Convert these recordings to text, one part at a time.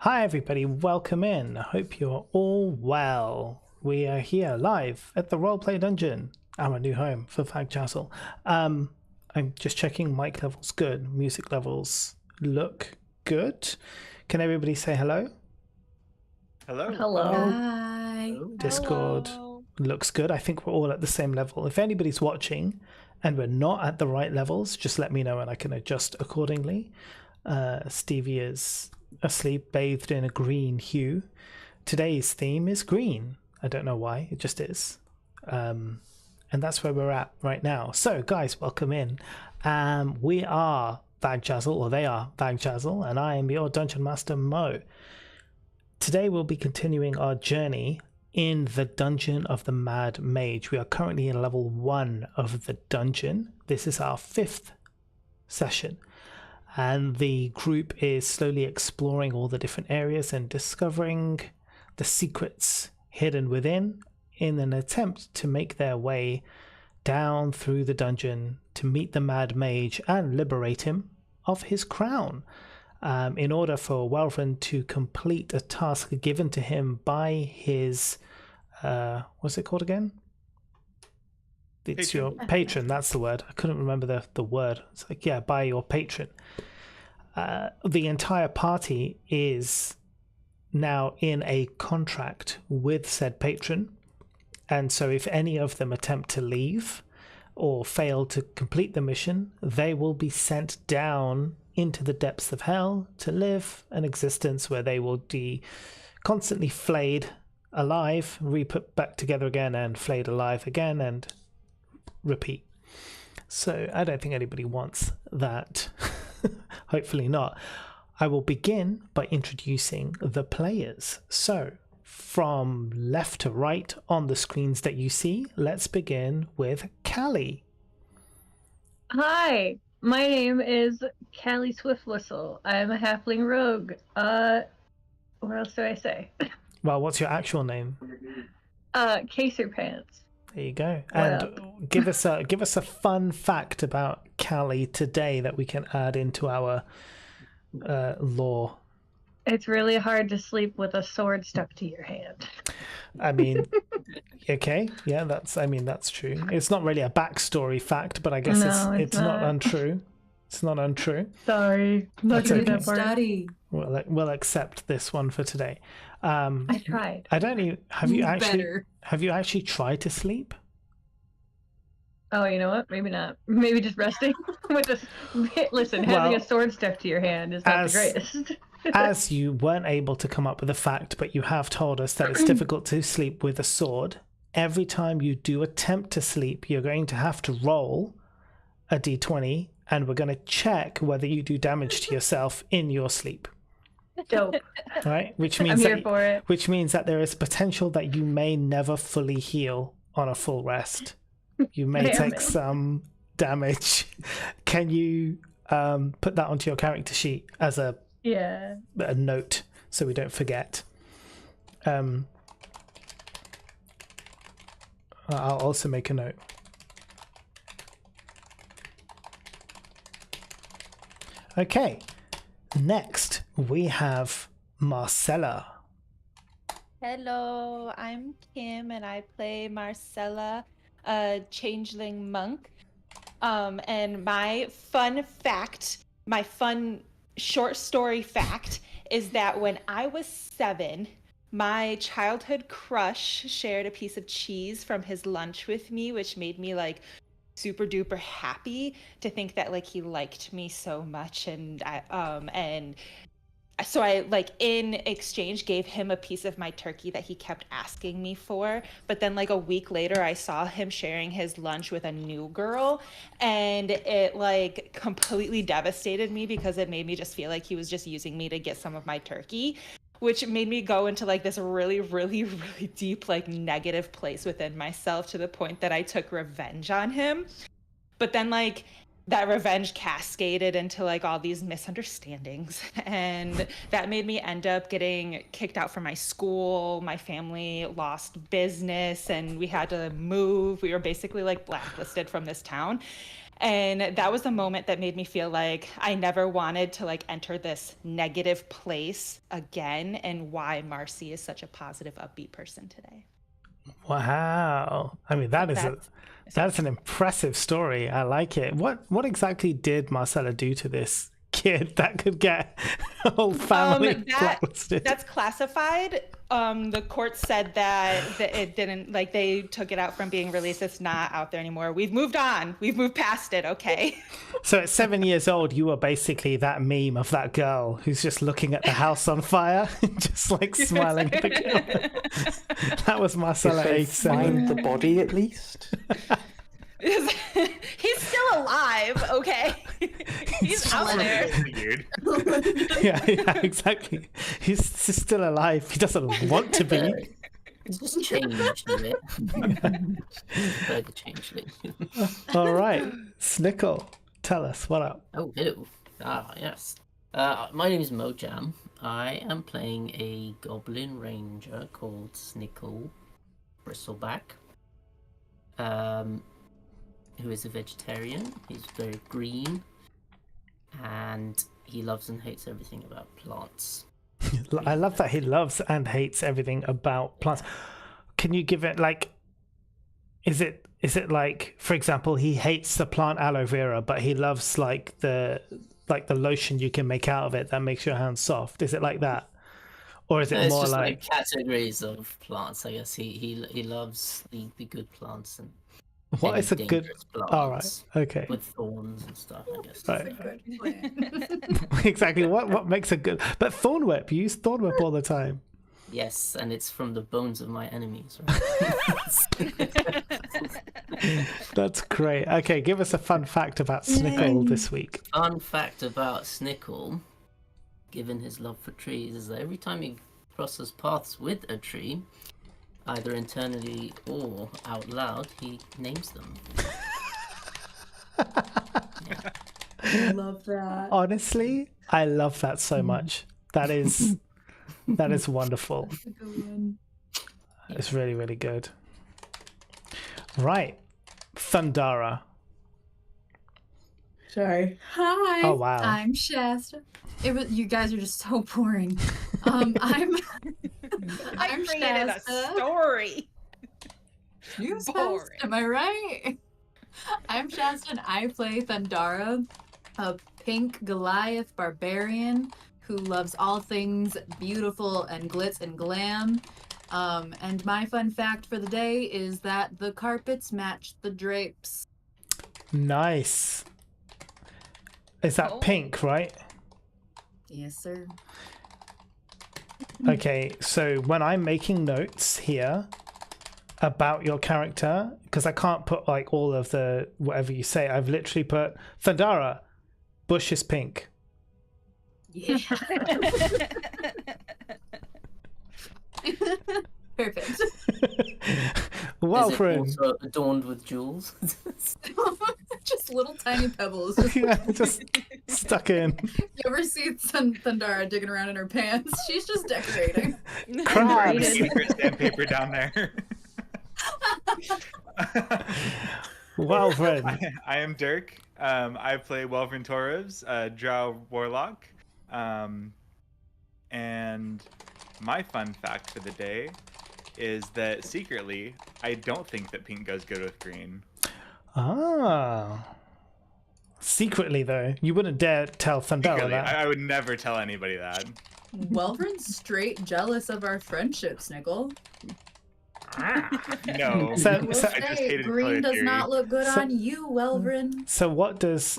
Hi everybody, welcome in. I hope you're all well. We are here live at the Roleplay Dungeon, our new home for Vagjazzle. I'm just checking mic levels good, music levels look good. Can everybody say hello? Hello. Hello. Hi. Discord looks good. I think we're all at the same level. If anybody's watching and we're not at the right levels, just let me know and I can adjust accordingly. Stevie is asleep, bathed in a green hue. Today's theme is green. I don't know why, it just is. And that's where we're at right now. So guys, welcome in. We are Vagjazzle, or they are Vagjazzle, and I am your Dungeon Master Mo. Today we'll be continuing our journey in the Dungeon of the Mad Mage. We are currently in level 1 of the dungeon. This is our 5th session. And the group is slowly exploring all the different areas and discovering the secrets hidden within in an attempt to make their way down through the dungeon to meet the Mad Mage and liberate him of his crown. In order for Welvin to complete a task given to him by his, what's it called again? It's your patron, that's the word. I couldn't remember the word. It's like, yeah, by your patron. The entire party is now in a contract with said patron. And so if any of them attempt to leave or fail to complete the mission, they will be sent down into the depths of hell to live an existence where they will be constantly flayed alive, re-put back together again, and flayed alive again, and repeat. So I don't think anybody wants that. Hopefully not. I will begin by introducing the players. So from left to right on the screens that you see, let's begin with Callie. Hi, my name is Callie Swiftwhistle. I'm a halfling rogue. What else do I say? Well, what's your actual name? Caser Pants. There you go. What And up? give us a fun fact about Callie today that we can add into our lore. It's really hard to sleep with a sword stuck to your hand. I mean, okay, yeah, that's true. It's not really a backstory fact, but I guess No, it's it's not not. untrue. It's not untrue. Sorry, not That's gonna okay. that part. Study. We'll accept this one for today. I tried. I don't even have you actually tried to sleep? Oh, you know what? Maybe not. Maybe just resting with this. Listen, having Well, a sword stuck to your hand is not the greatest. As you weren't able to come up with a fact, but you have told us that it's difficult to sleep with a sword, every time you do attempt to sleep, you're going to have to roll a d20, and we're going to check whether you do damage to yourself in your sleep. Dope. Right? Which I'm means here for it. which means that there is potential that you may never fully heal on a full rest. You may Damn take it. some damage. Can you put that onto your character sheet as a Yeah. note so we don't forget? I'll also make a note. Okay, next we have Marcella. Hello, I'm Kim and I play Marcella, a changeling monk. And my fun short story fact is that when I was 7, my childhood crush shared a piece of cheese from his lunch with me, which made me like super duper happy to think that like he liked me so much. And so I like in exchange gave him a piece of my turkey that he kept asking me for. But then like a week later, I saw him sharing his lunch with a new girl, and it like completely devastated me because it made me just feel like he was just using me to get some of my turkey, which made me go into like this really, really, really deep like negative place within myself to the point that I took revenge on him. But then like that revenge cascaded into like all these misunderstandings, and that made me end up getting kicked out from my school. My family lost business and we had to move. We were basically like blacklisted from this town. And that was the moment that made me feel like I never wanted to like enter this negative place again, and why Marcy is such a positive, upbeat person today. Wow. I mean, that's an impressive story. I like it. What exactly did Marcella do to this kid that could get a whole family blacklisted? That's classified. The court said that it didn't, like, they took it out from being released. It's not out there anymore. We've moved on. We've moved past it. Okay. So at 7 years old, you were basically that meme of that girl who's just looking at the house on fire, just like smiling at the camera. That was Marcella, age 7. Find the body at least. He's still alive, okay? He's out there. Weird. Yeah, exactly. He's still alive. He doesn't want to be. It's just changed a bit. Like a changeling. All right, Snickle, tell us what up. Oh, hello. Yes. My name is Mojam. I am playing a goblin ranger called Snickle Bristleback. Who is a vegetarian. He's very green, and he loves and hates everything about plants. I love that he loves and hates everything about plants. Can you give it like? Is it like, for example, he hates the plant aloe vera, but he loves like the lotion you can make out of it that makes your hands soft? Is it like that, or is it It's more just like categories of plants? I guess he loves the good plants and what is a good? dangerous plants All right, okay, with thorns and stuff. I guess. right. Exactly. What makes a good? But thorn whip. You use thorn whip all the time. Yes, and it's from the bones of my enemies. Right? That's great. Okay, give us a fun fact about Snickle this week. Fun fact about Snickle, given his love for trees, is that every time he crosses paths with a tree, either internally or out loud, he names them. I love that. Honestly, I love that so much. That is wonderful. That's a good one. It's really, really good. Right. Thundara. Sorry. Hi. Oh, wow. I'm Shasta. You guys are just so boring. I'm I created a Shasta. story. News Boring. fest, am I right? I'm Shasta and I play Thundara, a pink Goliath barbarian who loves all things beautiful and glitz and glam. And my fun fact for the day is that the carpets match the drapes. Nice. Is that Oh. pink, right? Yes, sir. Okay, so when I'm making notes here about your character, because I can't put like all of the whatever you say, I've literally put Thundara, bush is pink. Yeah. Perfect. Well, Is it friend. also adorned with jewels? Just little tiny pebbles. Yeah, just stuck in. You ever see Thundara digging around in her pants? She's just decorating. Crabs. Secret sandpaper down there. Well, friend. I am Dirk. I play Welvin Torres, Drow Warlock. And my fun fact for the day is that secretly, I don't think that pink goes good with green. Ah. Secretly, though, you wouldn't dare tell Thundara Secretly, that. I would never tell anybody that. Welvrin's straight jealous of our friendship, Snickle. No, So- I will so- I just say, hated green color does theory. not look good So- on you, Welvrin. So what does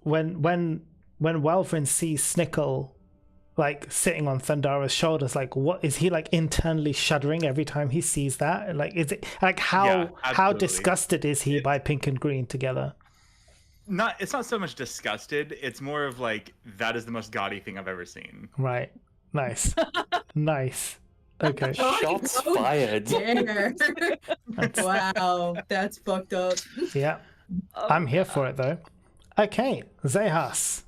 when Welvrin sees Snickle like sitting on Thundara's shoulders, like what is he like internally shuddering every time he sees that? Like is it like Yeah, how absolutely. disgusted is he by pink and green together? It's not so much disgusted. It's more of like, that is the most gaudy thing I've ever seen. Right. Nice. Nice. Okay. Shots fired. Dare. Wow, that's fucked up. Yeah. I'm here for it though. Okay, Zehas.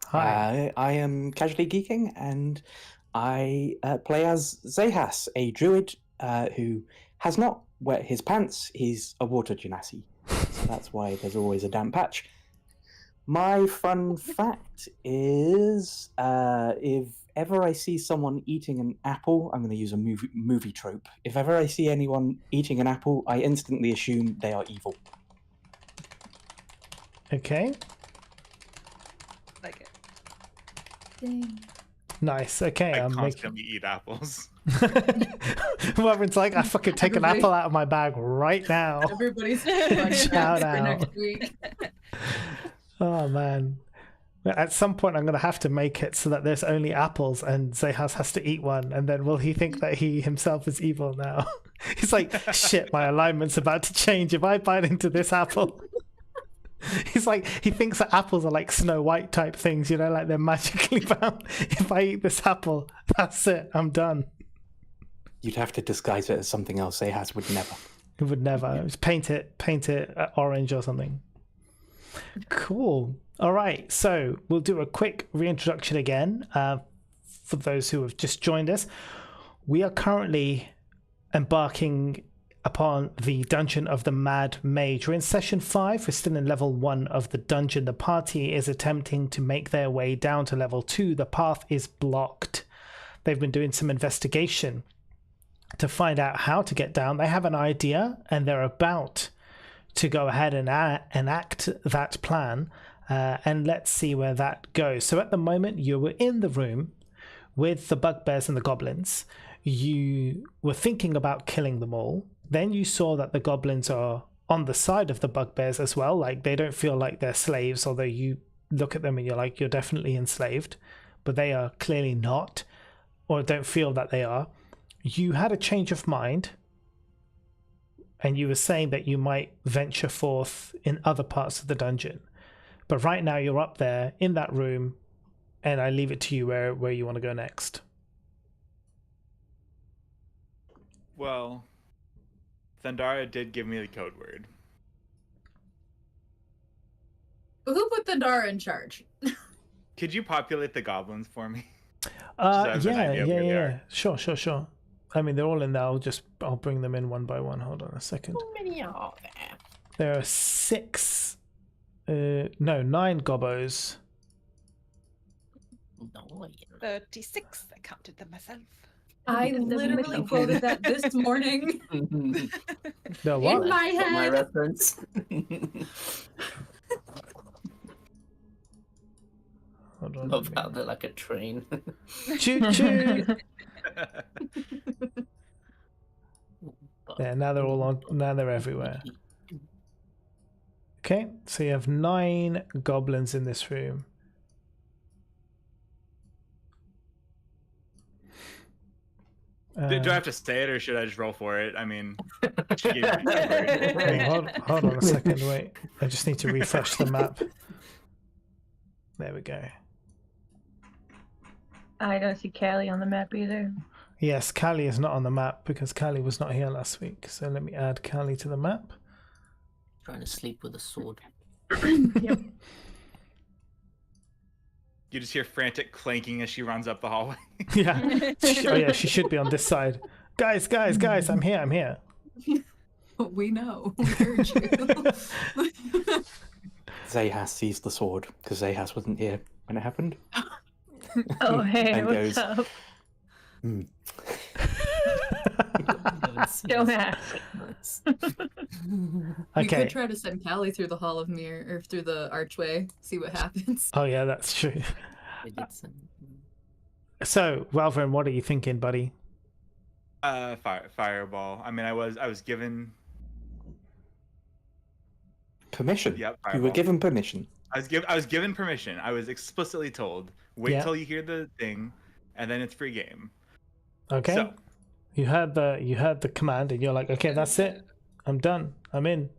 Hi. I am casually geeking, and I play as Zehas, a druid who has not wet his pants. He's a water genasi, so that's why there's always a damp patch. My fun fact is, if ever I see someone eating an apple, I'm going to use a movie trope. If ever I see anyone eating an apple, I instantly assume they are evil. Okay. Like it. Dang. Nice. Okay, I I'm making constantly eat apples. Welvrin's like, I fucking take an Everybody- apple out of my bag right now. Everybody's Shout for out. next week. Oh man. At some point I'm gonna have to make it so that there's only apples and Zehas has to eat one, and then will he think that he himself is evil now? He's like, shit, my alignment's about to change if I bite into this apple. He's like, he thinks that apples are like Snow White type things, you know, like they're magically bound. If I eat this apple, that's it, I'm done. You'd have to disguise it as something else. Zehas would never. It would never. Just paint it orange or something. Cool. All right. So we'll do a quick reintroduction again for those who have just joined us. We are currently embarking upon the dungeon of the Mad Mage. We're in session 5. We're still in level 1 of the dungeon. The party is attempting to make their way down to level 2. The path is blocked. They've been doing some investigation to find out how to get down. They have an idea and they're about to go ahead and enact that plan, and let's see where that goes. So at the moment you were in the room with the bugbears and the goblins. You were thinking about killing them all. Then you saw that the goblins are on the side of the bugbears as well. Like they don't feel like they're slaves, although you look at them and you're like, you're definitely enslaved, but they are clearly not, or don't feel that they are. You had a change of mind, and you were saying that you might venture forth in other parts of the dungeon. But right now you're up there in that room, and I leave it to you where you want to go next. Well, Thundara did give me the code word. Who put Thundara in charge? Could you populate the goblins for me? I have an idea of where they are. Sure. I mean, they're all in there. I'll bring them in one by one. Hold on a second. How many are there? There are 9 gobos. No. 36. I counted them myself. I literally quoted that this morning No, what? in my Got my head. reference. Hold on. Love how they're like a train. Choo choo. Yeah, now they're all on. Now they're everywhere. Okay, so you have 9 goblins in this room. Do I have to say it or should I just roll for it? I mean, she gave me Wait, hold on a second. Wait, I just need to refresh the map. There we go. I don't see Callie on the map either. Yes, Callie is not on the map because Callie was not here last week. So let me add Callie to the map. Trying to sleep with a sword. Yep. You just hear frantic clanking as she runs up the hallway. Yeah. Oh yeah, she should be on this side. Guys, I'm here. We know. We heard you. Zahas sees the sword because Zahas wasn't here when it happened. Oh, hey, And what's goes, up? "Hmm, Don't ask. Nice. We Okay. could try to send Callie through the Hall of Mirror or through the archway, see what happens. Oh yeah, that's true. They did some- So, Walvern, what are you thinking, buddy? Fireball. I mean, I was given. permission. Yep. You were Fireball. given permission. I was given permission. I was explicitly told, wait Yeah. till you hear the thing, and then it's free game. Okay. So, You heard the command, and you're like, okay, that's it. I'm done. I'm in.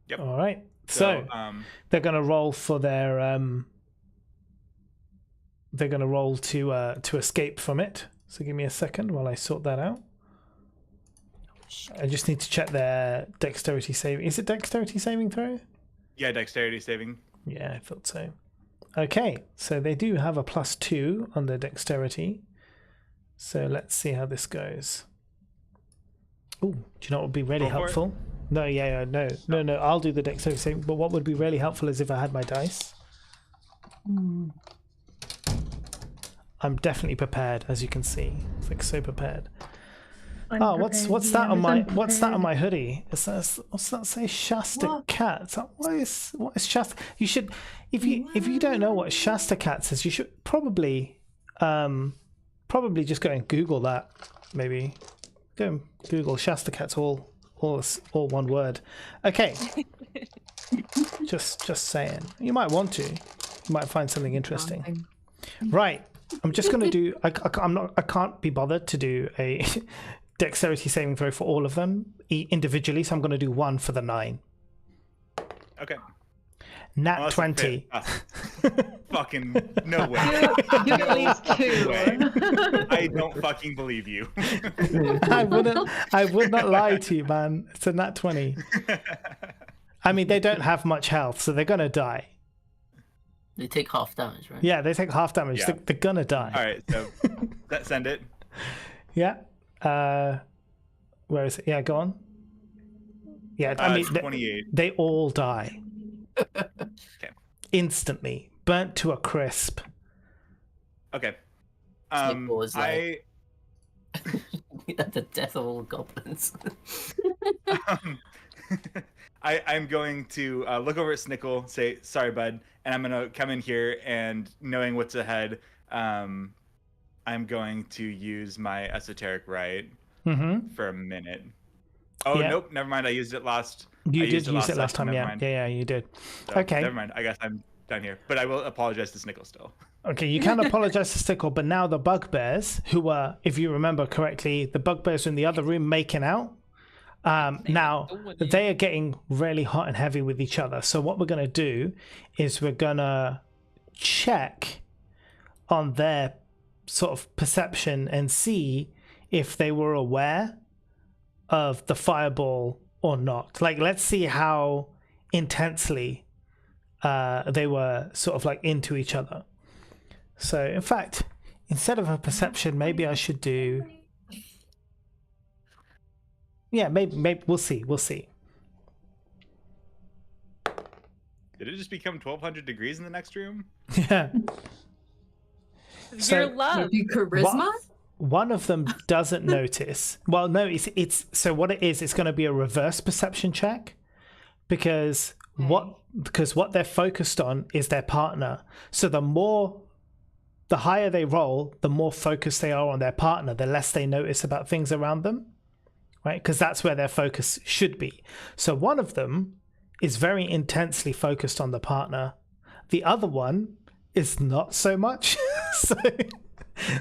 Yep. All right. So they're gonna roll for their They're gonna roll to escape from it. So give me a second while I sort that out. I just need to check their dexterity saving. Is it dexterity saving throw? yeah, dexterity saving. Yeah, I thought so. Okay, so they do have a +2 on their dexterity. So let's see how this goes. Oh, do you know what would be really Go for it. helpful? No, no. I'll do the dexterity saving. But what would be really helpful is if I had my dice. I'm definitely prepared, as you can see. It's like so prepared. Oh, what's that on my hoodie? What's that say? Shasta What? Cats. What is Shasta? You should, if you don't know what Shasta Cats is, you should probably just go and Google that. Maybe go and Google Shasta Cats, all one word. Okay. just saying. You might want to. You might find something interesting. Right. I'm just going to do. I can't be bothered to do a dexterity saving throw for all of them individually, so I'm going to do one for the 9. Okay. Nat Unless it 20. fits. Fucking no way. You at least 2. way. I don't fucking believe you. I would not lie to you, man. It's a nat 20. I mean, they don't have much health, so they're going to die. They take half damage, right? Yeah, they take half damage. Yeah. They're going to die. All right, so send it. Yeah. Where is it? Yeah, go on. Yeah, I mean, 28. they all die. Okay. Instantly. Burnt to a crisp. Okay. Snake was I the death of all goblins. I'm going to look over at Snickle, say, sorry, bud, and I'm going to come in here and knowing what's ahead, I'm going to use my esoteric right for a minute. Oh, Yeah. nope, never mind. I used it last. You I did used use it last session, time, never yeah. mind. Yeah, you did. So, Okay. Never mind. I guess I'm done here. But I will apologize to Snickle still. Okay, you can apologize to Stickle, but now the bugbears, who were, if you remember correctly, the bugbears were in the other room making out. Now they are getting really hot and heavy with each other. So what we're going to do is we're going to check on their sort of perception and see if they were aware of the fireball or not. Like, let's see how intensely they were sort of like into each other. So in fact, instead of a perception, maybe I should do. Yeah, maybe we'll see. We'll see. Did it just become 1200 degrees in the next room? Yeah. So- Your love. Maybe charisma? One of them doesn't notice. Well, no, it's so what it is. It's going to be a reverse perception check, because what they're focused on is their partner. So the higher they roll, the more focused they are on their partner, the less they notice about things around them, right? Because that's where their focus should be. So one of them is very intensely focused on the partner. The other one is not so much. So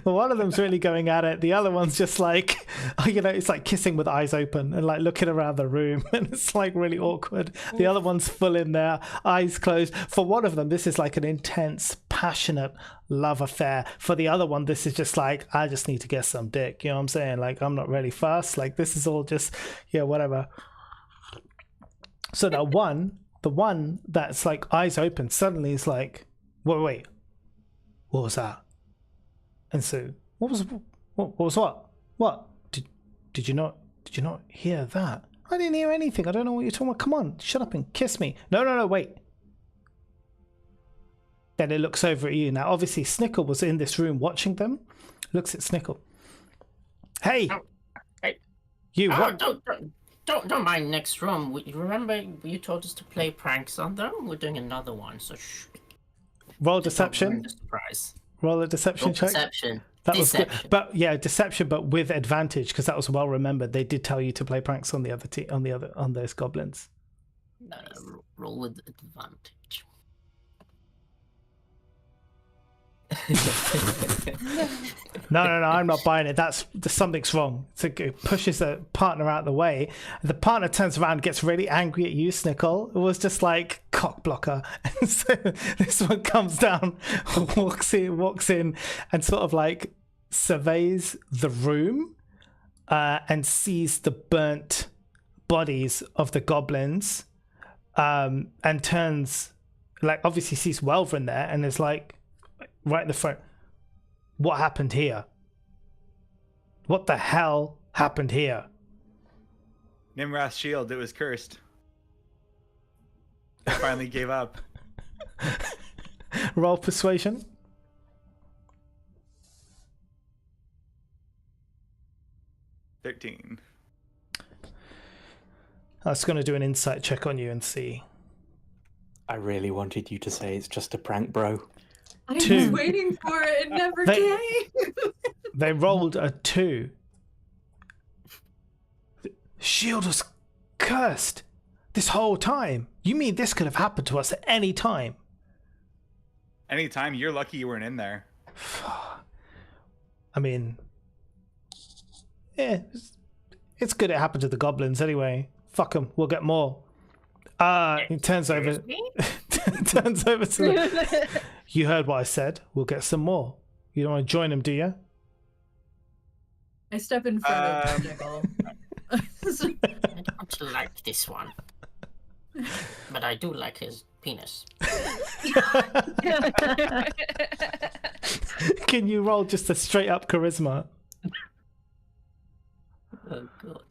one of them's really going at it. The other one's just like, it's like kissing with eyes open and like looking around the room, and it's like really awkward. The other one's full in there, eyes closed. For one of them, this is like an intense, passionate love affair. For the other one, this is just like, I just need to get some dick. You know what I'm saying? Like, I'm not really fast. Like, this is all just, whatever. So the one that's like eyes open suddenly is like, wait, what was that? And so, what was what? What? Did you not hear that? I didn't hear anything. I don't know what you're talking about. Come on, shut up and kiss me. No, wait. Then it looks over at you. Now, obviously, Snickle was in this room watching them. Looks at Snickle. Hey, Hey. you. What? Don't mind next room. You remember you told us to play pranks on them? We're doing another one, so shh. Roll Just don't ruin deception. the surprise. Roll a deception check. Deception. That was good. Deception. But yeah, deception, but with advantage, because that was well remembered. They did tell you to play pranks on the other on those goblins. Roll with advantage. No, I'm not buying it. Something's wrong. So it pushes the partner out of the way. The partner turns around, gets really angry at you, Snickle. It was just like cock blocker. And so this one comes down, walks in, and sort of like surveys the room, and sees the burnt bodies of the goblins, and turns, like, obviously sees Welvin there, and is like, right in the front. What happened here? What the hell happened here? Nimrath's shield, it was cursed. I finally gave up. Roll persuasion. $13. I was going to do an insight check on you and see. I really wanted you to say it's just a prank, bro. I was 2. waiting for it. It never They- came. They rolled a 2. The shield was cursed this whole time. You mean this could have happened to us at any time? Anytime, you're lucky you weren't in there. I mean, yeah, it's good it happened to the goblins anyway. Fuck them, we'll get more. He turns over to the, you heard what I said, we'll get some more. You don't want to join them, do you? I step in front of Nickel. I don't like this one. But I do like his penis. Can you roll just a straight up charisma? Oh god.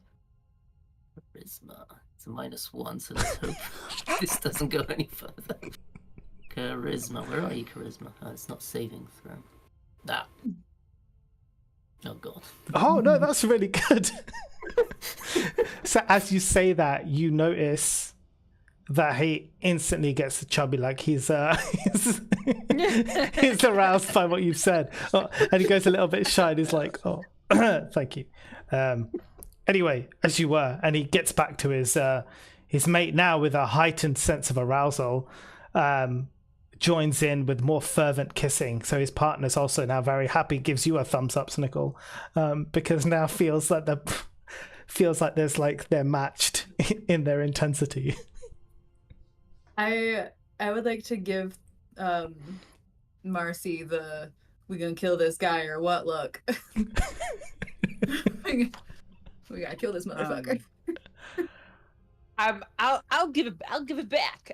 Charisma. It's a -1, so let's hope this doesn't go any further. Charisma. Where are you, charisma? Oh, it's not saving throw. That. Oh god. Oh no, that's really good. So as you say that, you notice that he instantly gets chubby, like he's aroused by what you've said. Oh, and he goes a little bit shy and he's like, oh, thank you. Anyway, as you were, and he gets back to his mate now with a heightened sense of arousal, joins in with more fervent kissing. So his partner's also now very happy, gives you a thumbs up, Snickle, because now feels like there's like they're matched in their intensity. I would like to give Marcy the "we gonna kill this guy or what" look. We gotta kill this motherfucker. I'll give it back.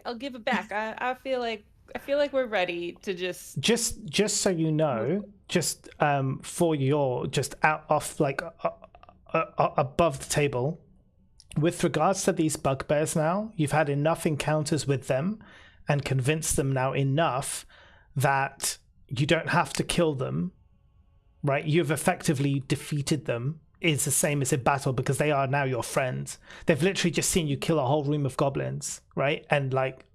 I feel like feel like we're ready to just so you know, just for your just out off like above the table, with regards to these bugbears now, you've had enough encounters with them and convinced them now enough that you don't have to kill them, right? You've effectively defeated them. Is the same as in battle because they are now your friends. They've literally just seen you kill a whole room of goblins, right? And like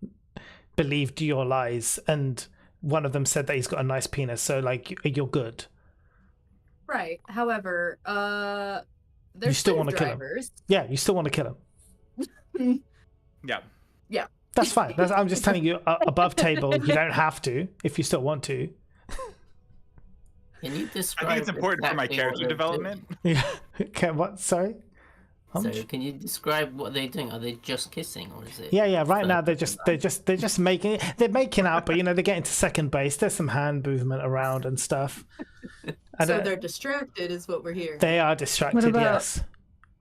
believed your lies, and one of them said that he's got a nice penis, so like you're good. Right. However, there's You still want to kill him. drivers. Yeah, you still want to kill him. Yeah. Yeah. That's fine. I'm just telling you, above table, you don't have to if you still want to. Can you I describe? think it's important for my exactly what character they're development. Yeah. Okay. What? Sorry. How doing? much? So can you describe what they're doing? Are they just kissing, or is it? Yeah. Right now they're third just making out, but they're getting to second base. There's some hand movement around and stuff. So they're distracted, is what we're hearing. They are distracted. What about- Yes.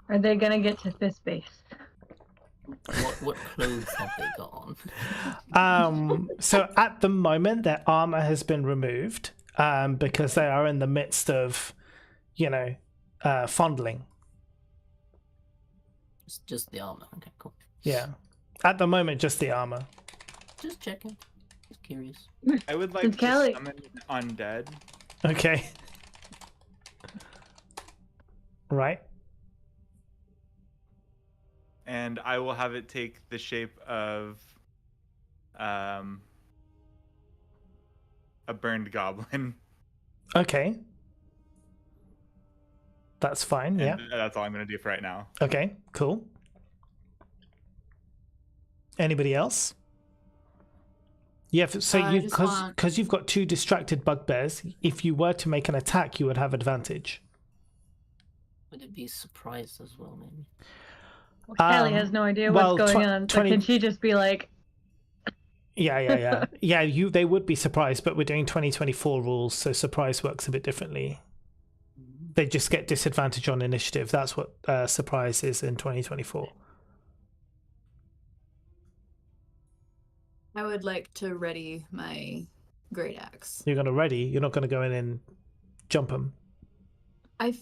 Are they gonna get to fist base? What clothes have they got on? So at the moment, their armor has been removed because they are in the midst of, fondling. It's just the armor. Okay, cool. Yeah. At the moment, just the armor. Just checking. Just curious. I would like Since to Callie- summon undead. Okay. Right. And I will have it take the shape of a burned goblin. Okay. That's fine. Yeah. And that's all I'm going to do for right now. Okay. Cool. Anybody else? Yeah. So I you just want- because you've got 2 distracted bugbears. If you were to make an attack, you would have advantage. Would it be surprised as well, maybe? Well, Callie has no idea what's going on. So can she just be like, Yeah. Yeah. They would be surprised, but we're doing 2024 rules, so surprise works a bit differently. They just get disadvantage on initiative. That's what surprise is in 2024. I would like to ready my great axe. You're gonna ready. You're not gonna go in and jump them. I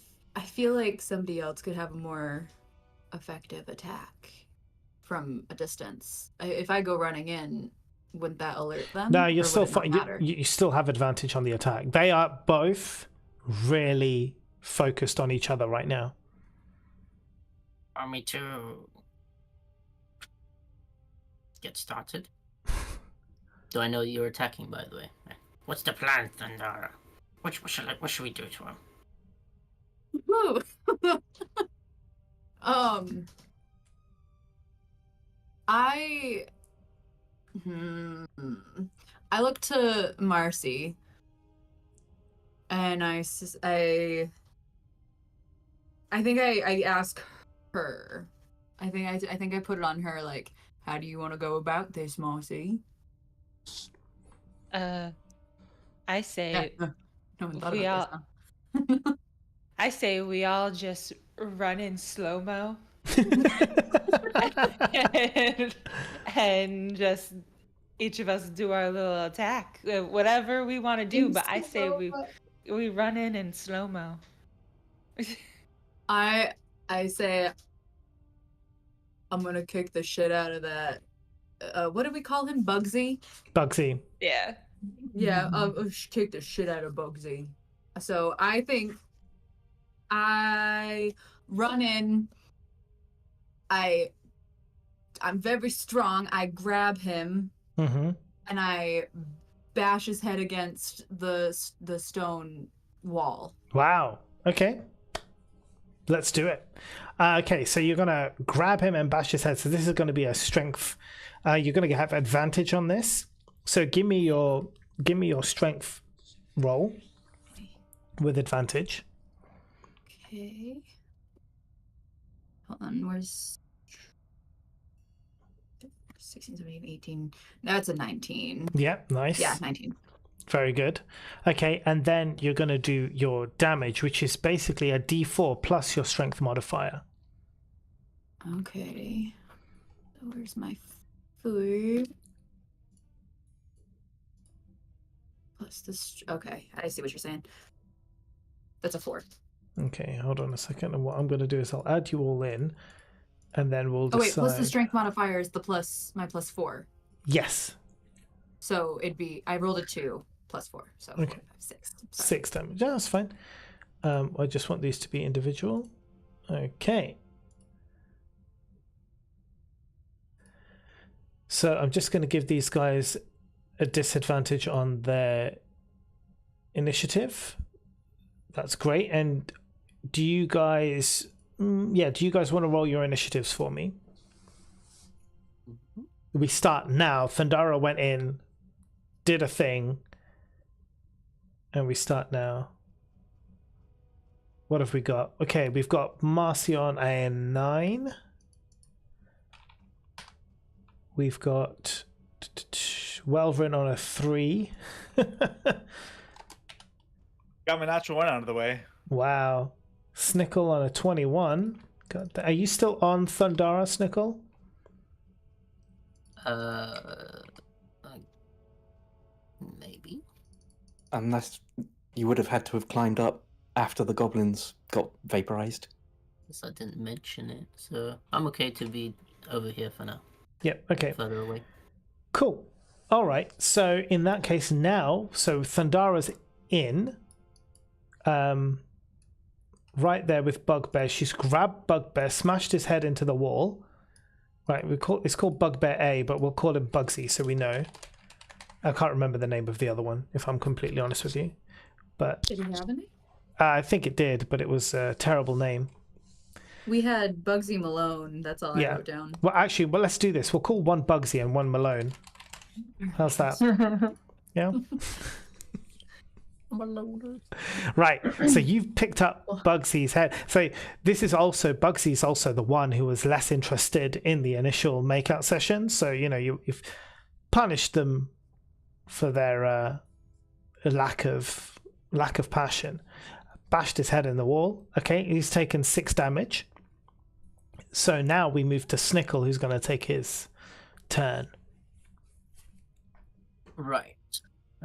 feel like somebody else could have a more effective attack from a distance. If I go running in, wouldn't that alert them? No, you're Or still would it not fine. matter? You still have advantage on the attack. They are both really focused on each other right now. Me too. Get started. Do I know you're attacking, by the way? What's the plan, Thundara? What should we do to him? Woo. I look to Marcy, and I think I ask her. I think I put it on her, like, how do you want to go about this, Marcy? I say No one thought we about all this, huh? I say we all just run in slow-mo and just each of us do our little attack, whatever we want to do. But I say we run in slow-mo. I say I'm gonna kick the shit out of that. What do we call him? Bugsy? Bugsy. Yeah. Yeah, I'll kick the shit out of Bugsy. So I think I run in. I'm very strong. I grab him Mm-hmm. and I bash his head against the stone wall. Wow. Okay. Let's do it. Okay, so you're gonna grab him and bash his head. So this is going to be a strength. You're going to have advantage on this. So give me your strength roll with advantage. Okay. Hold on. Where's 16, 17, 18? That's a 19. Yeah, nice. Yeah, 19. Very good. Okay, and then you're going to do your damage, which is basically a d4 plus your strength modifier. Okay. So where's my food? Plus this. Okay, I see what you're saying. That's a 4. Okay, hold on a second. And what I'm going to do is I'll add you all in, and then we'll Oh decide. wait, plus the strength modifier is my plus 4. Yes. So it'd be I rolled a 2 plus 4, so 4, Okay. 5, 6. Sorry. 6 damage. Yeah, that's fine. I just want these to be individual. Okay. So I'm just going to give these guys a disadvantage on their initiative. That's great. And do you guys, do you guys want to roll your initiatives for me? We start now. Thundara went in, did a thing, and we start now. What have we got? Okay, we've got Marcy on a 9. We've got Welvrin on a 3. Got my natural 1 out of the way. Wow. Snickle on a 21. Are you still on Thundara, Snickle? Maybe. Unless you would have had to have climbed up after the goblins got vaporized. Guess I didn't mention it, so I'm okay to be over here for now. Yep, okay. Further away. Cool. All right. So in that case now, so Thundara's in. Right there with Bugbear. She's grabbed Bugbear, smashed his head into the wall. Right, it's called Bugbear A, but we'll call him Bugsy so we know. I can't remember the name of the other one, if I'm completely honest with you. But Did he have any? I think it did, but it was a terrible name. We had Bugsy Malone. That's all I wrote down. Well, actually, let's do this. We'll call one Bugsy and one Malone. How's that? Yeah? Right, so you've picked up Bugsy's head. So this is also, Bugsy's also the one who was less interested in the initial makeout session. So, you've punished them for their lack of passion. Bashed his head in the wall. Okay, he's taken 6 damage. So now we move to Snickle, who's going to take his turn. Right.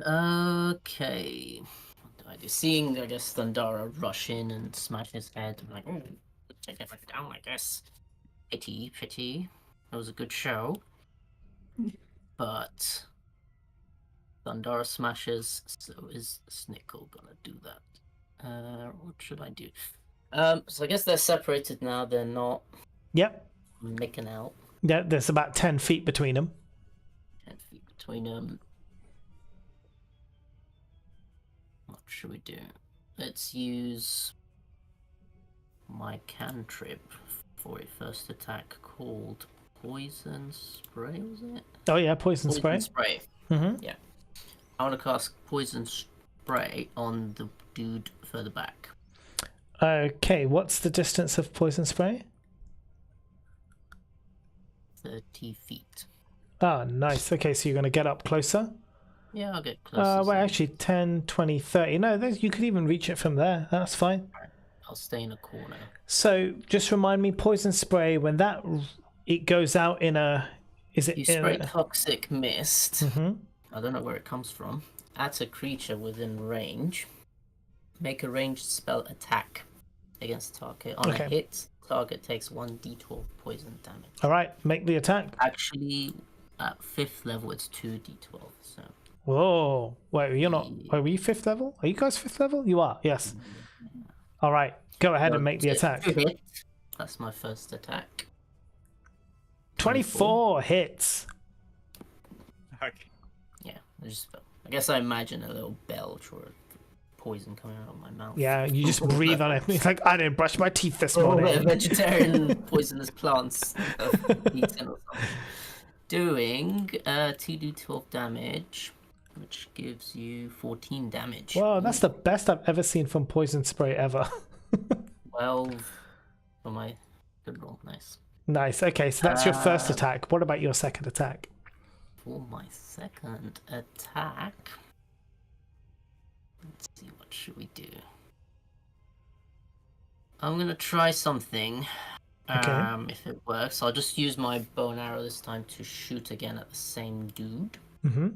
Okay. What do I do? Seeing, I guess, Thundara rush in and smash his head, I'm like, oh, take it down, I guess. Pity. That was a good show. But Thundara smashes, so is Snickle gonna do that? What should I do? So I guess they're separated now, they're not making out. Yeah, there's about 10 feet between them. 10 feet between them. What should we do? Let's use my cantrip for a first attack called Poison Spray, was it? Oh yeah, Poison Spray. Mm-hmm. Yeah. I want to cast Poison Spray on the dude further back. Okay, what's the distance of Poison Spray? 30 feet. Ah, nice. Okay, so you're going to get up closer? Yeah, I'll get closer. Well, actually, 10, 20, 30. No, you could even reach it from there. That's fine. I'll stay in a corner. So, just remind me, Poison Spray, when it goes out in a... Is it you spray toxic mist. Mm-hmm. I don't know where it comes from. At a creature within range. Make a ranged spell attack against target. On a hit, target takes 1d12 poison damage. All right, make the attack. Actually, at 5th level, it's 2d12. So. Whoa! Wait, you're not. Wait, were you 5th level? Are you guys 5th level? You are. Yes. All right, go ahead and make the attack. That's my first attack. 24 hits. Okay. Yeah, I guess I imagine a little belch or poison coming out of my mouth. Yeah, you just breathe on it. It's like, I didn't brush my teeth this morning. Vegetarian poisonous plants eaten or something. Doing 2d12 damage, which gives you 14 damage. Wow, that's the best I've ever seen from Poison Spray ever. 12 for my good roll. Nice. Nice. Okay, so that's your first attack. What about your second attack? For my second attack, let's see, what should we do? I'm gonna try something. If it works, I'll just use my bow and arrow this time to shoot again at the same dude. Mm-hmm.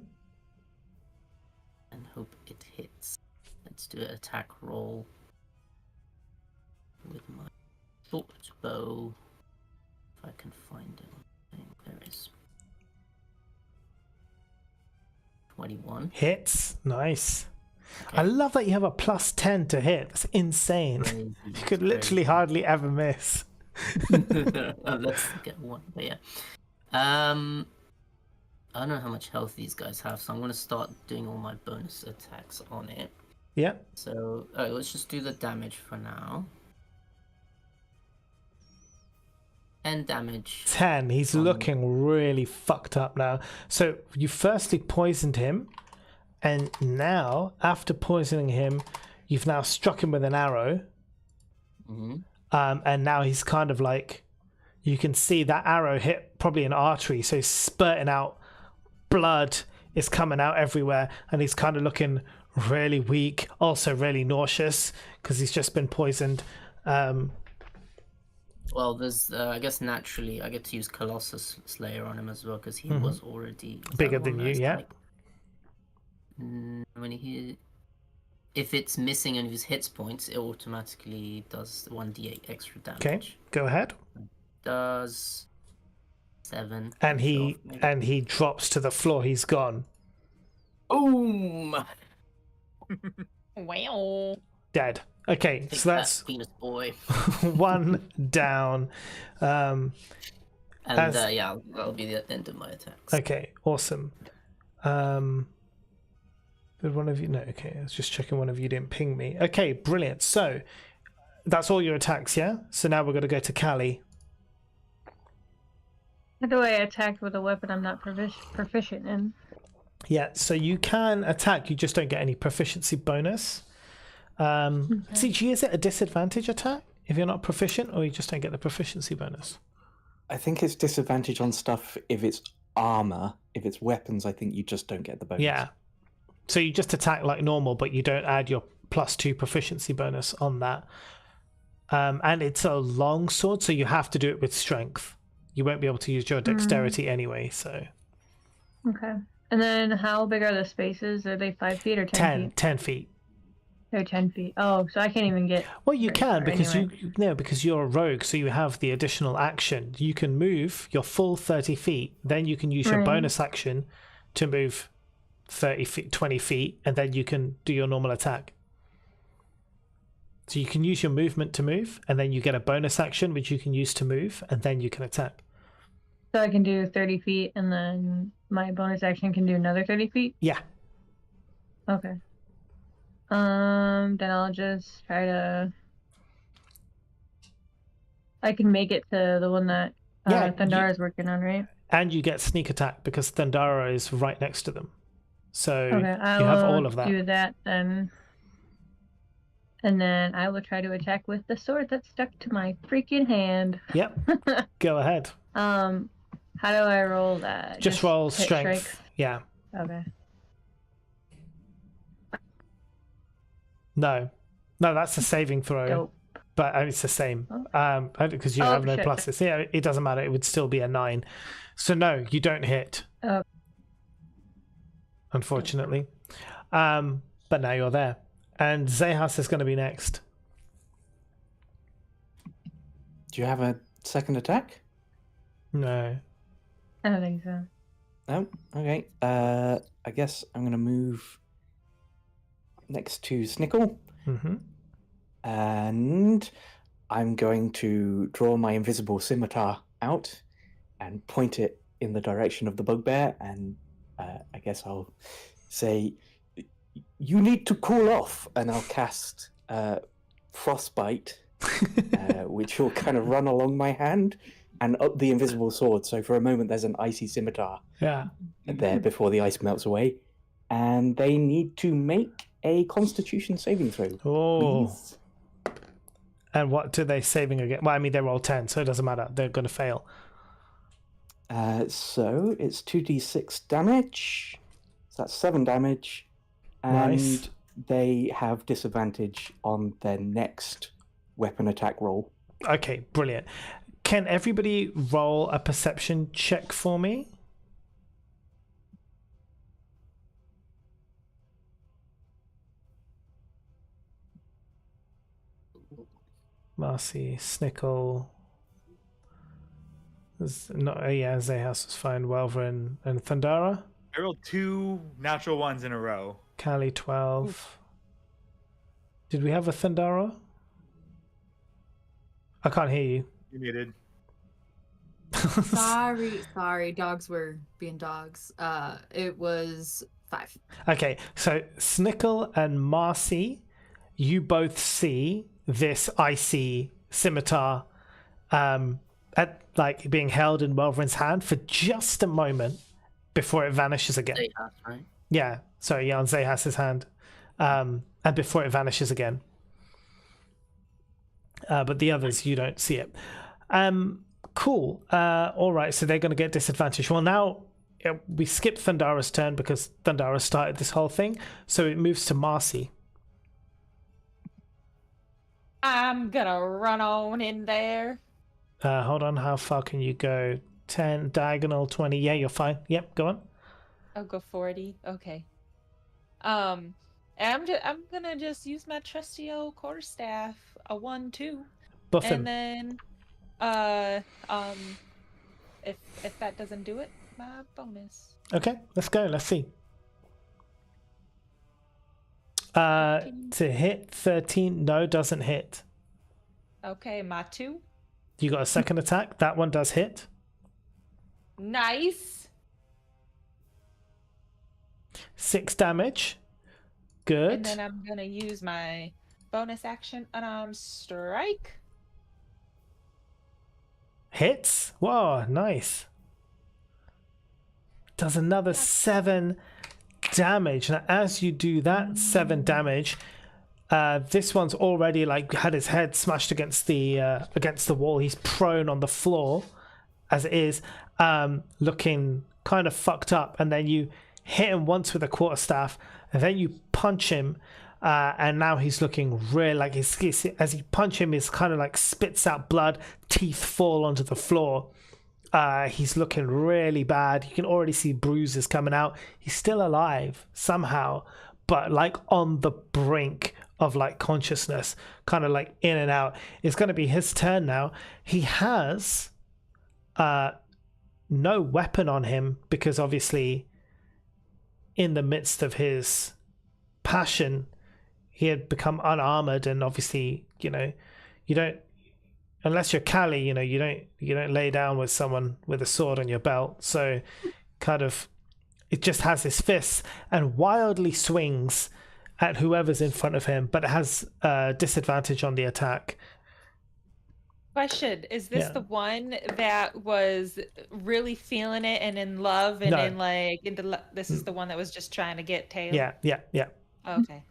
and hope it hits. Let's do an attack roll with my short bow. If I can find it. There it is. 21. Hits. Nice. Okay. I love that you have a +10 to hit. That's insane. Crazy, You could literally hardly ever miss. Let's get one. But yeah. I don't know how much health these guys have, so I'm going to start doing all my bonus attacks on it. Yeah. So, alright, let's just do the damage for now. 10 damage. 10. He's looking really fucked up now. So you firstly poisoned him, and now, after poisoning him, you've now struck him with an arrow. Mm-hmm. And now he's kind of like, you can see that arrow hit probably an artery, so he's spurting out blood is coming out everywhere, and he's kind of looking really weak, also really nauseous because he's just been poisoned. Well, there's, I guess naturally, I get to use Colossus Slayer on him as well because he was already bigger than you, yeah. When he, if it's missing any of his hits points, it automatically does 1d8 extra damage. Okay, go ahead. Does 7. And he drops to the floor. He's gone. Boom! Wow. Dead. Okay, Take so that's that, penis boy. one down. And yeah, that'll be the end of my attacks. Okay, awesome. Did one of you? No, okay, I was just checking one of you didn't ping me. Okay, brilliant. So that's all your attacks, yeah? So now we're going to go to Callie. How do I attack with a weapon I'm not proficient in? Yeah, so you can attack, you just don't get any proficiency bonus. CG, is it a disadvantage attack if you're not proficient, or you just don't get the proficiency bonus? I think it's disadvantage on stuff if it's armor. If it's weapons, I think you just don't get the bonus. Yeah. So you just attack like normal, but you don't add your +2 proficiency bonus on that. And it's a long sword, so you have to do it with strength. You won't be able to use your dexterity anyway, so... Okay. And then how big are the spaces? Are they 5 feet or 10 feet? 10 feet. They're 10 feet. Oh, so I can't even get... Well, you very can, far because anyway. because you're a rogue, so you have the additional action. You can move your full 30 feet, then you can use your Right. bonus action to move 30 feet, 20 feet, and then you can do your normal attack. So you can use your movement to move, and then you get a bonus action, which you can use to move, and then you can attack. So I can do 30 feet, and then my bonus action can do another 30 feet? Yeah. Okay. Then I'll just try to... I can make it to the one that Thundara's working on, right? And you get sneak attack, because Thundara is right next to them. So Okay, I you have will all of that. do that then. And then I will try to attack with the sword that's stuck to my freaking hand. Yep. Go ahead. How do I roll that? Just roll hit strength. strike? Yeah. Okay. No, that's a saving throw. Dope. But it's the same. Oh. Because you Oh, have no shit. pluses. Yeah, it doesn't matter. It would still be a 9. So no, you don't hit. Oh. Unfortunately. But now you're there. And Zehas is going to be next. Do you have a second attack? No. I don't think so. No? Okay. I guess I'm going to move next to Snickle. Mm-hmm. And I'm going to draw my invisible scimitar out and point it in the direction of the bugbear. And I guess I'll say, you need to cool off. And I'll cast Frostbite, which will kind of run along my hand and up the invisible sword. So for a moment, there's an icy scimitar Yeah. there before the ice melts away. And they need to make a Constitution saving throw. Oh. Please. And what do they saving again? Well, I mean, they're all 10, so it doesn't matter. They're going to fail. So it's 2d6 damage. So that's 7 damage. And Nice. they have disadvantage on their next weapon attack roll. Okay, brilliant. Can everybody roll a perception check for me? Marcy, Snickle. Zahas was fine. Welvrin and Thundara. I rolled 2 natural ones in a row. Callie 12. Oof. Did we have a Thundara? I can't hear you. You muted. Sorry. Dogs were being dogs. It was 5. Okay, so Snickle and Marcy, you both see this icy scimitar at like being held in Welvrin's hand for just a moment before it vanishes again. Zahas, right? Yeah, sorry, on Zahas's hand. And before it vanishes again. But the others, you don't see it. Cool. All right, so they're going to get disadvantage. Well, now we skip Thundara's turn because Thundara started this whole thing. So it moves to Marcy. I'm gonna run on in there. Hold on, how far can you go? 10, diagonal, 20. Yeah, you're fine. Yep, go on. I'll go 40. Okay. And I'm gonna just use my trusty old quarterstaff, a 1-2, Buff and him. then if that doesn't do it, my bonus. Okay, let's go. Let's see. To hit 13, no, doesn't hit. Okay, my 2. You got a second attack. That one does hit. Nice. 6 damage. Good. And then I'm gonna use my bonus action unarmed strike. Hits. Whoa, nice. Does another 7 damage. Now, as you do that 7 damage, this one's already like had his head smashed against the wall. He's prone on the floor, as it is, looking kind of fucked up. And then you hit him once with a quarterstaff, and then you punch him, and now he's looking real like as you punch him, he's kind of like spits out blood, teeth fall onto the floor. He's looking really bad. You can already see bruises coming out. He's still alive somehow, but like on the brink of like consciousness, kind of like in and out. It's going to be his turn now. He has no weapon on him because obviously in the midst of his passion, he had become unarmored, and obviously, you don't, unless you're Callie, you don't lay down with someone with a sword on your belt. So kind of it just has his fists and wildly swings at whoever's in front of him, but it has disadvantage on the attack. Question: is this the one that was really feeling it and in love and No. This is the one that was just trying to get tail? Yeah. Okay.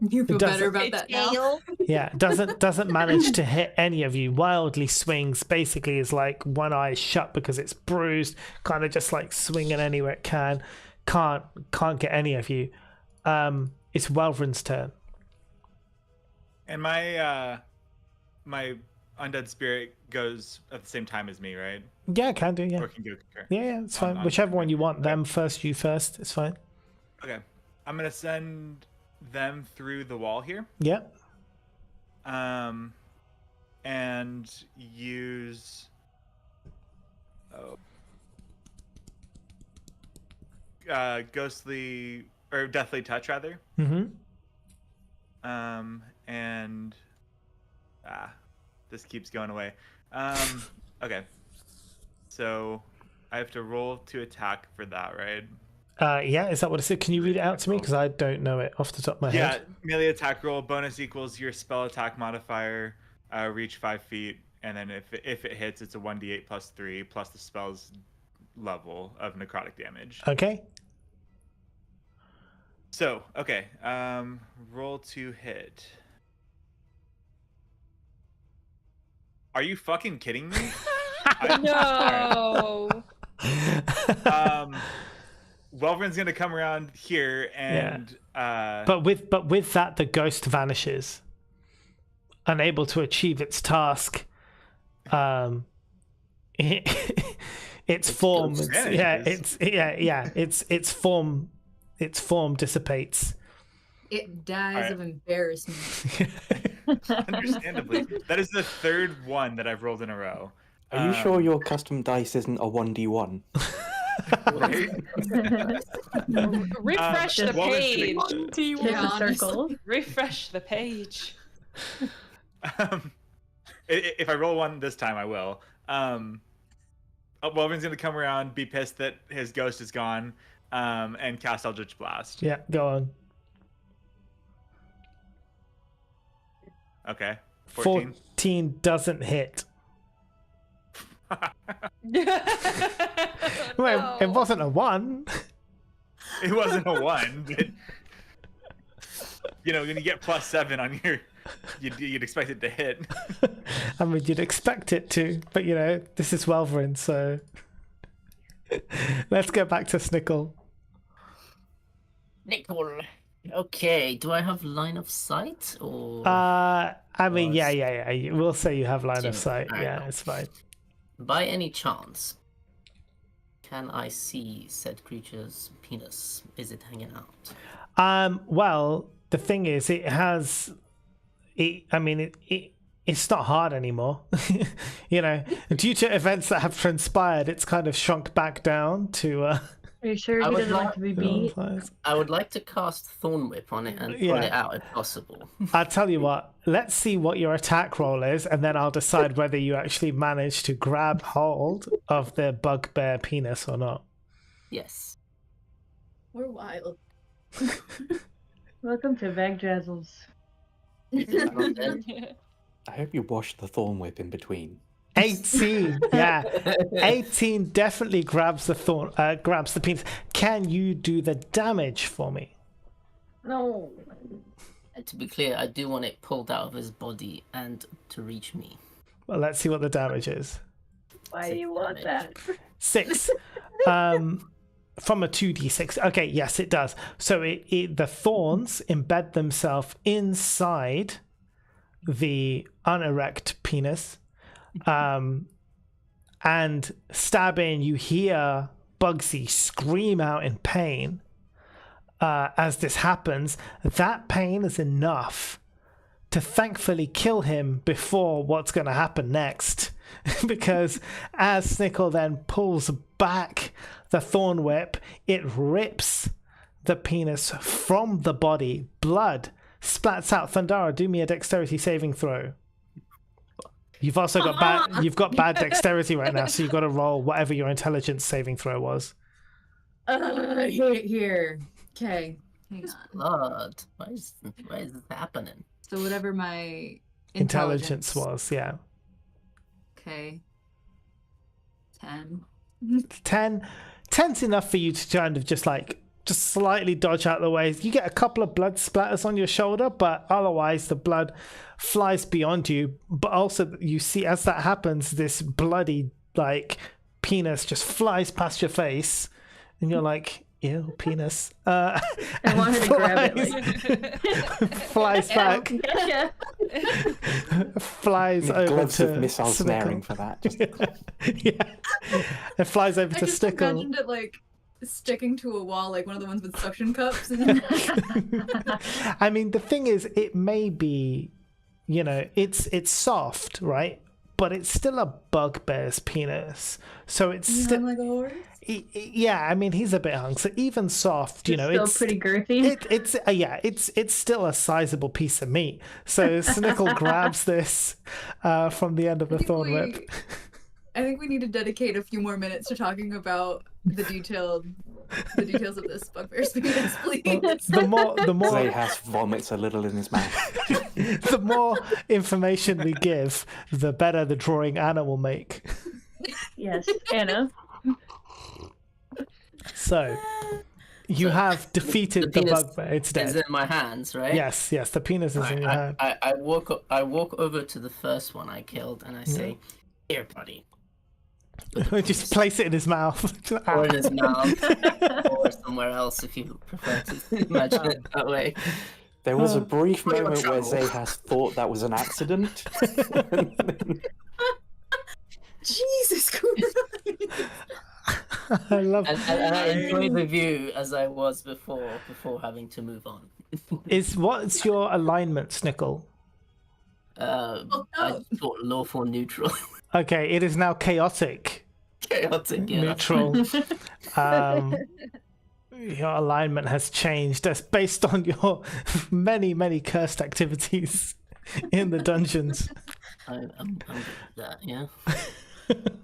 You feel better about that now? Yeah, doesn't manage to hit any of you. Wildly swings, basically is like one eye shut because it's bruised, kind of just like swinging anywhere it can. Can't get any of you. It's Welvrin's turn. And my undead spirit goes at the same time as me, right? Yeah, can do, yeah. Or can go concur. Yeah, it's fine. Whichever one you want, them first, you first, it's fine. Okay. I'm gonna send them through the wall here. Yeah. And use ghostly or deathly touch rather. Mm-hmm. And this keeps going away. Okay. So I have to roll to attack for that, right? Yeah, is that what it said? Can you read it out to me? Because I don't know it off the top of my head. Yeah, melee attack roll, bonus equals your spell attack modifier, reach 5 feet, and then if it hits, it's a 1d8 plus 3 plus the spell's level of necrotic damage. Okay. So, okay, roll to hit. Are you fucking kidding me? No. Welvrin's gonna come around here and but with that the ghost vanishes, unable to achieve its task. Its form its form dissipates. It dies of embarrassment. Understandably, that is the third one that I've rolled in a row. Are you sure your custom dice isn't a 1d1? Right? Refresh the what was the- page. Just a circle. Refresh the page. If I roll one this time, I will. Wolverine's gonna come around, be pissed that his ghost is gone, and cast Eldritch Blast. Yeah, go on. Okay. 14. 14 doesn't hit. Well, it wasn't a 1. It wasn't a 1, but when you get +7 on your, you'd expect it to hit. I mean, you'd expect it to, but this is Welverin, so let's get back to Snickle. Nickel. Okay, do I have line of sight or? I mean, yeah. We'll say you have line of sight. Alright, Yeah, cool. it's fine. By any chance, can I see said creature's penis? Is it hanging out? Well, the thing is, it's not hard anymore. Due to events that have transpired, it's kind of shrunk back down to. Are you sure I he would doesn't like to be beat? I would like to cast Thorn Whip on it and pull Yeah. it out if possible. I'll tell you what. Let's see what your attack roll is, and then I'll decide whether you actually manage to grab hold of the bugbear penis or not. Yes. We're wild. Welcome to Vagjazzles. I hope you washed the thorn whip in between. 18, yeah. 18 definitely grabs the penis. Can you do the damage for me? No. And to be clear, I do want it pulled out of his body and to reach me. Well, let's see what the damage is. Why do you want that? 6. From a 2d6. Okay, yes, it does. So the thorns embed themselves inside the unerect penis. And stabbing, you hear Bugsy scream out in pain as this happens. That pain is enough to thankfully kill him before what's going to happen next. Because as Snickle then pulls back the thorn whip, it rips the penis from the body. Blood splats out. Thundara, do me a dexterity saving throw. You've also got bad dexterity right now, so you've got to roll whatever your intelligence saving throw was. Here. Okay. Blood. Why is this happening? So whatever my Intelligence was, yeah. Okay. 10. 10. 10's enough for you to kind of just slightly dodge out the way. You get a couple of blood splatters on your shoulder, but otherwise the blood flies beyond you. But also you see as that happens, this bloody penis just flies past your face, and you're like, ew, penis. I wanted to grab it. Flies back. Yeah. Flies over Gloves to of missile Snickle. snaring for that. Just... Yeah. It flies over I to just Stickle. imagined it sticking to a wall, like one of the ones with suction cups. I mean, the thing is, it may be, it's soft, right? But it's still a bugbear's penis, so it's still like a horse. Yeah, I mean, he's a bit hung, so even soft, It's still it's pretty girthy. it's still a sizable piece of meat. So Snickle grabs this from the end of the thorn whip. I think we need to dedicate a few more minutes to talking about the details of this bugbear's penis, please. The more Zayhas vomits a little in his mouth. the more information we give, the better the drawing Anna will make. Yes, Anna. So you have defeated the penis bugbear. It's It's dead. in my hands, right? Yes, the penis is in your hand. I walk over to the first one I killed and I say, "Here, buddy." Just place it in his mouth. Or in his mouth, or somewhere else if you prefer to imagine it that way. There was a brief Pretty moment much where trouble. Zayhas thought that was an accident. Jesus Christ. I love. And I enjoy the view as I was before having to move on. What's your alignment, Snickle? I no. thought lawful neutral. Okay, it is now chaotic Chaotic, yeah. neutral. Your alignment has changed. That's based on your many cursed activities in the dungeons. I'm good with that, yeah.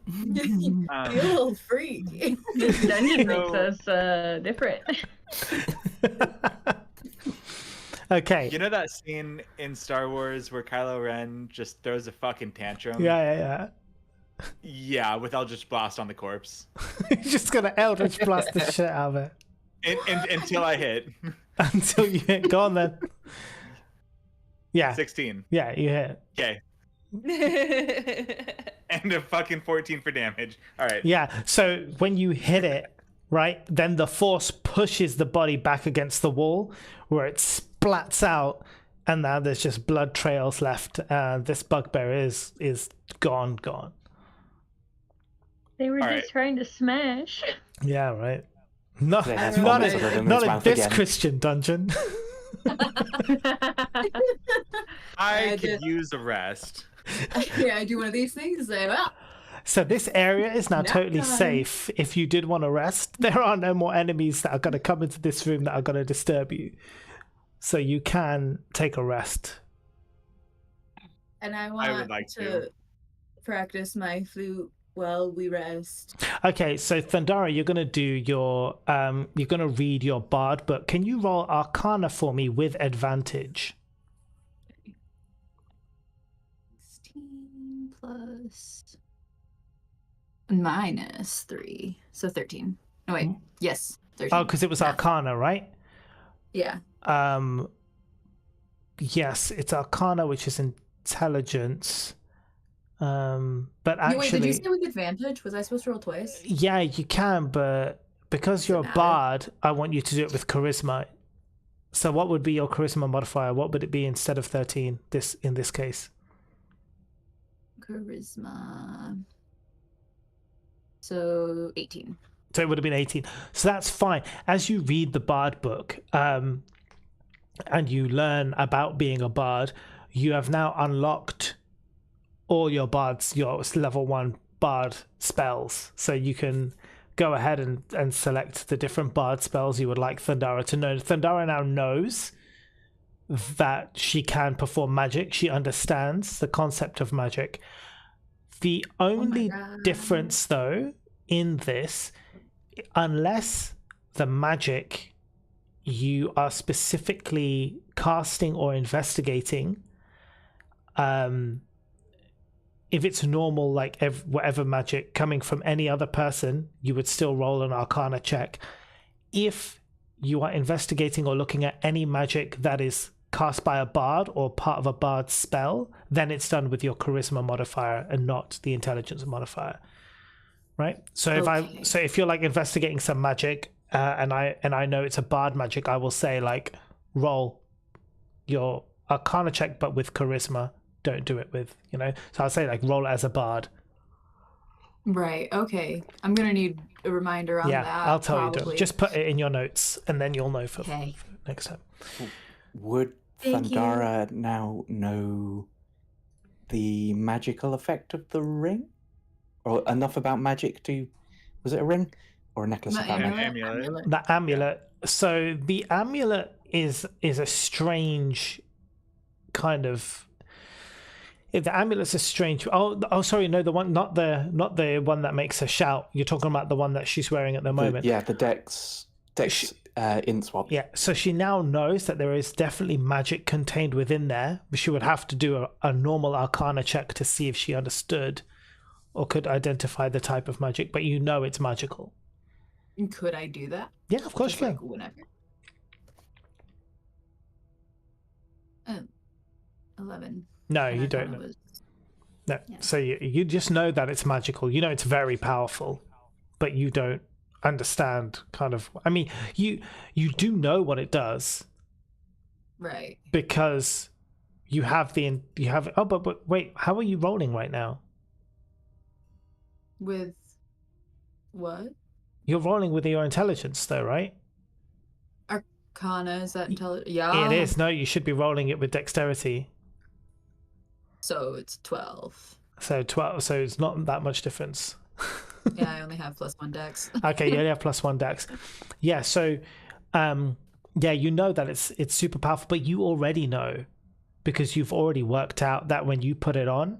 You're a little free. This dungeon makes So- us different. Okay. You know that scene in Star Wars where Kylo Ren just throws a fucking tantrum? Yeah. Yeah, with Eldritch Blast on the corpse. You're just gonna Eldritch blast the shit out of it Until I hit. until you hit. Go on then. Yeah. 16. Yeah, you hit. Okay. And a fucking 14 for damage. All right. Yeah. So when you hit it, right, then the force pushes the body back against the wall, where it splats out, and now there's just blood trails left. This bugbear is gone. They were All just right. trying to smash. Yeah, right. No, They had not vomit in, in not his in mouth this again. Christian dungeon. I I could did- use a rest. Yeah, I do one of these things. Say, well, So this area is now Nap totally time. safe. If you did want to rest, there are no more enemies that are going to come into this room that are going to disturb you. So you can take a rest. and I would want like to to. practice my flute while we rest. Okay, so Thundara, you're going to do your you're going to read your bard book. Can you roll Arcana for me with advantage? 16 plus -3, so 13. No wait, yes, 13. Oh, because it was Math. Arcana, right? Yeah. Yes, it's Arcana, which is intelligence. But No, wait, did actually, you say with advantage? Was I supposed to roll twice? yeah, you can, but because you're a matter? bard, I want you to do it with charisma. So what would be your charisma modifier? What would it be instead of 13 in this case? Charisma. So 18. So it would have been 18. So that's fine. As you read the bard book, and you learn about being a bard, you have now unlocked all your level 1 bard spells. So you can go ahead and select the different bard spells you would like Thundara to know. Thundara now knows that she can perform magic. She understands the concept of magic. The only God. difference, though, in this, unless the magic you are specifically casting or investigating, if it's normal, like whatever magic coming from any other person, you would still roll an Arcana check. If you are investigating or looking at any magic that is cast by a bard or part of a bard's spell, then it's done with your charisma modifier and not the intelligence modifier, right? So Okay. if you're like investigating some magic, and I know it's a bard magic, I will say like roll your Arcana check, but with charisma. Don't do it with, So I'll say like roll it as a bard. Right. Okay. I'm gonna need a reminder on Yeah, that. I'll tell you. probably. Just put it in your notes, and then you'll know for Okay. next time. Would Thank you. Thundara now know the magical effect of the ring? Or enough about magic to... Was it a ring? Or a necklace My about magic? Amulet. The amulet. So the amulet is a strange kind of. The amulet's a strange. Oh, sorry, no, the one, not the one that makes her shout. You're talking about the one that she's wearing at the moment. The Dex int swap. Yeah, so she now knows that there is definitely magic contained within there, but she would have to do a normal Arcana check to see if she understood or could identify the type of magic, but it's magical. Could I do that? Yeah, of course Just, you like, can. whenever. 11. No, And you I thought don't it know. was- No. Yeah. So you just know that it's magical. You know it's very powerful, but you don't understand kind of. I mean, you do know what it does Right. because you have Oh, but wait, how are you rolling right now? With what? You're rolling with your intelligence, though, right? Arcana, is that intelligent? Yeah. It is. No, you should be rolling it with dexterity. So it's 12. So 12. So it's not that much difference. Yeah, I only have +1 dex. Okay, you only have +1 dex. Yeah, so yeah, you know that it's super powerful, but you already know because you've already worked out that when you put it on,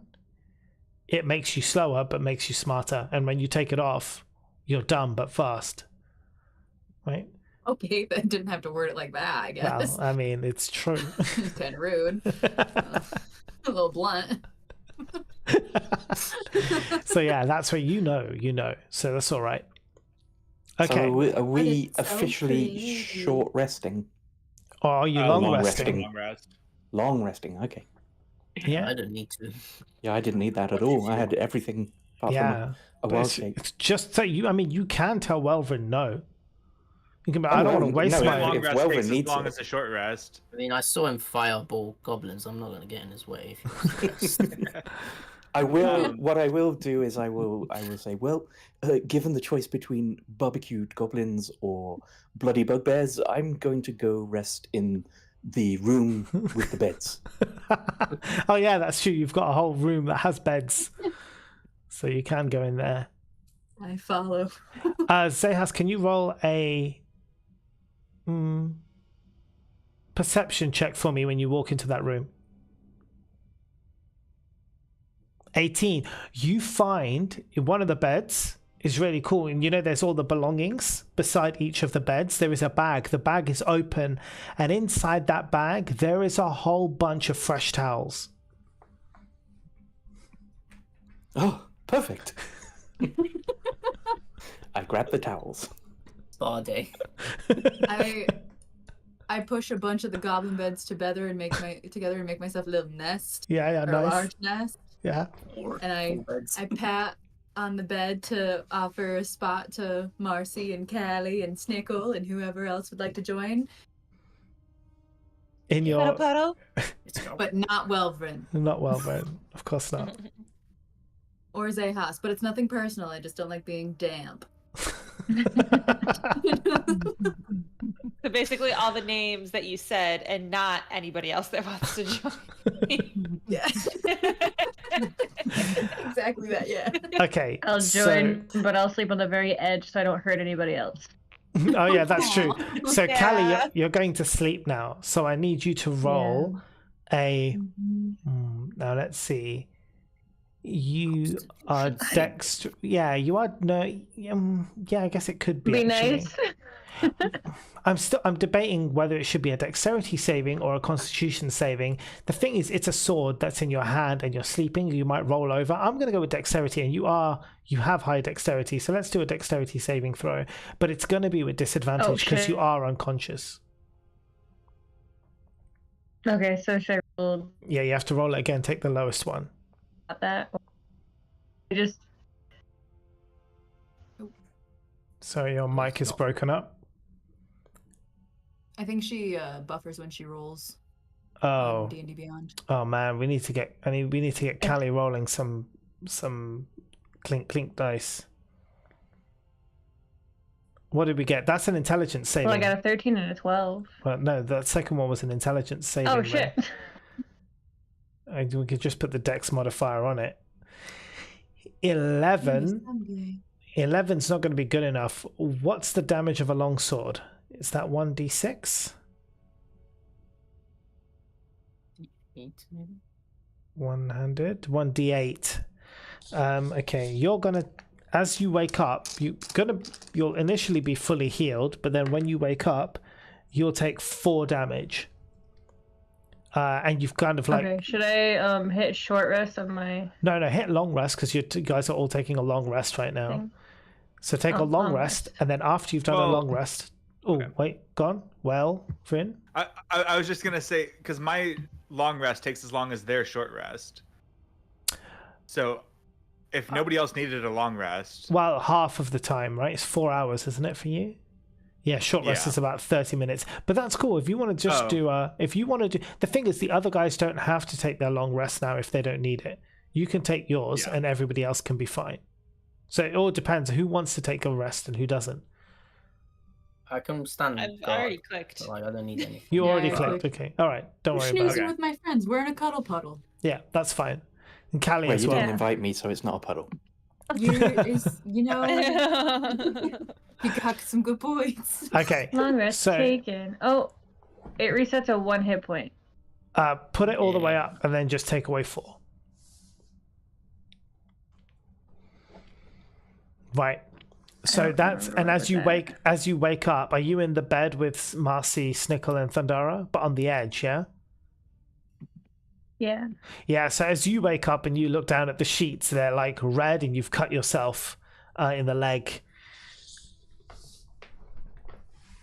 it makes you slower but makes you smarter, and when you take it off, you're dumb but fast. Right? Okay, then didn't have to word it like that, I guess. Well, I mean, it's true. It's kind of rude. A little blunt. So yeah, that's what you know. So that's all right. Okay. So are we it's so officially crazy. short resting? Or are you long resting? Long rest. Long resting, okay. Yeah. I don't need to. Yeah, I didn't need that at all. I had everything apart Yeah. from a But wild it's, shape. it's just so you. I mean, you can tell Welvin no. You can. Be, I Oh, don't no, want to waste no, A my. if long rest Welvin takes as needs long it. as a short rest. I mean, I saw him fireball goblins. I'm not going to get in his way. If he wants to rest. I will. What I will do is I will say, well, given the choice between barbecued goblins or bloody bugbears, I'm going to go rest in the room with the beds. Oh yeah, that's true. You've got a whole room that has beds, so you can go in there. I follow. Zehas, can you roll a perception check for me when you walk into that room? 18. You find in one of the beds is really cool, and you know there's all the belongings beside each of the beds. There is a bag. The bag is open, and inside that bag there is a whole bunch of fresh towels. Oh, perfect. I grab the towels. Spa day. I push a bunch of the goblin beds together and make myself a little nest. Yeah, Or a nice. large nest. Yeah. And I pat on the bed to offer a spot to Marcy and Callie and Snickle and whoever else would like to join. In your Puddle. But not Welvin not Welvin, of course not. or Zehas. But it's nothing personal. I just don't like being damp. So basically, all the names that you said, and not anybody else that wants to join. Yeah. Exactly that, yeah. Okay. I'll join, but I'll sleep on the very edge so I don't hurt anybody else. Oh yeah, that's true. So Yeah. Callie, you're going to sleep now. So I need you to roll a. Now let's see. You are dexter. Yeah, you are no. Yeah, I guess it could be. Be actually. nice. I'm debating whether it should be a dexterity saving or a constitution saving. The thing is, it's a sword that's in your hand and you're sleeping. You might roll over. I'm going to go with dexterity, and you have high dexterity, so let's do a dexterity saving throw. But it's going to be with disadvantage because shit. you are unconscious. Okay, so should I roll Yeah, you have to roll it again. Take the lowest one. that? I just Sorry, your mic is broken up. I think she buffers when she rolls. Oh, D&D Beyond. oh man, we need to get Callie rolling some clink clink dice. What did we get? That's an intelligence saving. well, I got a 13 and a 12. Well, no, that second one was an intelligence saving. Oh though. shit! We could just put the dex modifier on it. 11. 11's not going to be good enough. What's the damage of a longsword? Is that 1d6? 8, maybe? One-handed? 1d8. Okay, you're gonna, as you wake up, you'll initially be fully healed, but then when you wake up, you'll take 4 damage. And you've kind of like Okay, should I hit short rest on my no hit long rest because you guys are all taking a long rest right now. thing? So take a Oh, long long rest, and then after you've done a Well, long rest. Oh okay. wait, gone. Well, Finn. I was just gonna say because my long rest takes as long as their short rest. So, if nobody else needed a long rest, Well, half of the time, right? It's 4 hours, isn't it, for you? Yeah, short rest Yeah. is about 30 minutes. But that's cool. If you want to just if you want to do, the thing is, the other guys don't have to take their long rest now if they don't need it. You can take yours, Yeah. and everybody else can be fine. So it all depends who wants to take a rest and who doesn't. I can stand I've guard. already clicked. Like, I don't need anything. You Yeah, already I clicked. clicked. Okay. All right. Don't I'm worry about snoozing it. Okay. with my friends. We're in a cuddle puddle. Yeah, that's fine. And Callie Well, as you well. didn't invite me, so it's not a puddle. You got some good points. Okay. Long rest So taken. Oh, it resets a 1 hit point. put it all the way Yeah. up and then just take away 4. Right. So don't that's remember and what as you wake up, are you in the bed with Marcy, Snickle, and Thundara, but on the edge? Yeah. Yeah. Yeah. So as you wake up and you look down at the sheets, they're like red, and you've cut yourself in the leg.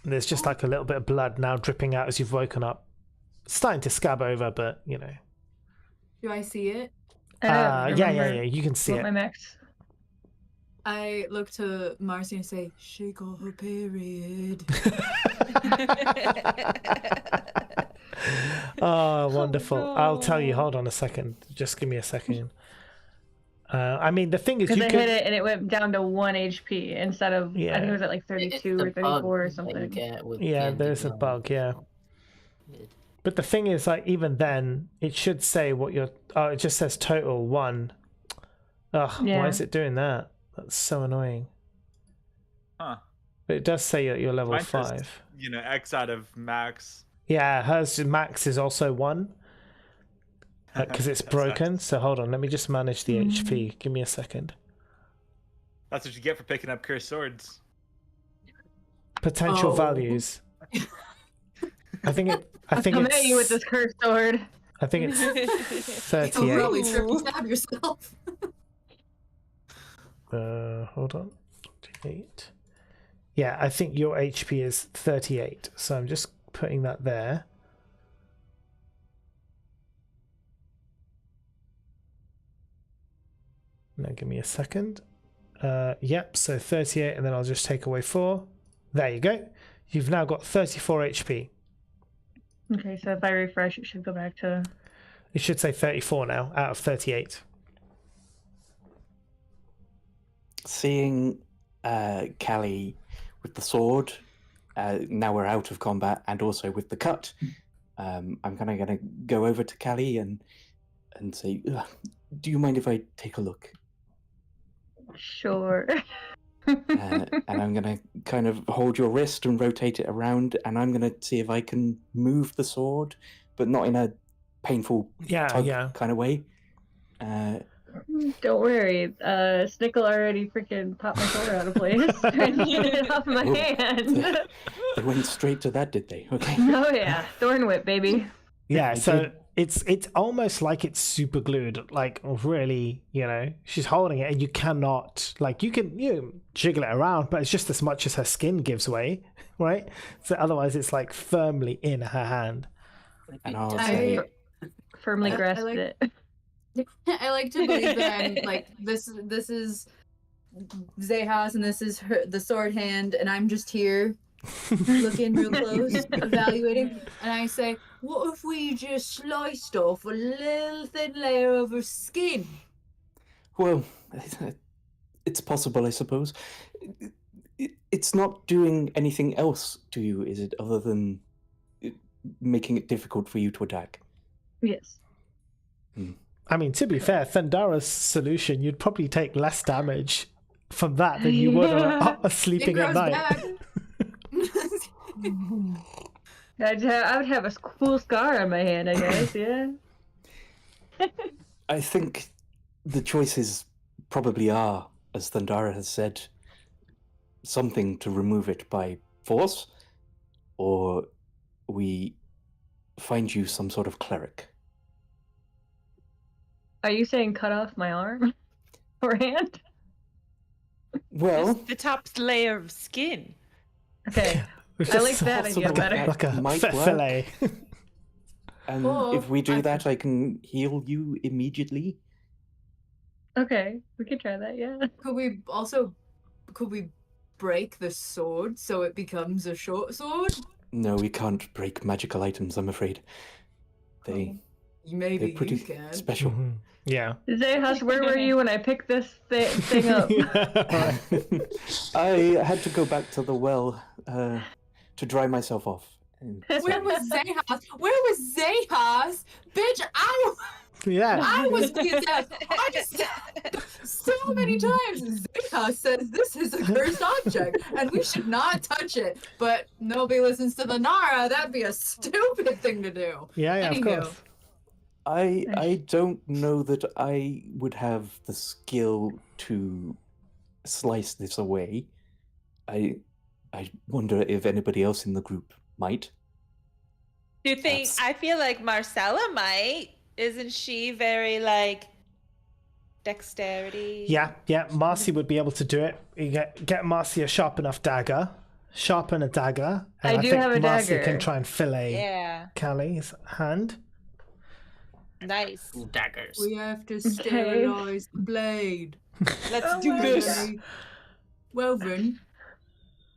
And there's just like a little bit of blood now dripping out as you've woken up. It's starting to scab over, but you know. Do I see it? I don't Yeah. remember You can see what it. my max. I look to Marcy and say, "She got her period." Oh, wonderful. I'll tell you. no. Hold on a second. Just give me a second. I mean, the thing is, Because you I could. hit it and it went down to 1 HP instead of, I Yeah. think it was at like It's 32 the or 34 bug or that you something. get with Yeah, D&D there's a Beyond. bug, yeah. Weird. But the thing is, like, even then, it should say what your. Oh, it just says total 1. Ugh, why Yeah. is it doing that? That's so annoying. Huh. But it does say you're level Mine says, 5. X out of max. Yeah, hers max is also 1 because it's That broken. sucks. So hold on, let me just manage the HP. Give me a second. That's what you get for picking up cursed swords. Potential Oh. values. I think Come at you with this it's. cursed sword. I think it's You'll 38. probably trip and stab yourself. Hold on. 38. Yeah, I think your HP is 38. So I'm just putting that there. Now give me a second. Yep, so 38, and then I'll just take away 4. There you go. You've now got 34 HP. Okay, so if I refresh, it should go back to. It should say 34 now out of 38. Seeing Callie with the sword, now we're out of combat, and also with the cut, I'm kind of going to go over to Callie and say, do you mind if I take a look? Sure. And I'm going to kind of hold your wrist and rotate it around, and I'm going to see if I can move the sword, but not in a painful tug kind of way. Don't worry. Snickle already freaking popped my shoulder out of place trying to get it off my Oh, hand. They went straight to that, did they? Okay. Oh yeah, thorn whip, baby. Yeah, I so did. it's almost like it's super glued, like really, she's holding it and you cannot, like, you can jiggle it around, but it's just as much as her skin gives way, right? So otherwise it's like firmly in her hand. And I'll say, Firmly I grasped like- it. I like to believe that I'm like this is Zehas and this is the sword hand, and I'm just here looking real close, evaluating, and I say, what if we just sliced off a little thin layer of her skin? well, it's possible, I suppose. It's not doing anything else to you, is it, other than making it difficult for you to attack? Yes. I mean, to be fair, Thundara's solution, you'd probably take less damage from that than you would sleeping It at grows night. back. I would have a cool scar on my hand, I guess. Yeah. I think the choices probably are, as Thundara has said, something to remove it by force, or we find you some sort of cleric. Are you saying cut off my arm or hand? Well, Just the top layer of skin. Okay. It's I just like that idea possible better. that like a might work. fillet. And Or if we do I that, I can heal you immediately. Okay, we could try that. Yeah. Could we break the sword so it becomes a short sword? No, we can't break magical items, I'm afraid. They Maybe They're pretty you can. special. Yeah. Zayhas, where were you when I picked this thing up? Right. I had to go back to the well to dry myself off. And Where was Zayhas? Where was Zayhas? Bitch, Yeah. I was being said. I just so many times. Zayhas says this is a cursed object and we should not touch it. But nobody listens to the Nara. That'd be a stupid thing to do. Yeah, of Anywho. course. I don't know that I would have the skill to slice this away. I wonder if anybody else in the group might. Do you think? That's- I feel like Marcella might. Isn't she very like dexterity? Yeah. Marcy would be able to do it. You get Marcy a sharp enough dagger, sharpen a dagger, and I do think have a Marcy dagger. can try and fillet Yeah. Callie's hand. Nice. Daggers. We have to sterilize the blade. Let's do this. Well then,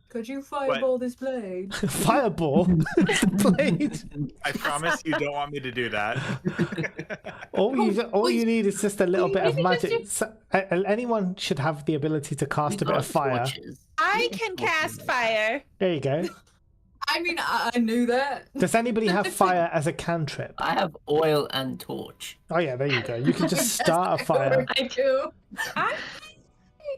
could you fireball this blade? Fireball the blade. I promise you don't want me to do that. All you need is just a little bit of you just magic. Anyone should have the ability to cast a bit of fire. I can cast fire. There you go. I mean, I knew that. Does anybody have fire as a cantrip? I have oil and torch. Oh yeah, there you go. You can just start a fire. I do. I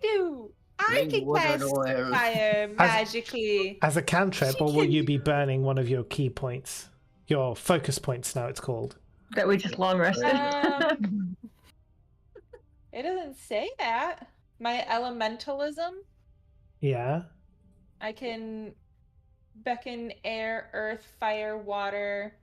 do. I Bring can wood and cast oil. fire magically. As a cantrip, or will you be burning one of your key points? Your focus points now it's called. That we just long rested. It doesn't say that. My elementalism, Yeah. I can beckon air, earth, fire, water,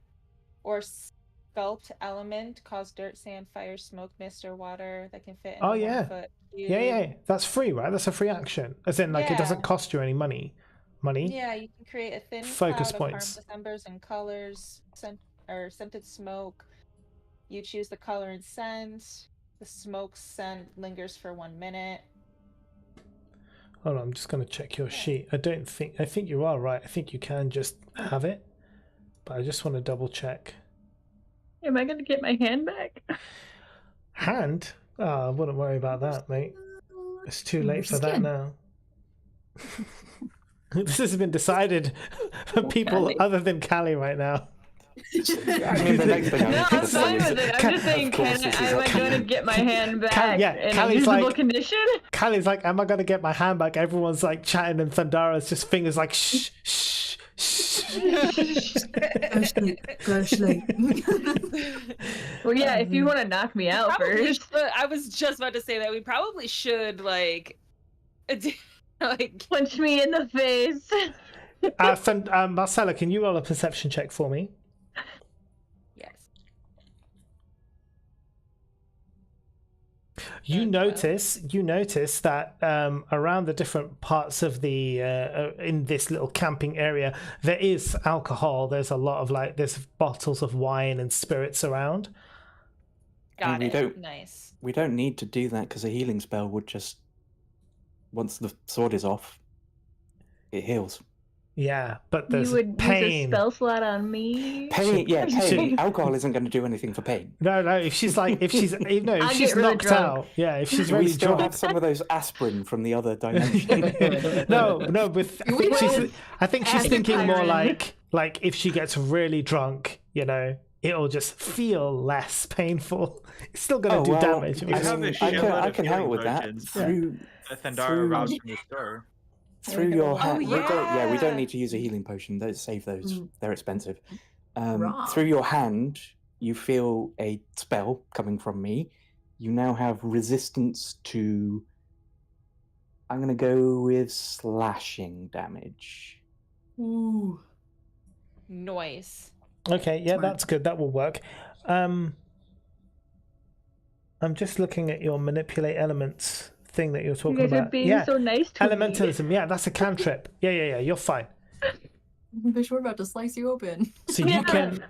or sculpt element, cause dirt, sand, fire, smoke, mist, or water that can fit in Oh, a yeah. 1 foot cube. Yeah. That's free, right? That's a free action. As in, like, it doesn't Yeah. cost you any money. Yeah, you can create a thin Focus cloud points. of harmless embers and colors, scented smoke. You choose the color and scent. The smoke scent lingers for 1 minute. Hold on, I'm just going to check your sheet. I think you are right. I think you can just have it. But I just want to double check. Am I going to get my hand back? Hand? Oh, I wouldn't worry about that, mate. It's too late for that Skin. now. This has been decided for people Callie. other than Callie right now. I mean, the next thing I No, need I'm to say fine is with it. that- I'm just saying, of course, this is am I up to going to you. get my hand back yeah, in a Callie's usable like- condition? Callie's like, am I going to get my hand back? Everyone's like chatting and Thundara's just fingers like, shh, shh, shh. Flashlight. Well, yeah, if you want to knock me out Probably first. should- I was just about to say that we probably should like Punch me in the face. Marcella, can you roll a perception check for me? yes. You And, notice that around the different parts of the in this little camping area, there is alcohol. There's a lot of there's bottles of wine and spirits around. Got we it. don't- Nice. We don't need to do that because a healing spell would just, once the sword is off, it heals. Yeah, but You there's would use a pain. spell slot on me? Pain, yeah, Should- pain. Alcohol isn't going to do anything for pain. No, if she's I'll if get she's really knocked drunk. out, yeah, if she's We really still drunk. have some of those aspirin from the other dimension. No, with I think she's Acid thinking more pirate. like if she gets really drunk, it'll just feel less painful. It's still gonna do damage. You have a I shitload can of help healing with that potions. through Thundara robbed from the store. your hand. We yeah. don't need to use a healing potion. Those save those. They're expensive. Right. Through your hand, you feel a spell coming from me. You now have resistance to. I'm going to go with slashing damage. Ooh. Noise. Okay, yeah, Smart. that's good. That will work. I'm just looking at your manipulate elements thing that you're You talking guys are about. being Yeah, so nice to me. elementalism. Yeah, that's a cantrip. Yeah. You're fine. Bitch, we're about to slice you open. So you can.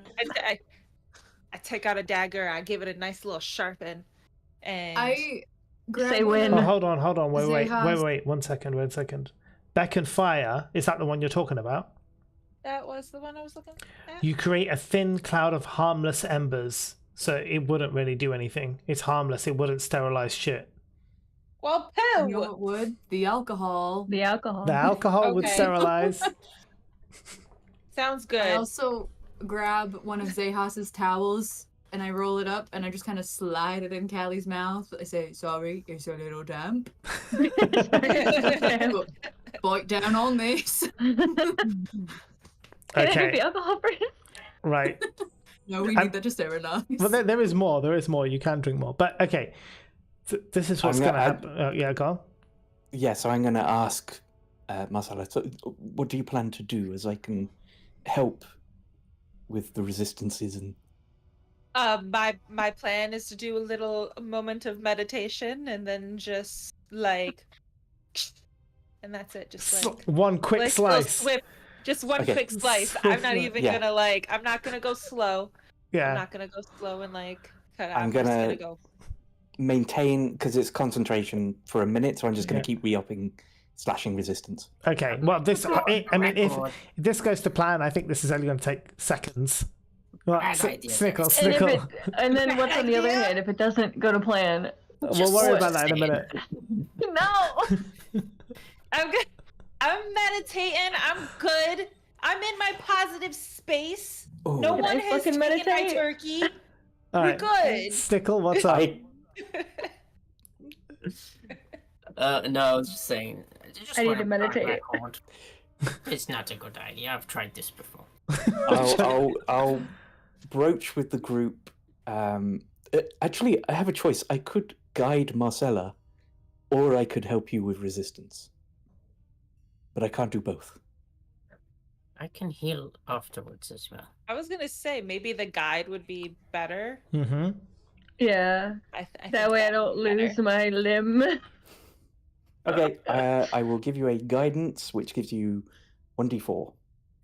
I take out a dagger. I give it a nice little sharpen, and I grab Say one of when. Oh, the- hold on. Zayhas. Wait. 1 second. Beck and fire. Is that the one you're talking about? that was the one I was looking at. You create a thin cloud of harmless embers so it wouldn't really do anything. It's harmless. It wouldn't sterilize shit. Well, You know poo. what would? The alcohol. The alcohol. The alcohol would Okay. sterilize. Sounds good. I also grab one of Zehas's towels and I roll it up and I just kind of slide it in Callie's mouth. I say, sorry, it's a little damp. Bite down on this. Can I drink Okay, the alcohol first? right. No, we need that to sterilize. Well, there is more. There is more. You can drink more. But okay, this is what's I'm going to gonna- happen. Yeah, go on. Yeah, so I'm going to ask Marcella, so what do you plan to do as I can help with the resistances and... My plan is to do a little moment of meditation and then just like, and that's it. Just like One quick like slice. just one Okay. quick slice. I'm not even Yeah. gonna like. I'm not gonna go slow. I'm Yeah. not gonna go slow and like. I'm just gonna- go. maintain, because it's concentration for a minute, so I'm just going to keep re-upping slashing resistance. Okay. Well, this. I mean, if Record. this goes to plan, I think this is only going to take seconds. Well, Bad idea. Snickle, And, if Snickle. and then what's on the other Idea? hand if it doesn't go to plan? We'll worry about that in a minute. No! I'm meditating. I'm good. I'm in my positive space. Oh, No Can one I has fucking taken my meditate? turkey. All We're right. good. Snickle, what's up? No, I was just saying. Just I need want to put on meditate. record. It's not a good idea. I've tried this before. I'll broach with the group. Actually, I have a choice. I could guide Marcella, or I could help you with resistance. But I can't do both. I can heal afterwards as well. I was gonna say maybe the guide would be better. Mm-hmm. Yeah. I think That way I that would don't be better. lose my limb. Okay, I will give you a guidance, which gives you 1d4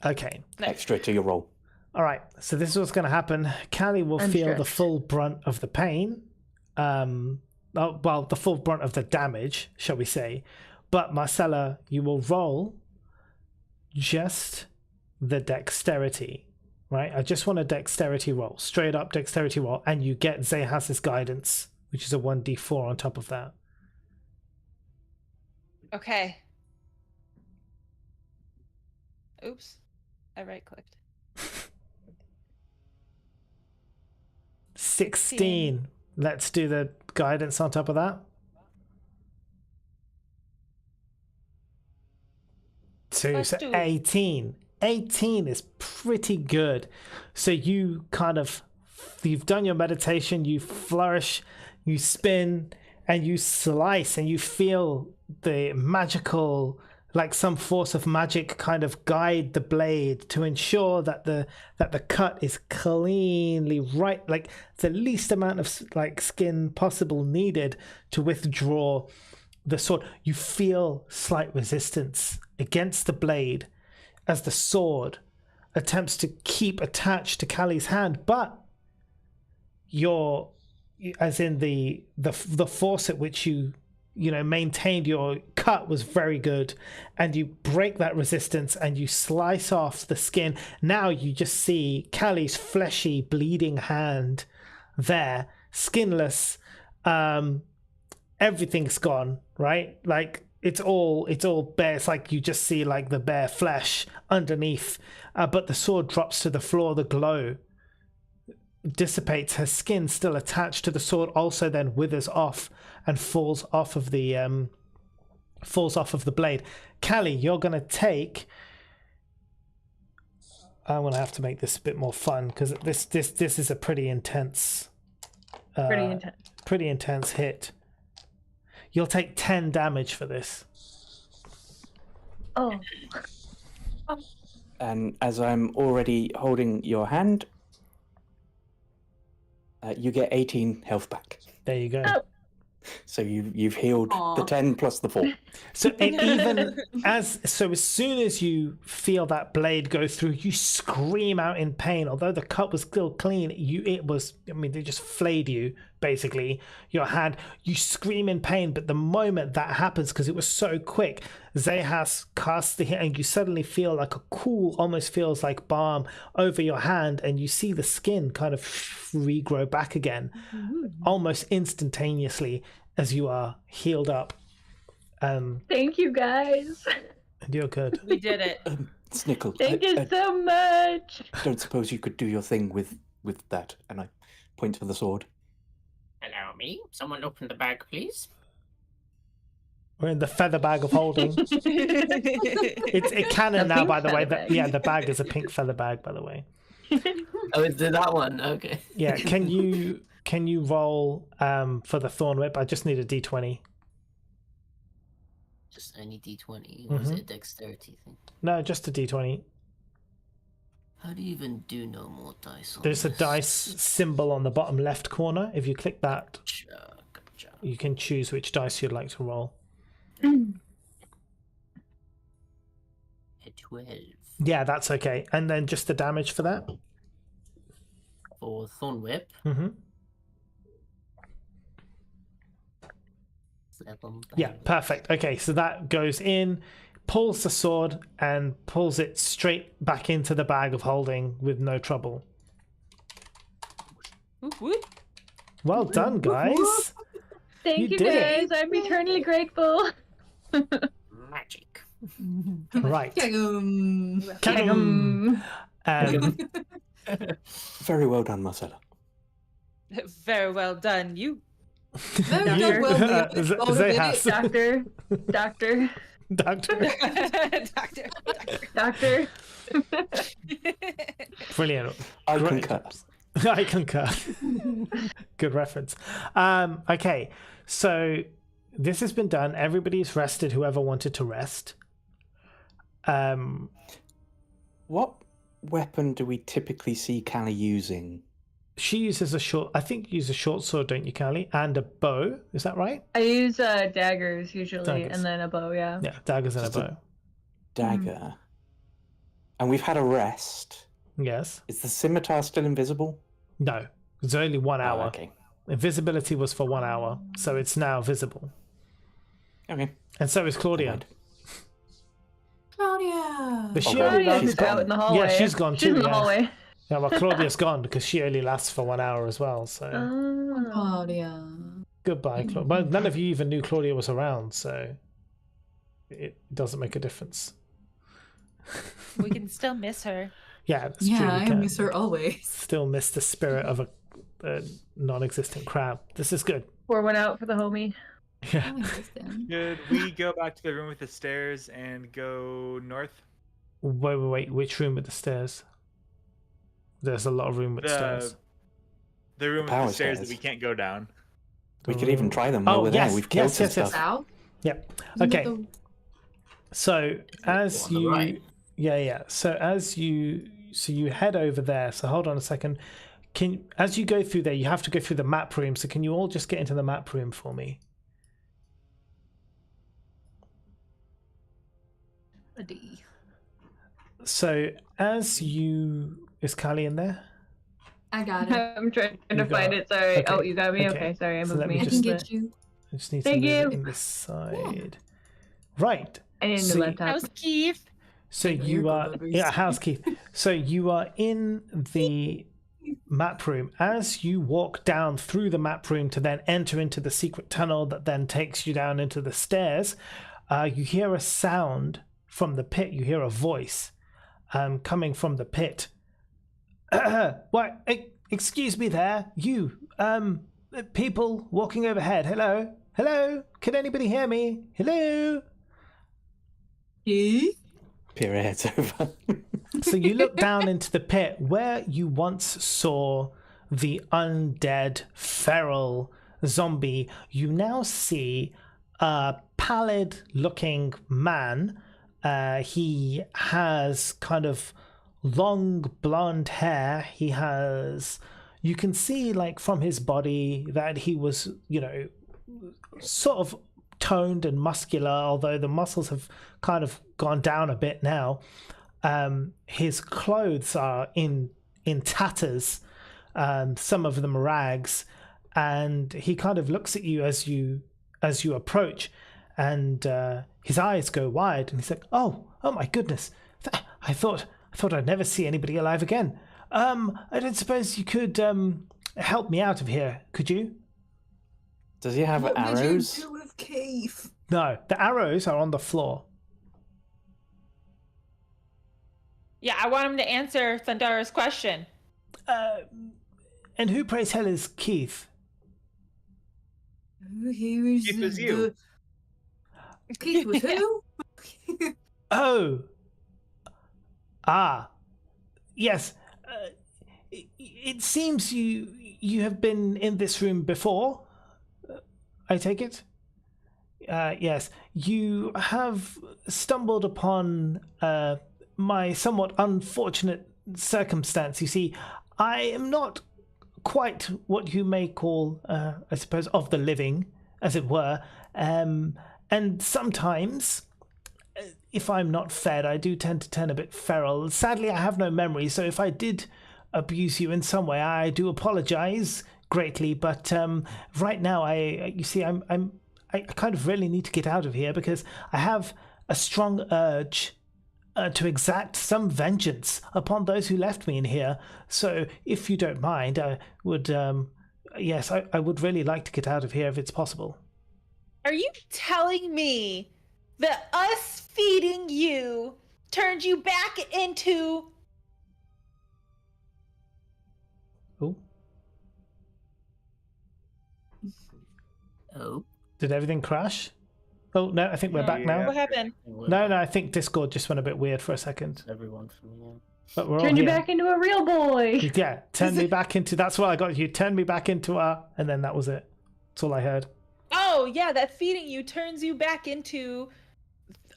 Okay. Nice. extra to your roll. All right. So this is what's going to happen. Callie will I'm feel the stressed. full brunt of the pain. Well, the full brunt of the damage, shall we say? But Marcella, you will roll just the dexterity, right? I just want a dexterity roll, straight up dexterity roll, and you get Zehas's guidance, which is a 1d4 on top of that. Okay. Oops. I right clicked. 16. Let's do the guidance on top of that. Two, Let's so do it. 18. 18 is pretty good. So you kind of, you've done your meditation, you flourish, you spin, and you slice, and you feel the magical, like some force of magic kind of guide the blade to ensure that the cut is cleanly right, like the least amount of like skin possible needed to withdraw the sword. You feel slight resistance against the blade as the sword attempts to keep attached to Callie's hand, but your, as in the force at which you maintained your cut was very good, and you break that resistance and you slice off the skin. Now you just see Callie's fleshy, bleeding hand there, skinless. Everything's gone, right? Like it's all bare. It's like you just see like the bare flesh underneath, but the sword drops to the floor. The glow dissipates. Her skin still attached to the sword also then withers off and falls off of the blade. Callie, you're gonna take, I'm gonna have to make this a bit more fun because this is a pretty intense pretty intense hit. You'll take 10 damage for this. Oh. And as I'm already holding your hand, you get 18 health back. There you go. Oh. So you've healed the Aw. 10 plus the 4. So and even as soon as you feel that blade go through, you scream out in pain. Although the cut was still clean, they just flayed you basically your hand. You scream in pain, but the moment that happens, because it was so quick, Zehas casts the hit and you suddenly feel like a cool, almost feels like balm over your hand, and you see the skin kind of regrow back again almost instantaneously as you are healed up. Thank you, guys. You're good. We did it. Snickle, Thank you so much. don't suppose you could do your thing with that? And I point to the sword. Allow me. Someone open the bag, please. We're in the feather bag of holding. It's a canon The now, pink by the way. feather That bag. the bag is a pink feather bag, by the way. Oh, is it that one? Okay. Yeah, can you roll for the thorn whip? I just need a d20. Just any d20. Or is Mhm. it a dexterity thing? No, just a d20. How do you even do no more dice on There's a this? dice symbol on the bottom left corner. If you click that, Gotcha. you can choose which dice you'd like to roll. A 12 Yeah, that's okay. And then just the damage for that. for Thorn Whip. Mm-hmm. 7. Yeah, perfect. Okay, so that goes in, pulls the sword, and pulls it straight back into the bag of holding with no trouble. Whoop, whoop. Well done, guys. Thank You you, did it. guys. I'm eternally grateful. Magic. Right. Kagum. Very well done, Marcella. Very well done. You. Very done well, Leah. Zehas. Doctor. Doctor. Doctor. Doctor. Brilliant. I Great. concur. I concur. Good reference. Okay, so this has been done. Everybody's rested, whoever wanted to rest. What weapon do we typically see Callie using? She uses I think you use a short sword, don't you, Callie? And a bow, is that right? I use daggers usually, Daggers. and then a bow. Yeah. Yeah, daggers and a Just a- bow. Dagger. And we've had a rest. Yes. Is the scimitar still invisible? No, it's only 1 Oh, hour. okay. Invisibility was for 1 hour, so it's now visible. Okay. And so is Claudia. Mind. Claudia. But she Okay. only Claudia's She's lasts. out in the gone. hallway. Yeah, she's gone She's too, in the yeah. hallway. Yeah, well, Claudia's gone because she only lasts for 1 hour as well. So Oh. Claudia. goodbye, Claudia. Well, none of you even knew Claudia was around, so it doesn't make a difference. We can still miss her. Yeah, that's true. Yeah, we I can miss her always. still miss the spirit of a non-existent crab. This is good. Pour one out for the homie. Yeah. I miss them. Should we go back to the room with the stairs and go north? Wait. Which room with the stairs? There's a lot of room with stairs. The room with Power the stairs stairs. that we can't go down. We could even try them while Oh, we're yes, there. We've killed yes, some yes, yes. stuff. South? Yep. Isn't it Okay. the- So as on the you, right. yeah. So you head over there. So hold on a second. As you go through there, you have to go through the map room. So can you all just get into the map room for me? A D. So is Callie in there? I got it. I'm trying You to got find it. Sorry. okay, Oh, you got me? okay. Okay, sorry. I So moved let me me. I just- can get you. I just need Thank to move you. it in this side. Right. I need a So new you- laptop. How's Keith? So Here you go, are, babies. yeah, how's Keith? So you are in the map room. As you walk down through the map room to then enter into the secret tunnel that then takes you down into the stairs, you hear a sound from the pit. You hear a voice coming from the pit. What? Excuse me there. You, people walking overhead. Hello? Hello? Can anybody hear me? Hello? Keith? Peer your heads over. So you look down into the pit where you once saw the undead feral zombie. You now see a pallid looking man. He has kind of long blonde hair. You can see like from his body that he was, sort of toned and muscular, although the muscles have kind of gone down a bit now. His clothes are in tatters, some of them rags, and he kind of looks at you as you approach, and his eyes go wide, and he's like, "Oh my goodness! I thought I'd never see anybody alive again. I don't suppose you could help me out of here, could you?" Does he have What arrows? did you do with Keith? No, the arrows are on the floor. Yeah, I want him to answer Thundara's question. And who, praise hell, is Keith? He was Keith was you. Keith was who? Oh. Ah. Yes. It seems you have been in this room before. I take it? Yes. You have stumbled upon my somewhat unfortunate circumstance. You see, I am not quite what you may call, I suppose, of the living, as it were. And sometimes, if I'm not fed, I do tend to turn a bit feral. Sadly, I have no memory, so if I did abuse you in some way, I do apologize greatly. But right now, I kind of really need to get out of here because I have a strong urge to exact some vengeance upon those who left me in here. So, if you don't mind, I would, I would really like to get out of here if it's possible. Are you telling me that us feeding you turned you back into... Oh, Oh, did everything crash? Oh no, I think we're back now. What happened? No, I think Discord just went a bit weird for a second. Everyone from here. But we're all Turn you here. back into a real boy. Yeah, turn me back into. That's what I got. You turn me back into and then that was it. That's all I heard. Oh, yeah, that feeding you turns you back into,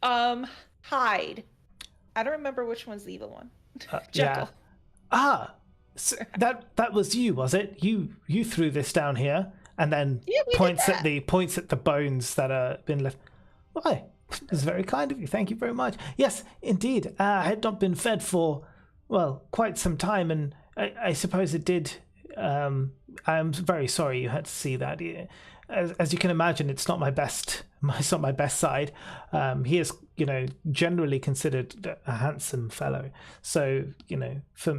Hyde. I don't remember which one's the evil one. Jekyll. Yeah. So that was you, was it? You threw this down here, and then Yeah, we did points that. at the bones that are been left. Why? It's very kind of you. Thank you very much. Yes, indeed. I had not been fed for, well, quite some time, and I suppose it did. I'm very sorry you had to see that. As you can imagine, it's not my best. It's not my best side. He is, generally considered a handsome fellow. So,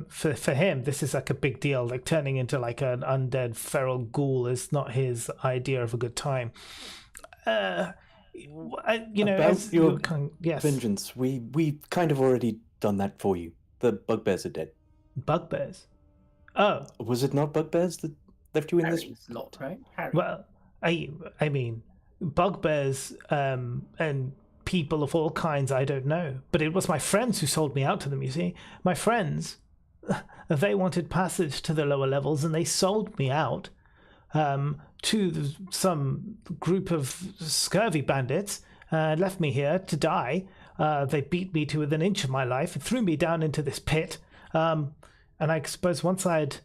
for him, this is like a big deal. Like turning into like an undead feral ghoul is not his idea of a good time. About as your yes, vengeance, we kind of already done that for you. The bugbears are dead. bugbears. Oh, Was it not bugbears that left you in this? Harry's lot, right? Harry. well, I mean, bugbears and people of all kinds, I don't know. But it was my friends who sold me out to them, you see. My friends, they wanted passage to the lower levels, and they sold me out to some group of scurvy bandits, left me here to die. They beat me to within an inch of my life and threw me down into this pit. And I suppose once I'd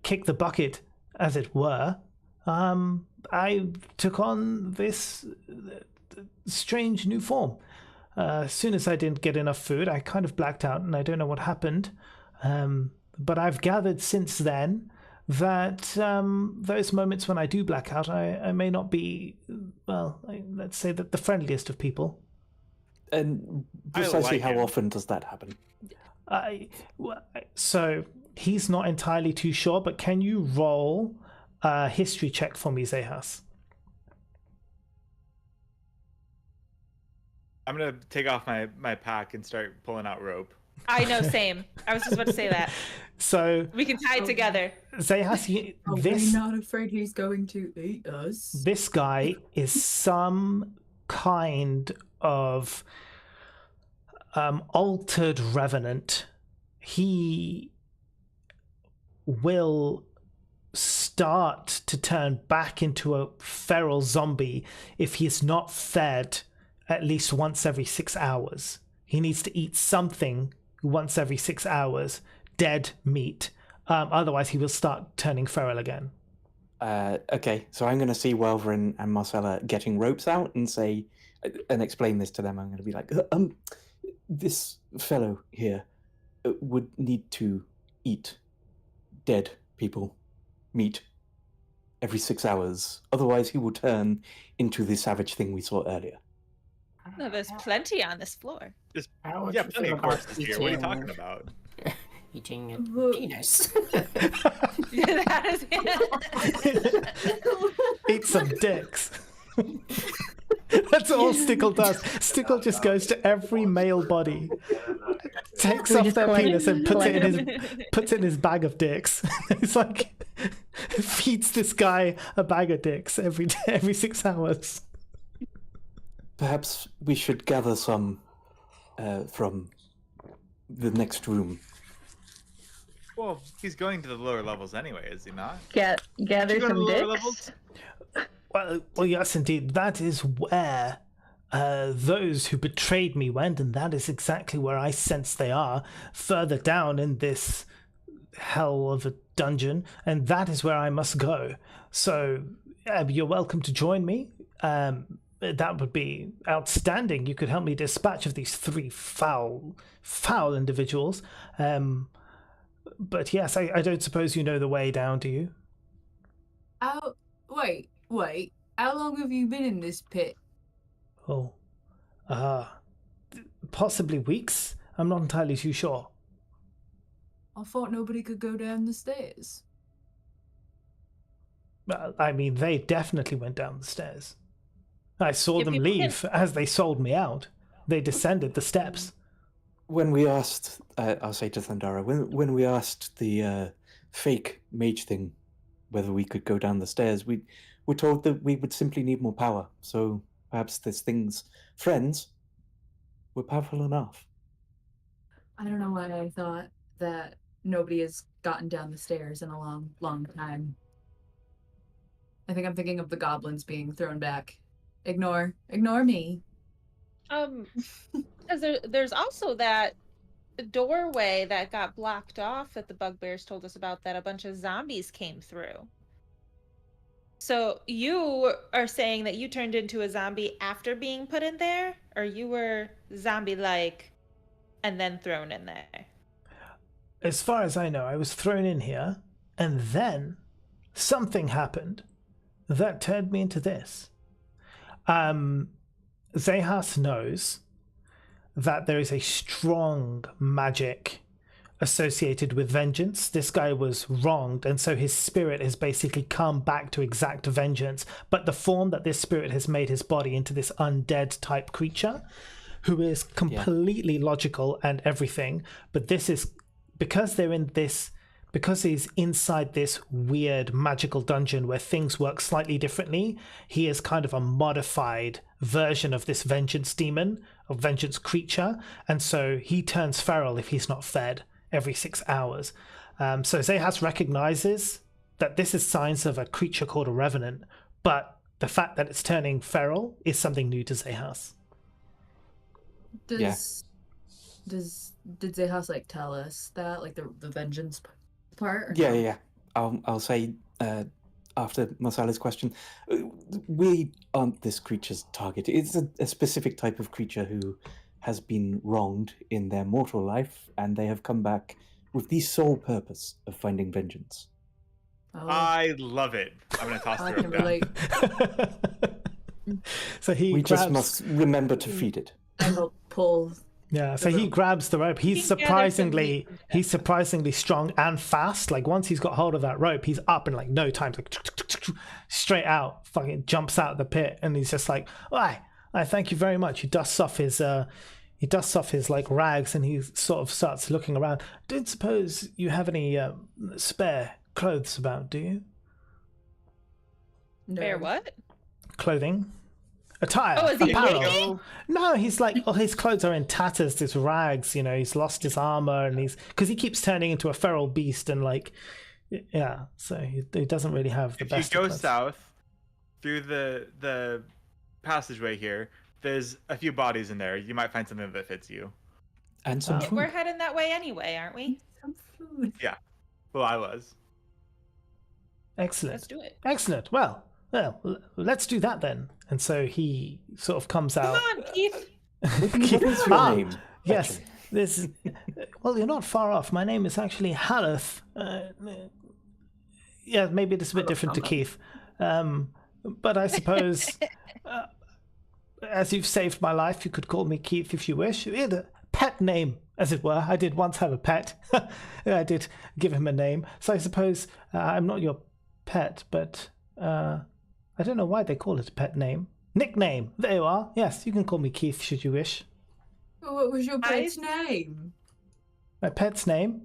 kicked the bucket, as it were, I took on this strange new form. As soon as I didn't get enough food, I kind of blacked out, and I don't know what happened. But I've gathered since then that those moments when I do black out, I may not be, well, let's say that the friendliest of people. And I precisely like how him. often does that happen? So he's not entirely too sure, but can you roll a history check for me, Zehas? I'm gonna take off my pack and start pulling out rope. I know, same. I was just about to say that. So We can tie it together. Zehas, Are this we not afraid he's going to eat us? this guy is some kind of altered revenant. He will start to turn back into a feral zombie if he's not fed at least once every 6 hours. He needs to eat something once every 6 hours, dead meat. Otherwise, he will start turning feral again. Okay, so I'm going to see Welver and Marcella getting ropes out and explain this to them. I'm going to be like, this fellow here would need to eat dead people, meat. every 6 hours. Otherwise, he will turn into the savage thing we saw earlier. No, there's plenty on this floor. How would Yeah, you plenty feel of about corpses here. What are you talking about? eating a Who- penis? That is- Eat some dicks. That's all Stickle does. Stickle just goes to every male body, takes We off just their collect- penis and puts it in collect his bag of dicks. It's like feeds this guy a bag of dicks every 6 hours. Perhaps we should gather some from the next room. Well, he's going to the lower levels anyway, is he not? Gather You go to the some lower dicks. levels? Well, yes, indeed. That is where those who betrayed me went, and that is exactly where I sense they are, further down in this hell of a dungeon, and that is where I must go. So, you're welcome to join me. That would be outstanding. You could help me dispatch of these 3 foul individuals. But yes, I don't suppose you know the way down, do you? Wait. How long have you been in this pit? Oh, possibly weeks. I'm not entirely too sure. I thought nobody could go down the stairs. Well, I mean, they definitely went down the stairs. I saw Yeah, them people leave as they sold me out. They descended the steps. When we asked, I'll say to Thundara, when we asked the fake mage thing whether we could go down the stairs, we were told that we would simply need more power. So perhaps this thing's friends were powerful enough. I don't know why I thought that nobody has gotten down the stairs in a long time. I think I'm thinking of the goblins being thrown back. Ignore me. Because there's also that doorway that got blocked off that the bugbears told us about, that a bunch of zombies came through. So you are saying that you turned into a zombie after being put in there, or you were zombie-like and then thrown in there? As far as I know, I was thrown in here, and then something happened that turned me into this. Zehas knows that there is a strong magic associated with vengeance. This guy was wronged, and so his spirit has basically come back to exact vengeance. But the form that this spirit has made his body into this undead type creature, who is completely logical and everything. But this is because he's inside this weird magical dungeon where things work slightly differently. He is kind of a modified version of this vengeance demon, or vengeance creature, and so he turns feral if he's not fed every 6 hours. So Zehas recognizes that this is signs of a creature called a revenant, but the fact that it's turning feral is something new to Zehas. Did Zehas like tell us that, like the vengeance part? Or no? Yeah. I'll say after Marcela's question, we aren't this creature's target. It's a specific type of creature who has been wronged in their mortal life, and they have come back with the sole purpose of finding vengeance. Oh, I love it. I'm gonna toss I the can rope down. relate. So he We grabs, just must remember to feed it. I will pull. yeah. So he grabs the rope. He's He gathers some surprisingly strong and fast. Like once he's got hold of that rope, he's up in like no time. Like straight out, fucking jumps out of the pit, and he's just like, "I thank you very much." He dusts off his like rags, and he sort of starts looking around. Don't suppose you have any spare clothes about, do you? No. Bear what? Clothing, attire, Oh, is he apparel. naked? No, he's like, his clothes are in tatters, his rags, he's lost his armor, and because he keeps turning into a feral beast, and like, yeah, so he doesn't really have the If best. you go of clothes. south through the passageway here, there's a few bodies in there. You might find something that fits you. And some Wow. food. We're heading that way anyway, aren't we? Some food. Well, I was. Excellent. Let's do it. Excellent. Well, let's do that then. And so he sort of comes out. Come on, Keith. What is your Ah, name? Yes, actually? this is. Well, you're not far off. My name is actually Haleth. Yeah, maybe it's a bit different to Keith. But I suppose, as you've saved my life, you could call me Keith if you wish. You had a pet name, as it were. I did once have a pet. I did give him a name. So I suppose I'm not your pet, but I don't know why they call it a pet name. Nickname. There you are. Yes, you can call me Keith should you wish. What was your pet's name? My pet's name?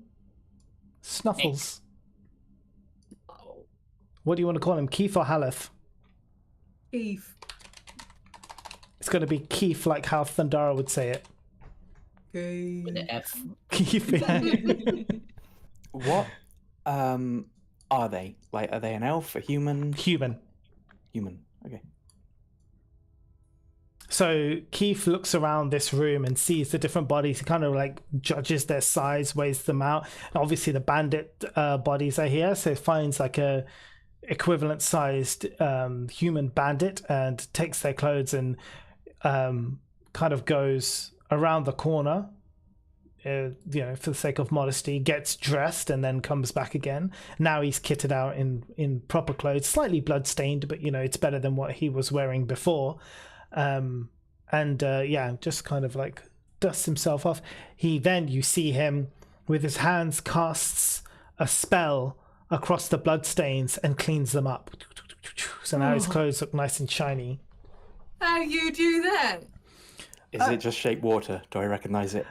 Snuffles. What do you want to call him, Keith or Haleth? Keith. It's going to be Keith, like how Thundara would say it. With an F. Keith. Yeah. What are they? Like, are they an elf, a human? Human. Human. Okay. So Keith looks around this room and sees the different bodies. He kind of like judges their size, weighs them out. And obviously the bandit bodies are here, so finds like a equivalent sized human bandit and takes their clothes and kind of goes around the corner, for the sake of modesty, gets dressed and then comes back again. Now he's kitted out in proper clothes, slightly bloodstained, but it's better than what he was wearing before. Just kind of like dusts himself off. You see him with his hands casts a spell across the bloodstains and cleans them up. So now his clothes look nice and shiny. How you do that? Is it just shape water? Do I recognize it?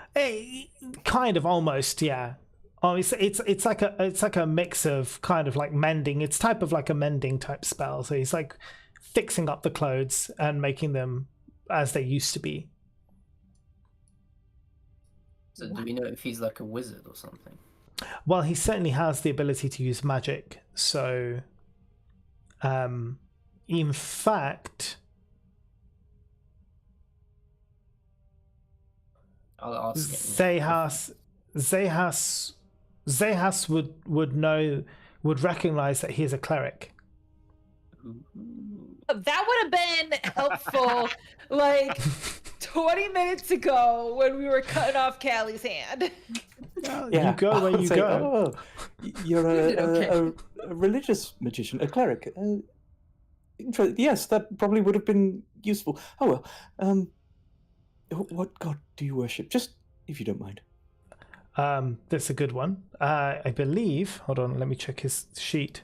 Kind of, almost, yeah. Oh, it's like a mix of kind of like mending. It's type of like a mending type spell. So he's like fixing up the clothes and making them as they used to be. So do we know if he's like a wizard or something? Well, he certainly has the ability to use magic. So, in fact, I'll ask Zehas would recognize that he is a cleric. That would have been helpful like 20 minutes ago when we were cutting off Callie's hand. You go where you go. You're a religious magician, a cleric. Yes, that probably would have been useful. Oh well. What god do you worship? Just if you don't mind. That's a good one. I believe. Hold on, let me check his sheet.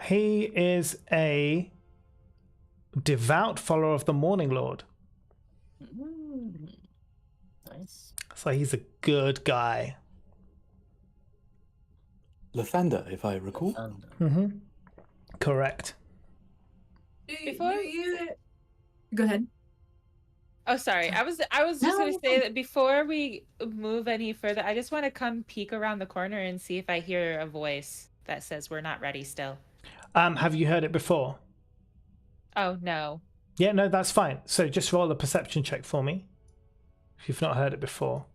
He is a devout follower of the Morning Lord. Nice. So he's a good guy. Lathander, if I recall. Mm-hmm. Correct. Go ahead. Oh, sorry. I was just going to say that before we move any further, I just want to come peek around the corner and see if I hear a voice that says we're not ready still. Have you heard it before? Oh, no. Yeah, no, that's fine. So just roll a perception check for me if you've not heard it before.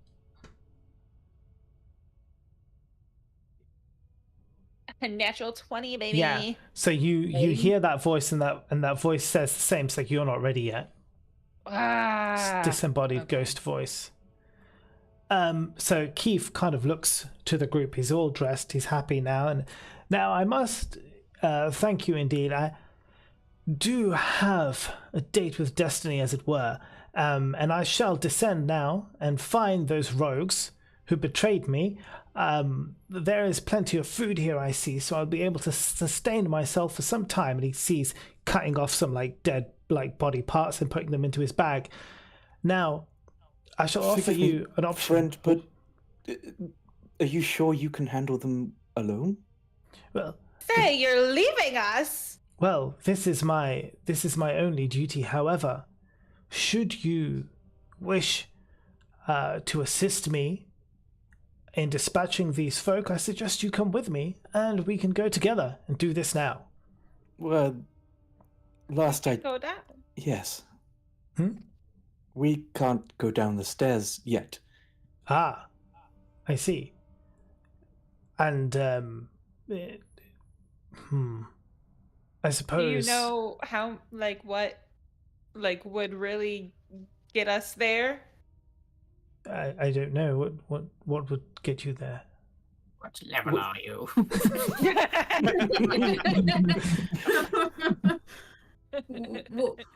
A natural 20, baby. Yeah. So you hear that voice and that voice says the same. It's like you're not ready yet. It's disembodied ghost voice. So Keith kind of looks to the group. He's all dressed. He's happy now. And now I must thank you indeed. I do have a date with destiny, as it were. And I shall descend now and find those rogues who betrayed me. There is plenty of food here, I see, so I'll be able to sustain myself for some time. And he sees cutting off some like dead like body parts and putting them into his bag. Now, I shall offer you an option. Friend, but are you sure you can handle them alone? Well, Say, you're leaving us. Well, this is my only duty. However, should you wish to assist me in dispatching these folk, I suggest you come with me and we can go together and do this now. Well, Go down. Yes. Hmm? We can't go down the stairs yet. Ah, I see. And I suppose. Do you know how what would really get us there? I don't know what would get you there. What level are you?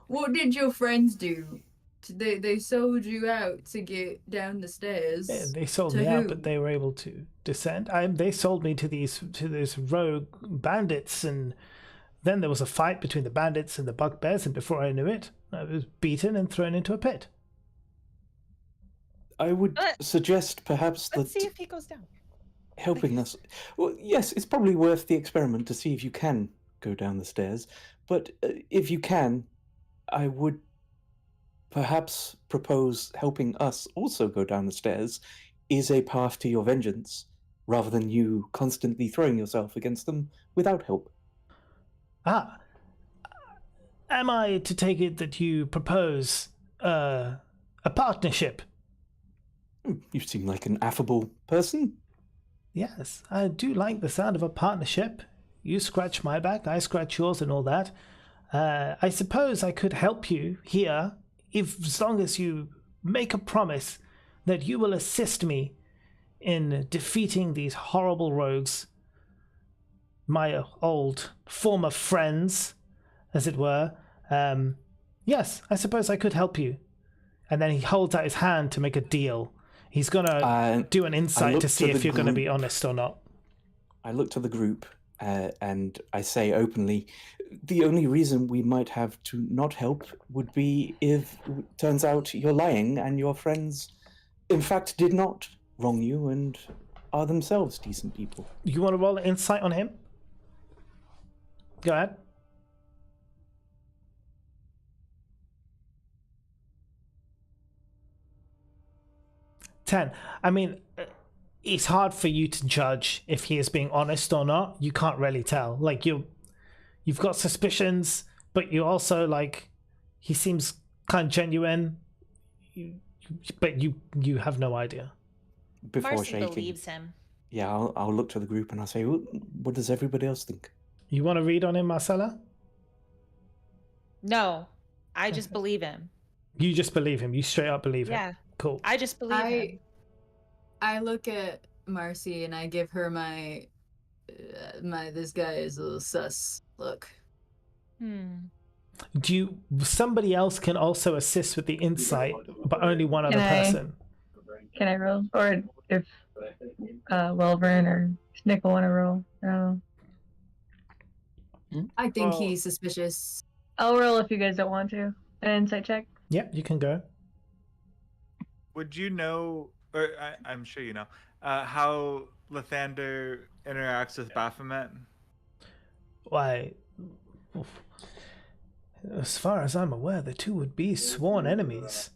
What did your friends do? They sold you out to get down the stairs. Yeah, they sold To me out, who? but they were able to descend. They sold me to these rogue bandits, and then there was a fight between the bandits and the bugbears, and before I knew it, I was beaten and thrown into a pit. I would suggest perhaps Let's that see if he goes down. helping us. Well, yes, it's probably worth the experiment to see if you can go down the stairs. But if you can, I would perhaps propose helping us also go down the stairs is a path to your vengeance, rather than you constantly throwing yourself against them without help. Ah, am I to take it that you propose a partnership? You seem like an affable person. Yes, I do like the sound of a partnership. You scratch my back, I scratch yours, and all that. I suppose I could help you here, as long as you make a promise that you will assist me in defeating these horrible rogues, my old former friends, as it were. Yes, I suppose I could help you. And then he holds out his hand to make a deal. He's gonna do an insight to see if you're gonna be honest or not. I look to the group and I say openly, the only reason we might have to not help would be if it turns out you're lying and your friends, in fact, did not wrong you and are themselves decent people. You want to roll an insight on him? Go ahead. Ten. I mean, it's hard for you to judge if he is being honest or not. You can't really tell. Like you've got suspicions, but you also like he seems kind of genuine. But you have no idea. Before Marcy shaking, believes him. yeah, I'll look to the group and I'll say, what does everybody else think? You want to read on him, Marcella? No, I just believe him. You just believe him. You straight up believe him. Yeah, Cool. I just believe him. I look at Marcy and I give her my this guy is a little sus look. Somebody else can also assist with the insight, but only one other person. Can I roll? Or if Welvern or Snickle want to roll? No. I think he's suspicious. I'll roll if you guys don't want to. An insight check. Yep, you can go. Would you know, or I'm sure you know, how Lathander interacts with Baphomet? Why, as far as I'm aware, the two would be sworn enemies.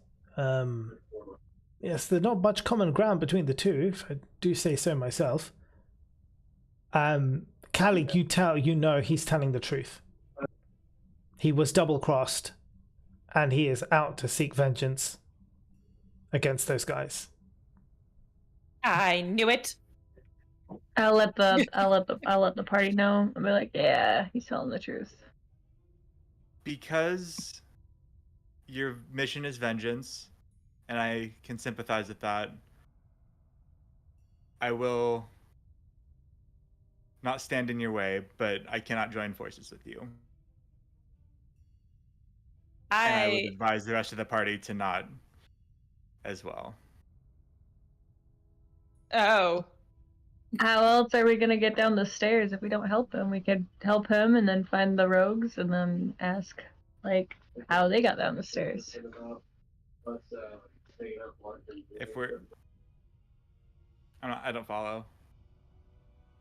Yes, there's not much common ground between the two, if I do say so myself. Callie, you know he's telling the truth. He was double-crossed, and he is out to seek vengeance against those guys. I knew it. I'll let the party know. I'll be like, yeah, he's telling the truth. Because your mission is vengeance, and I can sympathize with that, I will not stand in your way, but I cannot join forces with you. And I would advise the rest of the party to not as well. Oh. How else are we gonna get down the stairs if we don't help him? We could help him and then find the rogues and then ask, like, how they got down the stairs. If we're... I don't follow.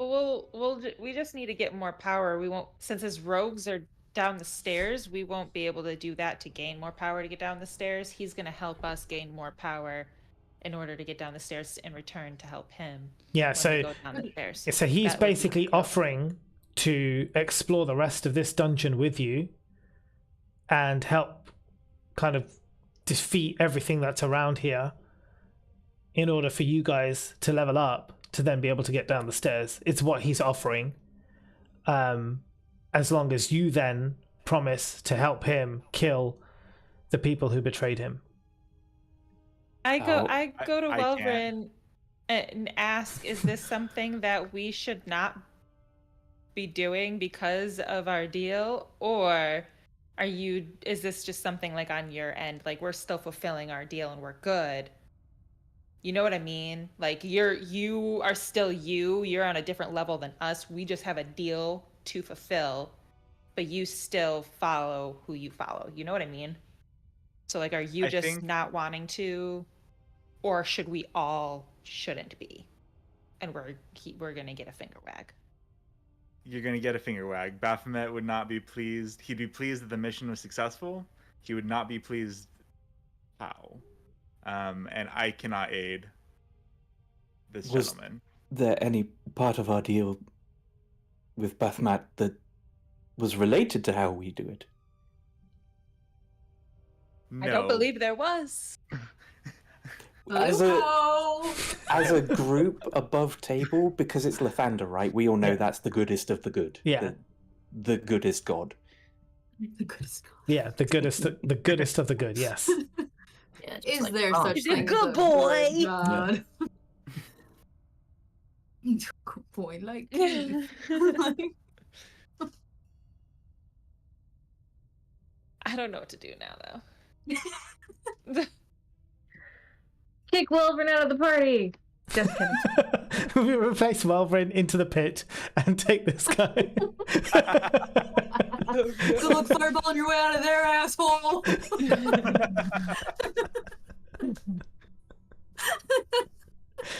We just need to get more power. We won't, since his rogues are down the stairs, we won't be able to do that to gain more power to get down the stairs. He's going to help us gain more power in order to get down the stairs in return to help him. Yeah, so he's basically offering to explore the rest of this dungeon with you and help kind of defeat everything that's around here in order for you guys to level up to then be able to get down the stairs. It's what he's offering. As long as you then promise to help him kill the people who betrayed him. I go to Welvern and ask, is this something that we should not be doing because of our deal, or is this just something like on your end, like we're still fulfilling our deal and we're good? You know what I mean? Like you are still you're on a different level than us. We just have a deal to fulfill, but you still follow who you follow. You know what I mean? So like, are you not wanting to, or should we all shouldn't be, and we're gonna get a finger wag? You're gonna get a finger wag. Baphomet would not be pleased. He'd be pleased that the mission was successful. He would not be pleased how. And I cannot aid this gentleman. There any part of our deal with Baphomet that was related to how we do it? No. I don't believe there was. As a group above table, because it's Lathander, right? We all know that's the goodest of the good. Yeah. The goodest god. The goodest god. Yeah, the goodest of the good, yes. Yeah, just Is like there France. such He's a thing good as boy. good god? He's a good boy, like you. I don't know what to do now, though. Kick Wolverine out of the party. Just kidding. We replace Welvin into the pit and take this guy. Good luck, fireball on your way out of there, asshole.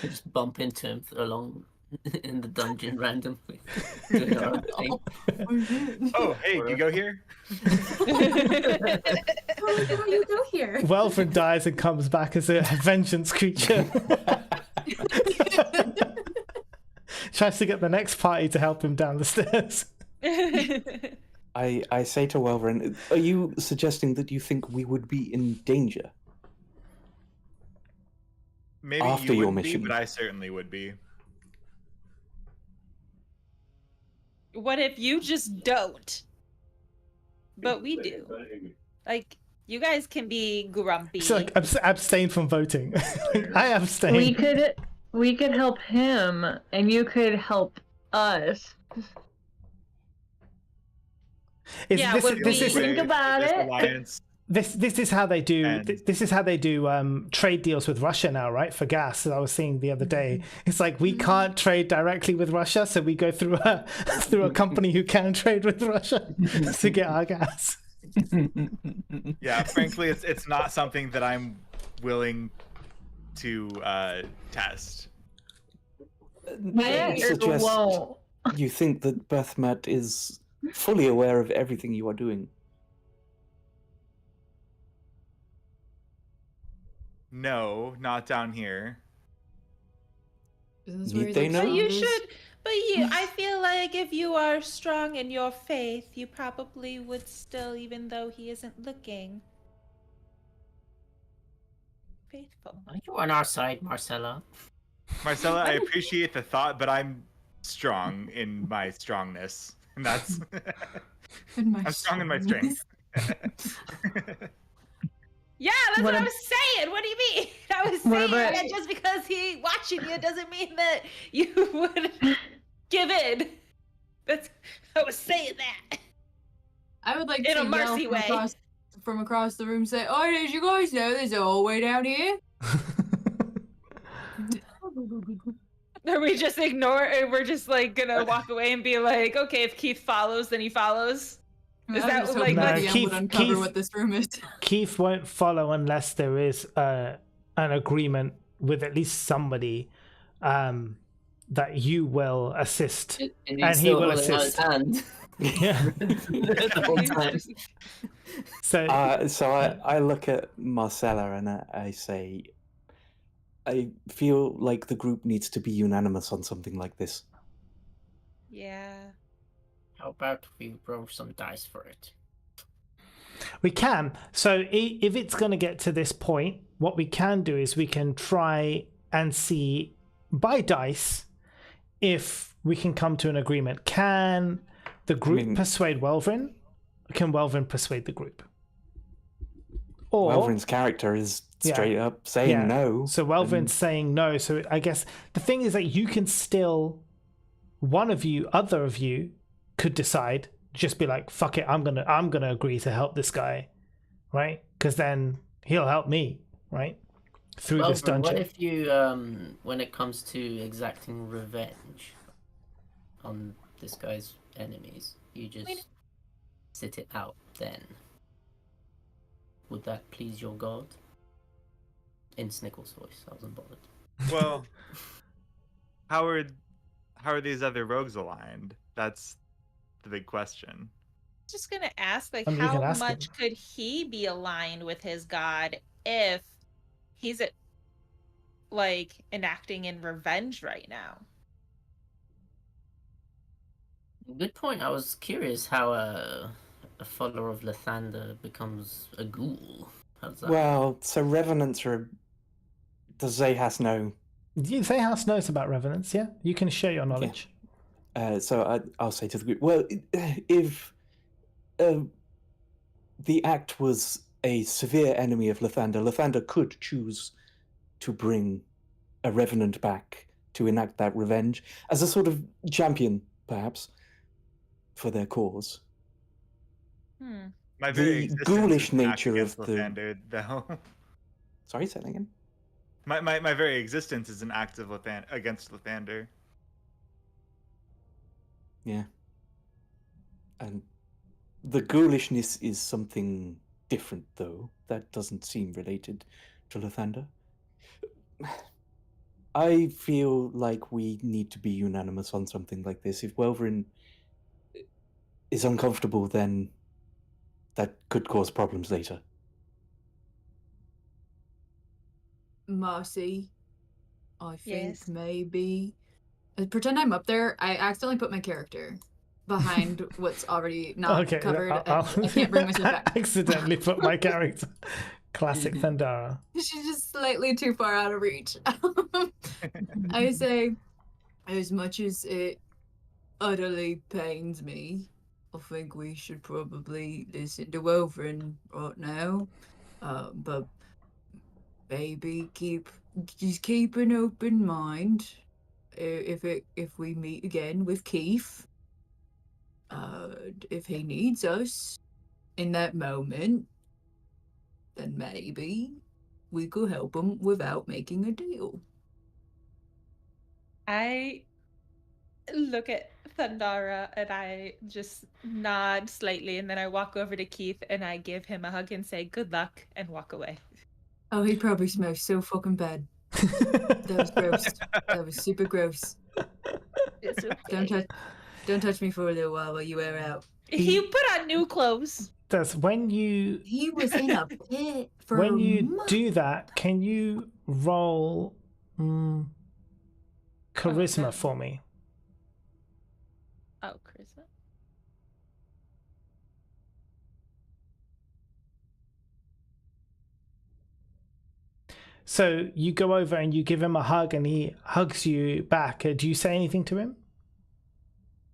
Just bump into him along in the dungeon randomly. Doing our own thing. Oh, hey, you go here? How do you go here? Welvin dies and comes back as a vengeance creature. Tries to get the next party to help him down the stairs. I say to Welverin, are you suggesting that you think we would be in danger? Maybe After you your wouldn't mission. be, but I certainly would be. What if you just don't? But we do. Like, you guys can be grumpy. So like abstain from voting. I abstain. We could help him, and you could help us. Yeah, think about it. Alliance. This is how they do. And- This is how they do trade deals with Russia now, right? For gas, as I was seeing the other day. It's like we can't trade directly with Russia, so we go through a company who can trade with Russia to get our gas. Yeah, frankly, it's not something that I'm willing to test. I suggest won't. you think that Baphomet is fully aware of everything you are doing. No, not down here. Isn't this Need where they the know? But you sound is? should. But I feel like if you are strong in your faith, you probably would still, even though he isn't looking, faithful. Are you on our side, Marcella? Marcella, I appreciate the thought, but I'm strong in my strongness. And that's I'm strong in my strength. Yeah, that's What what I ab- was saying. What do you mean? I was What saying about- that just because he watching you doesn't mean that you would give in. I was saying that. I would like In to a mercy yell way. from across the room, say, "Oh, did you guys know there's a hole way down here?" Are we just ignore? Or we're just like gonna walk away and be like, okay, if Keith follows, then he follows. Is I'm that just like hoping that No, the DM Keith- would uncover Keith- what this room is? Keith won't follow unless there is an agreement with at least somebody that you will assist. And he will assist. Hand. Yeah. The whole time. So I look at Marcella and I say, I feel like the group needs to be unanimous on something like this. Yeah. How about we roll some dice for it? we can. So if it's going to get to this point, what we can do is we can try and see by dice if we can come to an agreement. Can the group persuade Welvin? Can Welvin persuade the group? Or Welverin's character is Yeah. straight up saying Yeah. no. So Welverin's saying no. So I guess the thing is that you can still, other of you, could decide, just be like, fuck it, I'm gonna agree to help this guy, right? Because then he'll help me, right? Through this Welverin, dungeon. what if you, when it comes to exacting revenge on this guy's enemies, you just sit it out then? Would that please your god? In Snickle's voice, I wasn't bothered. Well, how are these other rogues aligned? That's the big question. Just gonna ask, like, I mean, you how can ask much him. could he be aligned with his god if he's like enacting in revenge right now? Good point. I was curious how a follower of Lathander becomes a ghoul. How does that work? Well, so revenants are. Does Zahas know? Zahas knows about revenants, yeah? You can share your knowledge. So I'll say to the group, well, if the act was a severe enemy of Lathander, Lathander could choose to bring a revenant back to enact that revenge as a sort of champion, perhaps, for their cause. My The very existence ghoulish is an act nature against of the- Lathander, though. Sorry, say that again? My very existence is an act of against Lathander. Yeah. And the ghoulishness is something different, though. That doesn't seem related to Lathander. I feel like we need to be unanimous on something like this. If Welverin is uncomfortable, then that could cause problems later. Marcy, I think Yes. maybe. Pretend I'm up there. I accidentally put my character behind what's already not Okay, covered. and I'll I can't bring myself back. accidentally put my character. Classic Thundara. She's just slightly too far out of reach. I say, as much as it utterly pains me, I think we should probably listen to Welverin right now. But maybe just keep an open mind. If we meet again with Keith, if he needs us in that moment, then maybe we could help him without making a deal. I look at Thundara and I just nod slightly, and then I walk over to Keith and I give him a hug and say good luck and walk away. Oh, he probably smells so fucking bad. That was gross. That was super gross. It's okay. Don't touch me for a little while you wear out. He put on new clothes. Does when you He was in a pit for when you months. do that, can you roll charisma Okay. for me? Oh, Charisma. So you go over and you give him a hug, and he hugs you back. Do you say anything to him?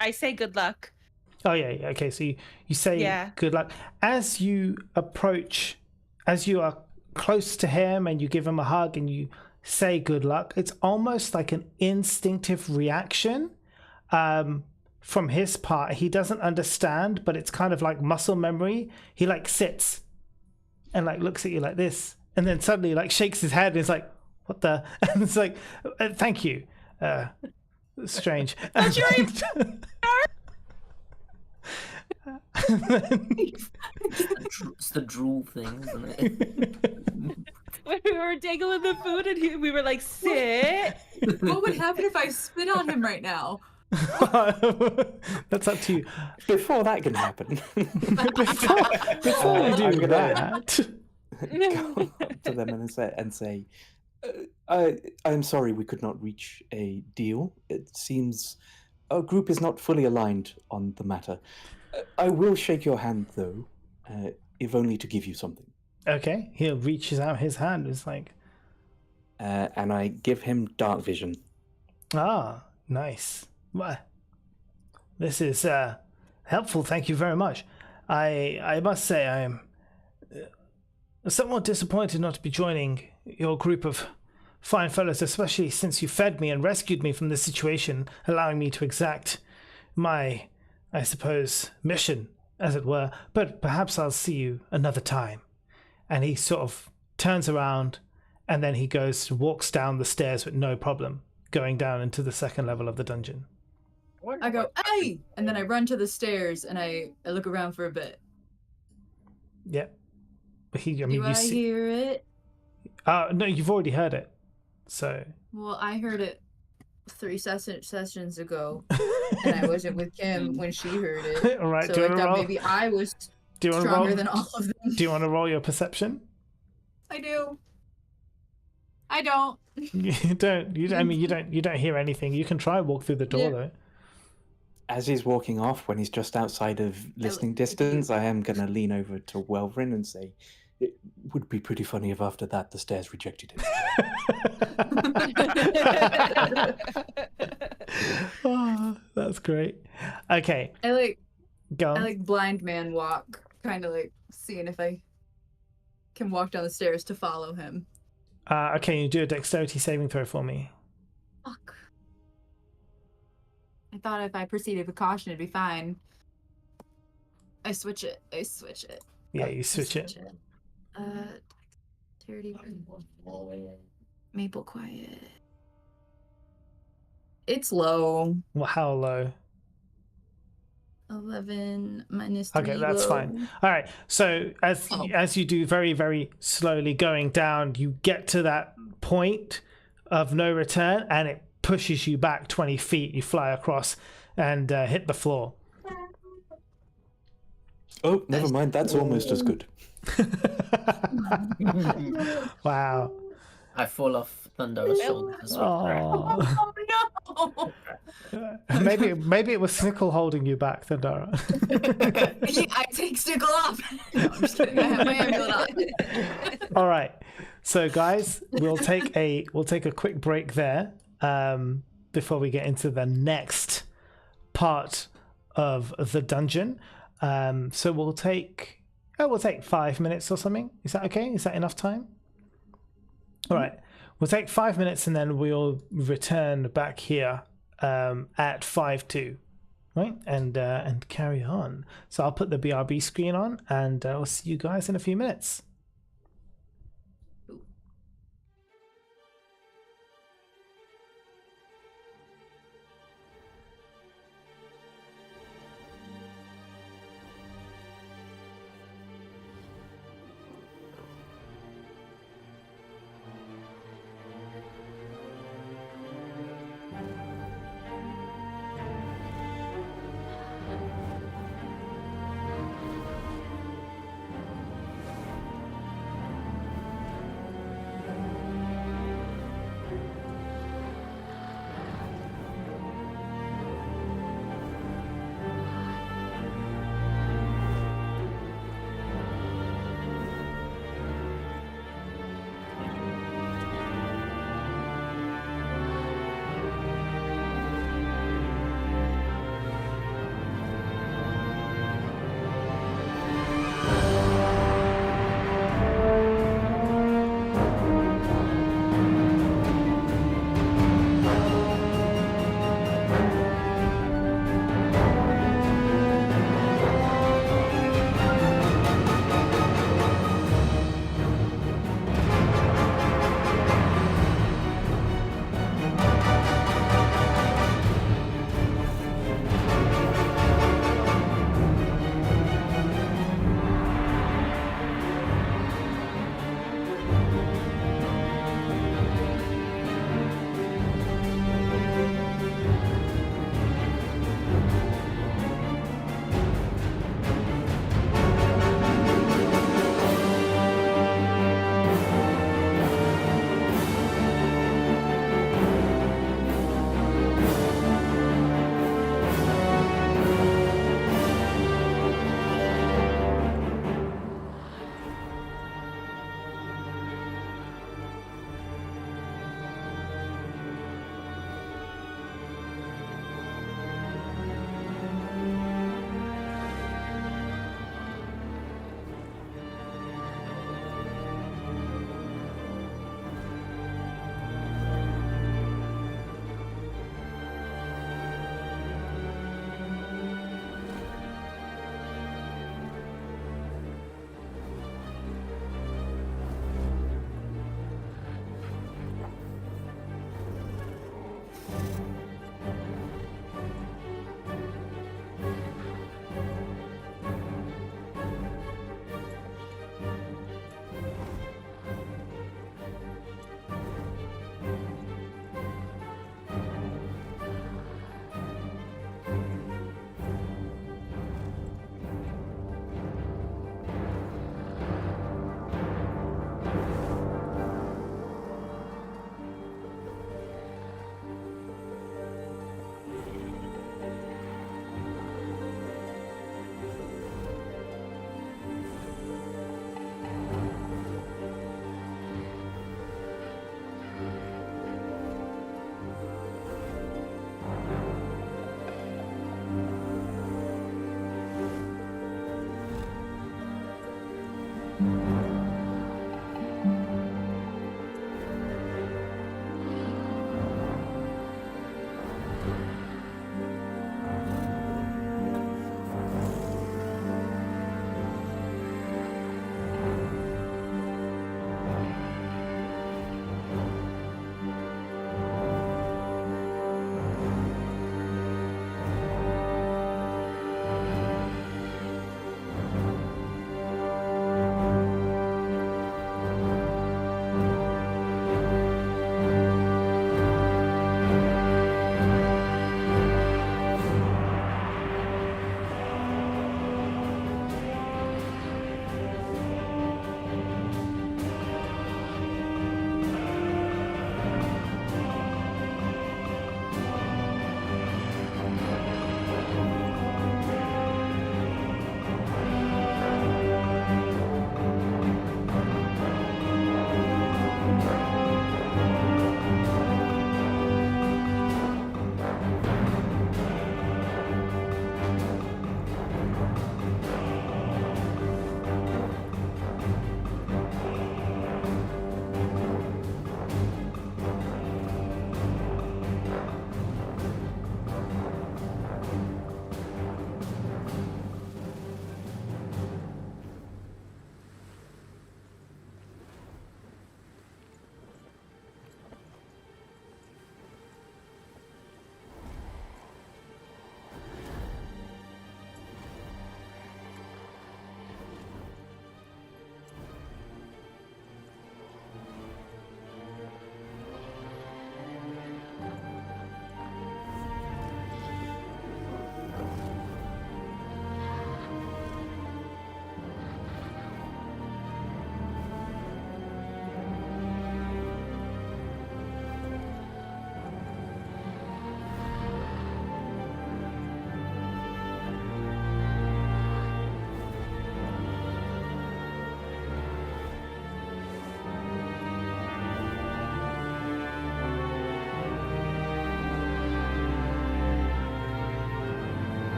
I say good luck. Oh yeah. Okay, so you say Yeah. good luck. As you approach, as you are close to him and you give him a hug and you say good luck, it's almost like an instinctive reaction from his part. He doesn't understand, but it's kind of like muscle memory. He like sits and like looks at you like this, and then suddenly like shakes his head and is like, what the? And it's like, thank you. Strange. It's the drool thing, isn't it? When we were dangling the food and we were like, sit. What would happen if I spit on him right now? That's up to you. Before that can happen, Before you do I'm gonna- that, go up to them and say, I'm sorry we could not reach a deal. It seems our group is not fully aligned on the matter. I will shake your hand, though, if only to give you something. okay, he reaches out his hand. It's like, And I give him dark vision. ah, nice. Well, this is helpful. Thank you very much. I must say, I'm somewhat disappointed not to be joining your group of fine fellows, especially since you fed me and rescued me from this situation, allowing me to exact my, I suppose, mission, as it were. But perhaps I'll see you another time. And he sort of turns around, and then he walks down the stairs with no problem, going down into the second level of the dungeon. I go, hey! And then I run to the stairs and I look around for a bit. Yep. But Do I hear it? No, you've already heard it. So. Well, I heard it 3 sessions ago, and I wasn't with Kim when she heard it. All right. So I thought maybe I was stronger than all of them. Do you want to roll your perception? I do. I don't. You don't. You don't hear anything. You can try and walk through the door though. As he's walking off, when he's just outside of listening distance, I am going to lean over to Welvrin and say, it would be pretty funny if after that the stairs rejected him. Oh, that's great. Okay. Go on. I blind man walk, kind of seeing if I can walk down the stairs to follow him. Okay, you do a dexterity saving throw for me. Fuck. I thought if I proceeded with caution, it'd be fine. I switch it. Yeah, you switch it. Dexterity. Maple quiet. It's low. Well, how low? 11 minus 3. Okay, that's fine. All right. So as you do very, very slowly going down, you get to that point of no return, and it pushes you back 20 feet. You fly across and hit the floor. Oh, never mind. That's almost as good. Wow. I fall off Thunder's shoulders as well. Oh no! Maybe it was Snickle holding you back, Thundara. I take Stickle off. No, I'm just kidding. I have my amulet on. All right. So guys, we'll take a quick break there before we get into the next part of the dungeon. So we'll take 5 minutes or something. Is that okay? Is that enough time? All right. We'll take 5 minutes and then we'll return back here at 5:02, right? And carry on. So I'll put the BRB screen on, and I'll see you guys in a few minutes.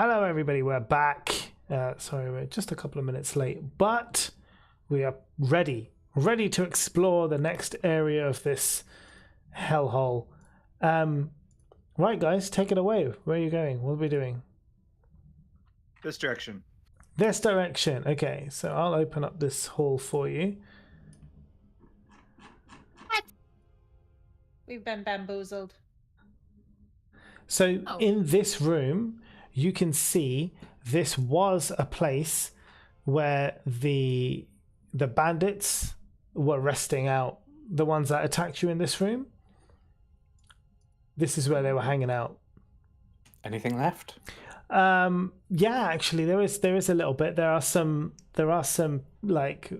Hello, everybody. We're back. Sorry, we're just a couple of minutes late, but we are ready to explore the next area of this hellhole. Right, guys, take it away. Where are you going? What are we doing? This direction. This direction. Okay, so I'll open up this hall for you. We've been bamboozled. So in this room, you can see this was a place where the bandits were resting out. The ones that attacked you in this room. This is where they were hanging out. Anything left? Yeah, actually, there is a little bit. There are some like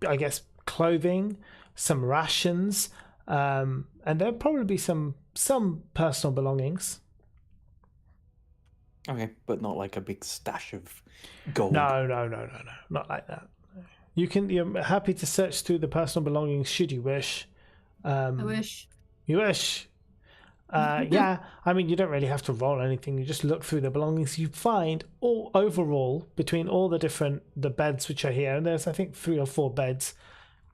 I guess clothing, some rations, and there'll probably be some personal belongings. Okay, but not like a big stash of gold. No, not like that. You're happy to search through the personal belongings should you wish. I wish. You wish. Yeah, I mean, you don't really have to roll anything. You just look through the belongings. You find overall between all the beds which are here, and there's I think 3 or 4 beds.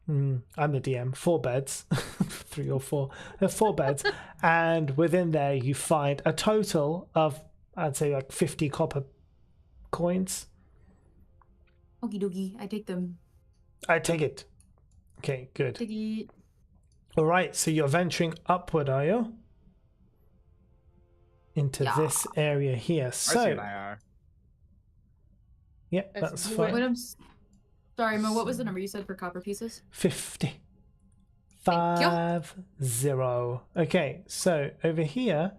I'm the DM. 4 beds, 3 or 4. There's 4 beds, and within there you find a total of I'd say like 50 copper coins. Okie dokie, I take them. I take it. Okay, good. Take it. All right, so you're venturing upward, are you? Into this area here. So, Marcy and I are. yeah, Let's that's do fine. Wait, sorry, Mo, what was the number you said for copper pieces? 50. Thank you. 50. Okay, so over here,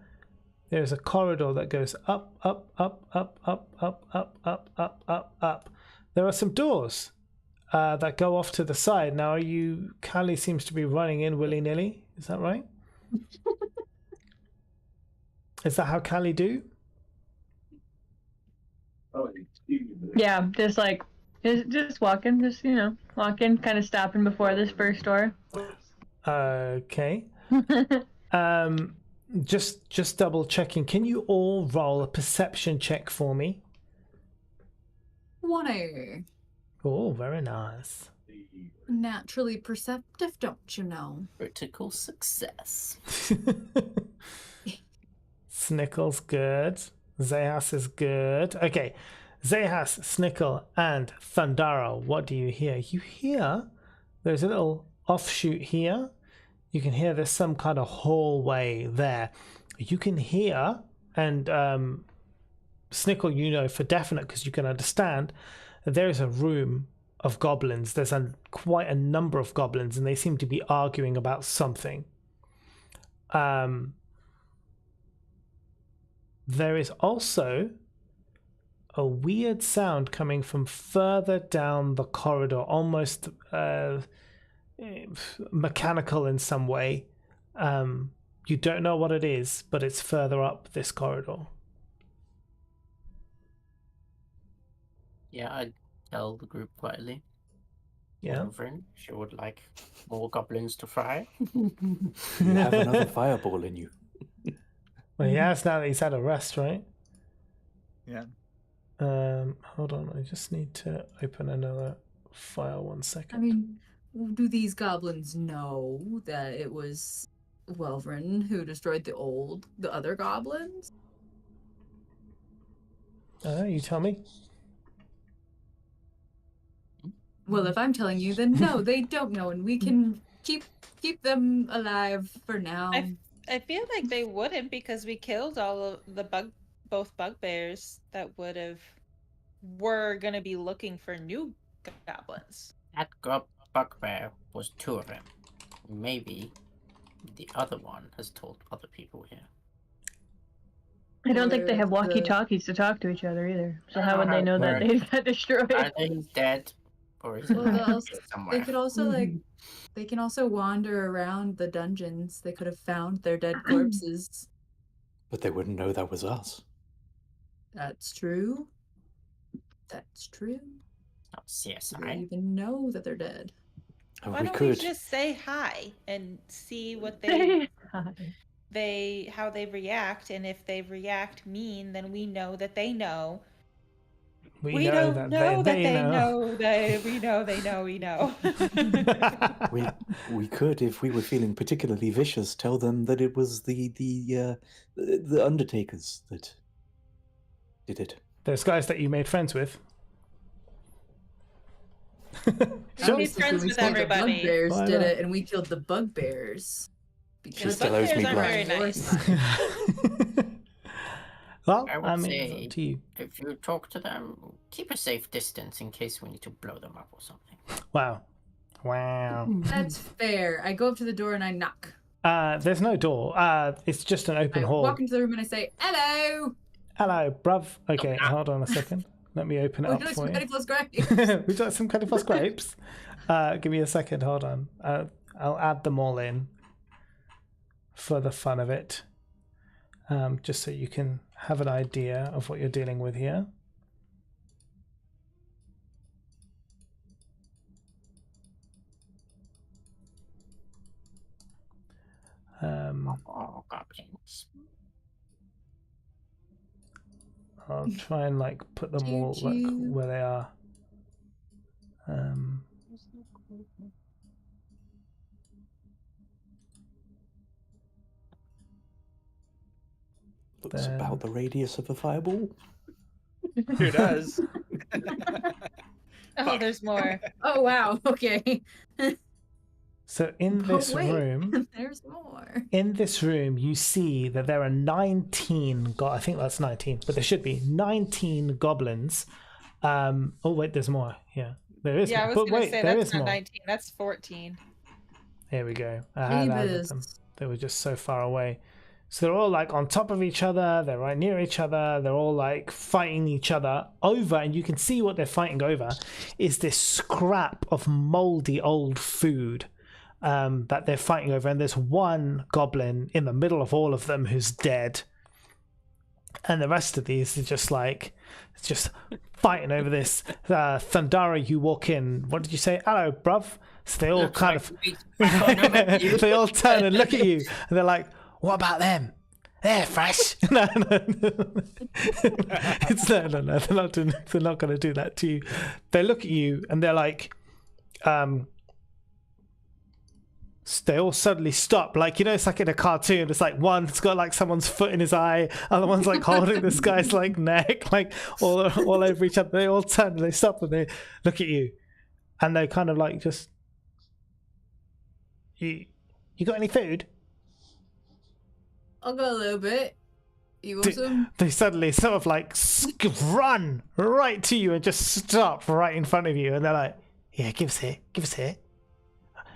there's a corridor that goes up, up, up, up, up, up, up, up, up, up, up. There are some doors that go off to the side. Now, Callie seems to be running in willy-nilly. Is that right? Is that how Callie do? Yeah, just walking, walking, kind of stopping before this first door. Okay. Just double checking. Can you all roll a perception check for me? 1. Oh, very nice. Naturally perceptive, don't you know? Critical success. Snickle's good. Zehas is good. Okay. Zehas, Snickle, and Thundara, what do you hear? You hear there's a little offshoot here. You can hear there's some kind of hallway there. You can hear, and Snickle, you know for definite because you can understand, that there is a room of goblins. There's quite a number of goblins, and they seem to be arguing about something. There is also a weird sound coming from further down the corridor, almost mechanical in some way. You don't know what it is, but it's further up this corridor. Yeah, I'd tell the group quietly. Yeah. She would like more goblins to fry. You have another fireball in you. Well, he has now that he's had a rest, right? Yeah. Hold on, I just need to open another file 1 second. I mean, do these goblins know that it was Welvrin who destroyed the other goblins? You tell me. Well, if I'm telling you, then no, they don't know, and we can keep them alive for now. I feel like they wouldn't because we killed all of the both bugbears that were gonna be looking for new goblins. That bugbear was 2 of them. Maybe the other one has told other people here. I don't think they Or have the- walkie-talkies to talk to each other either. So how would they know that they got destroyed? Either he's dead or he's Well, alive they somewhere. could also they can also wander around the dungeons. They could have found their dead corpses. But they wouldn't know that was us. That's true. That's true. Not They don't CSI. even know that they're dead. And Why we don't could. we just say hi and see what they how they react, and if they react mean, then we know that they know. We know don't that know that they they know. know that we know they know we know. We could, if we were feeling particularly vicious, tell them that it was the Undertakers that did it. Those guys that you made friends with. Sure. We Be friends with the everybody. bugbears Why did not? it, and we killed the bugbears. She still owes me Bugbears aren't blood. very nice. Well, I would I mean, say it's up to you. if you talk to them, keep a safe distance in case we need to blow them up or something. Wow. That's fair. I go up to the door and I knock. There's no door. It's just an open I hall. walk into the room and I say, "Hello." Hello, bruv. Okay, hold on a second. Let me open it Would up you like for some you. Petty Plus grapes? Would you like some Candy Plus grapes? Give me a second. Hold on. I'll add them all in for the fun of it, just so you can have an idea of what you're dealing with here. Oh, goblins. I'll try and like put them all like Choo-choo. where they are. Looks Then- about the radius of a fireball. Who does? Oh, there's more. Oh wow. Okay. So in Oh, this wait. room, There's more. you see that there are 19. I think that's 19, but there should be 19 goblins. Oh wait, there's more. Yeah, there is. Yeah, I more. was But gonna wait, say there that's is not more. 19. That's 14. Here we go. I had added them. Jeebus. They were just so far away. So they're all like on top of each other. They're right near each other. They're all like fighting each other over, and you can see what they're fighting over is this scrap of moldy old food that they're fighting over. And there's one goblin in the middle of all of them who's dead. And the rest of these are just fighting over this. Thundara, you walk in. What did you say? Hello, bruv. So they all Looks kind like of we found them at you. they all turn and look at you, and they're like, "What about them? They're fresh." No. It's no. They're not going to do that to you. They look at you, and they're like, they all suddenly stop. Like, you know, it's like in a cartoon. It's like one's got like someone's foot in his eye, other one's like holding this guy's like neck, like all over each other. They all turn and they stop and they look at you, and they kind of like just. You got any food? I'll go a little bit. You want some? They suddenly sort of like run right to you and just stop right in front of you, and they're like, "Yeah, give us here."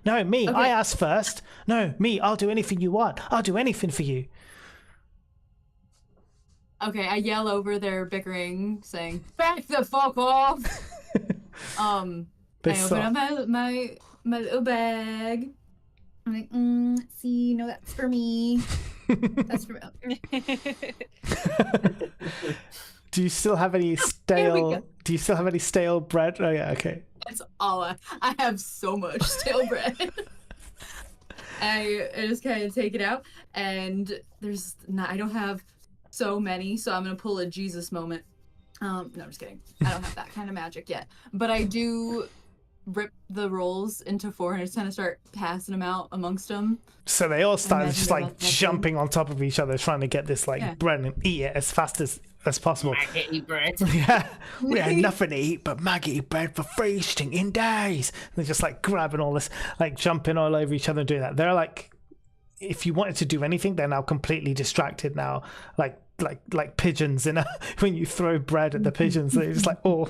No, me. Okay. I asked first. No, me. I'll do anything you want. I'll do anything for you. Okay, I yell over their bickering, saying, "Back the fuck off!" They I stop. open up my little bag. I'm like, see, no, that's for me. That's for me. Do you still have any Here we stale? go. Do you still have any stale bread? Oh yeah, okay. That's all I have so much stale bread. I just kind of take it out, and I don't have so many, so I'm gonna pull a Jesus moment. No, I'm just kidding. I don't have that kind of magic yet, but I do rip the rolls into 4 and just kind of start passing them out amongst them. So they all started then just they're like like, "That's jumping on top of each other, trying to get this like Yeah. bread and eat it as fast as possible. Maggoty bread. Yeah, we had nothing to eat but maggoty bread for 3 stinking days. They're just like grabbing all this, like jumping all over each other and doing that. They're like, if you wanted to do anything, they're now completely distracted now, like pigeons in a when you throw bread at the pigeons. They're just like, oh,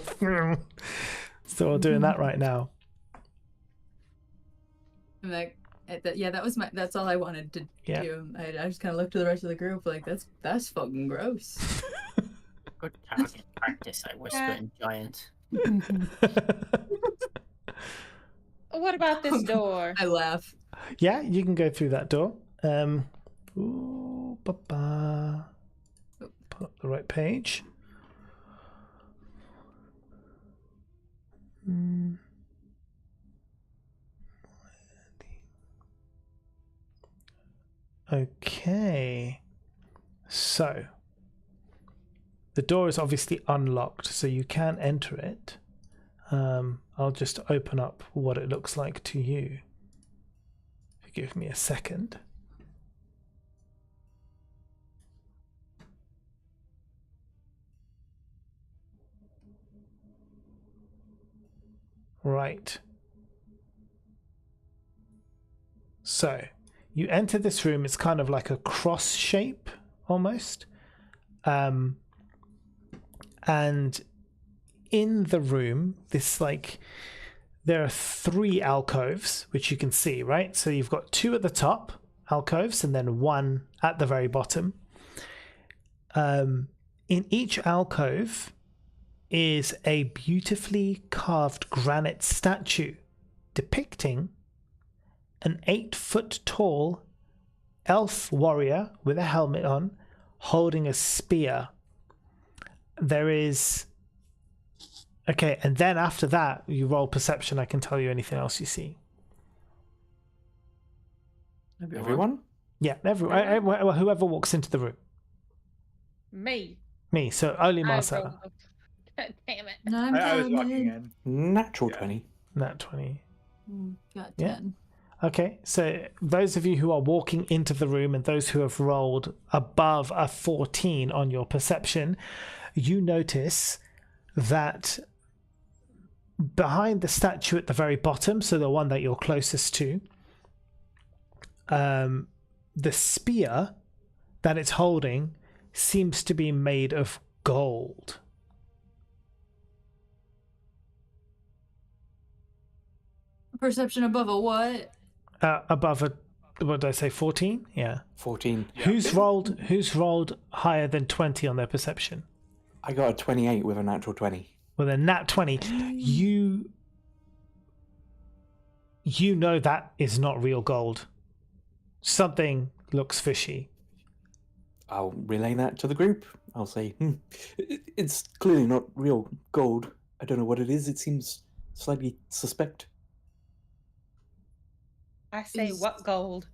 so we're doing that right now. I'm like, yeah, that's all I wanted to Yeah. do. I just kind of looked to the rest of the group like, that's fucking gross. Good target practice, I whisper in giant. What about this door? I laugh. Yeah, you can go through that door. Ooh, ba-ba. Pull up the right page. Okay. So, the door is obviously unlocked, so you can enter it. I'll just open up what it looks like to you. If you give me a second. Right. So, you enter this room, it's kind of like a cross shape almost. And in the room, there are 3 alcoves, which you can see, right? So you've got 2 at the top alcoves and then 1 at the very bottom. In each alcove is a beautifully carved granite statue depicting an 8-foot tall elf warrior with a helmet on, holding a spear. There is... Okay, and then after that, you roll perception. I can tell you anything else you see. Everyone? Yeah, whoever walks into the room. Me. Me, so only I Marcella. rolled. Damn it. I'm I was walking coming. in. Natural Yeah. 20. Nat 20. Got Yeah. 10. Okay, so those of you who are walking into the room and those who have rolled above a 14 on your perception, you notice that behind the statue at the very bottom, so the one that you're closest to, the spear that it's holding seems to be made of gold. Perception above a what? Above a, what did I say, 14? Yeah. 14. Yeah. Who's rolled higher than 20 on their perception? I got a 28 with a natural 20. With a nat 20, you know that is not real gold. Something looks fishy. I'll relay that to the group. I'll say, it's clearly not real gold. I don't know what it is. It seems slightly suspect. I say, what gold?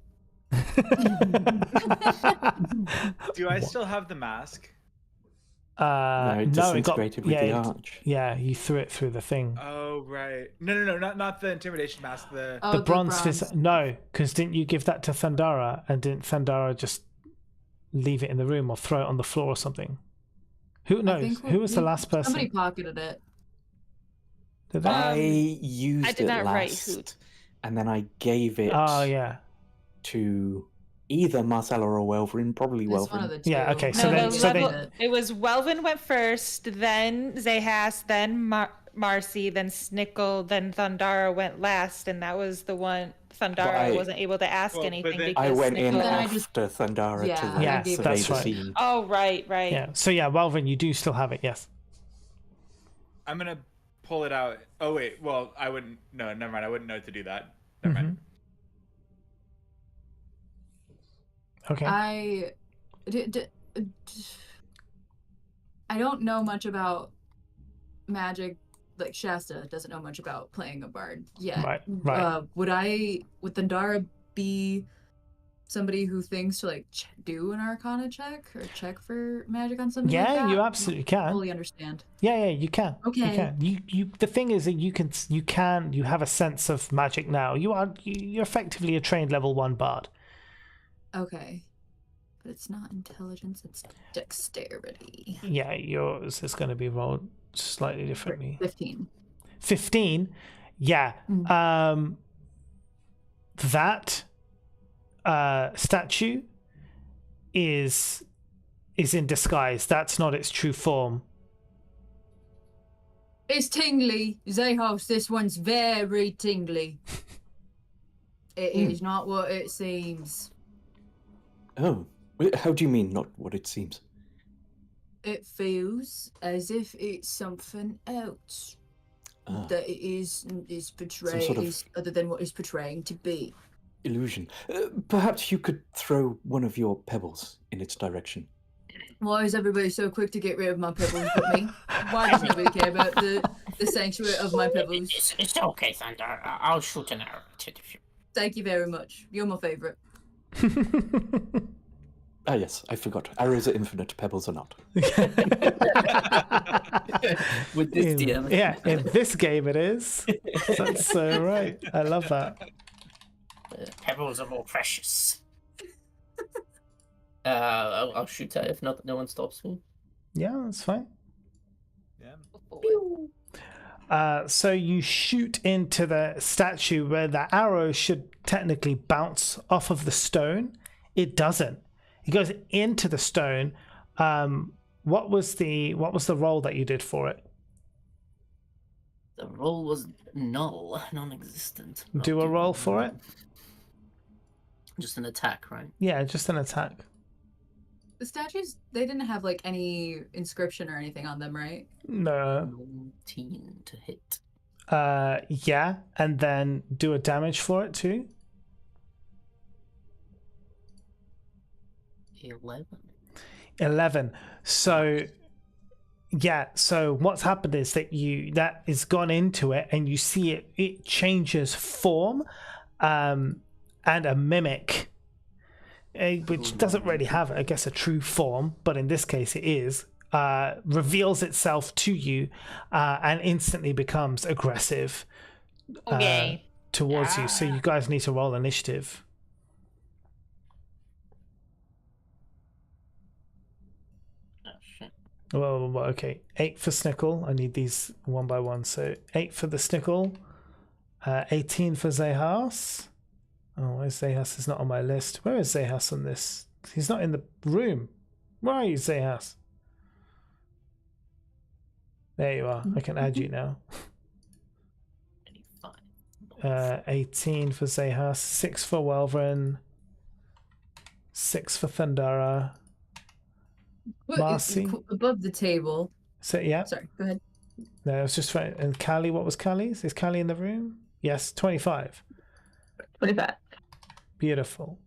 Do I still have the mask? No, it disintegrated with the arch. Yeah, you threw it through the thing. Oh right. No, not the intimidation mask. The The bronze fist. No, because didn't you give that to Thandara, and didn't Thandara just leave it in the room or throw it on the floor or something? Who knows? Who was the last person? Somebody pocketed it. Did they? I used I did it not write last, and then I gave it Oh yeah. to either Marcella or Welvrin, probably It's one of Welvrin. the two. Yeah, okay, so No, then- the so level, it was Welvin went first, then Zahas, then Marcy, then Snickle, then Thundara went last, and that was the one Thundara wasn't able to ask Well, but anything then- because I went in Snickle... Then I after just- Thundara Yeah, to I Yeah, gave it survey that's the right. scene. Oh, right. Yeah. So yeah, Welvin, you do still have it. Yes. I'm gonna pull it out. Oh wait, well I wouldn't. No, never mind. I wouldn't know to do that. Never mind. Okay. I don't know much about magic. Like Shasta doesn't know much about playing a bard yet. Right. Would Thundara be somebody who thinks to like do an Arcana check or check for magic on something? like Yeah, that? you I absolutely don't can. fully understand. Yeah, you can. You Okay. can. You. The thing is that you have a sense of magic now. You're effectively a trained level 1 bard. Okay. But it's not intelligence, it's dexterity. Yeah, yours is going to be rolled slightly differently. 15. 15. Yeah. That statue is in disguise. That's not its true form. It's tingly. Zahos, this one's very tingly. It is not what it seems. Oh, how do you mean not what it seems? It feels as if it's something else Ah, that it is portraying sort of- is other than what it's portraying to be. illusion. Perhaps you could throw one of your pebbles in its direction. Why is everybody so quick to get rid of my pebbles but me? Why does nobody care about the sanctuary of my pebbles? It's okay, Thunder. I'll shoot an arrow at it if you. Thank you very much. You're my favorite. Ah, yes, I forgot. Arrows are infinite, pebbles are not. With this DM. Yeah, in this game it is. That's so right. I love that. Pebbles are more precious. I'll shoot at it if no one stops me. Yeah, that's fine. Yeah. So you shoot into the statue where the arrow should technically bounce off of the stone. It doesn't. It goes into the stone. What was the roll that you did for it? The roll was null, non-existent. Do a roll for it. Just an attack, right? Yeah, just an attack. The statues, they didn't have like any inscription or anything on them, right? No. 19 to hit. Yeah, and then do a damage for it too. 11. So yeah, so what's happened is that that is gone into it and you see it changes form, and a mimic, which doesn't really have, I guess, a true form, but in this case it is, reveals itself to you, and instantly becomes aggressive towards you. So you guys need to roll initiative. Well, okay. 8 for Snickle. I need these one by one. So 8 for the Snickle. 18 for Zehas. Oh, where's Zehas? Is not on my list. Where is Zehas on this? He's not in the room. Where are you, Zehas? There you are. I can add you now. 18 for Zehas. 6 for Welvren. 6 for Thandara. Marcy? Above the table. So yeah. Sorry, go ahead. No, I was just trying. And Callie, what was Callie's? Is Callie in the room? Yes, 25. 25. Beautiful.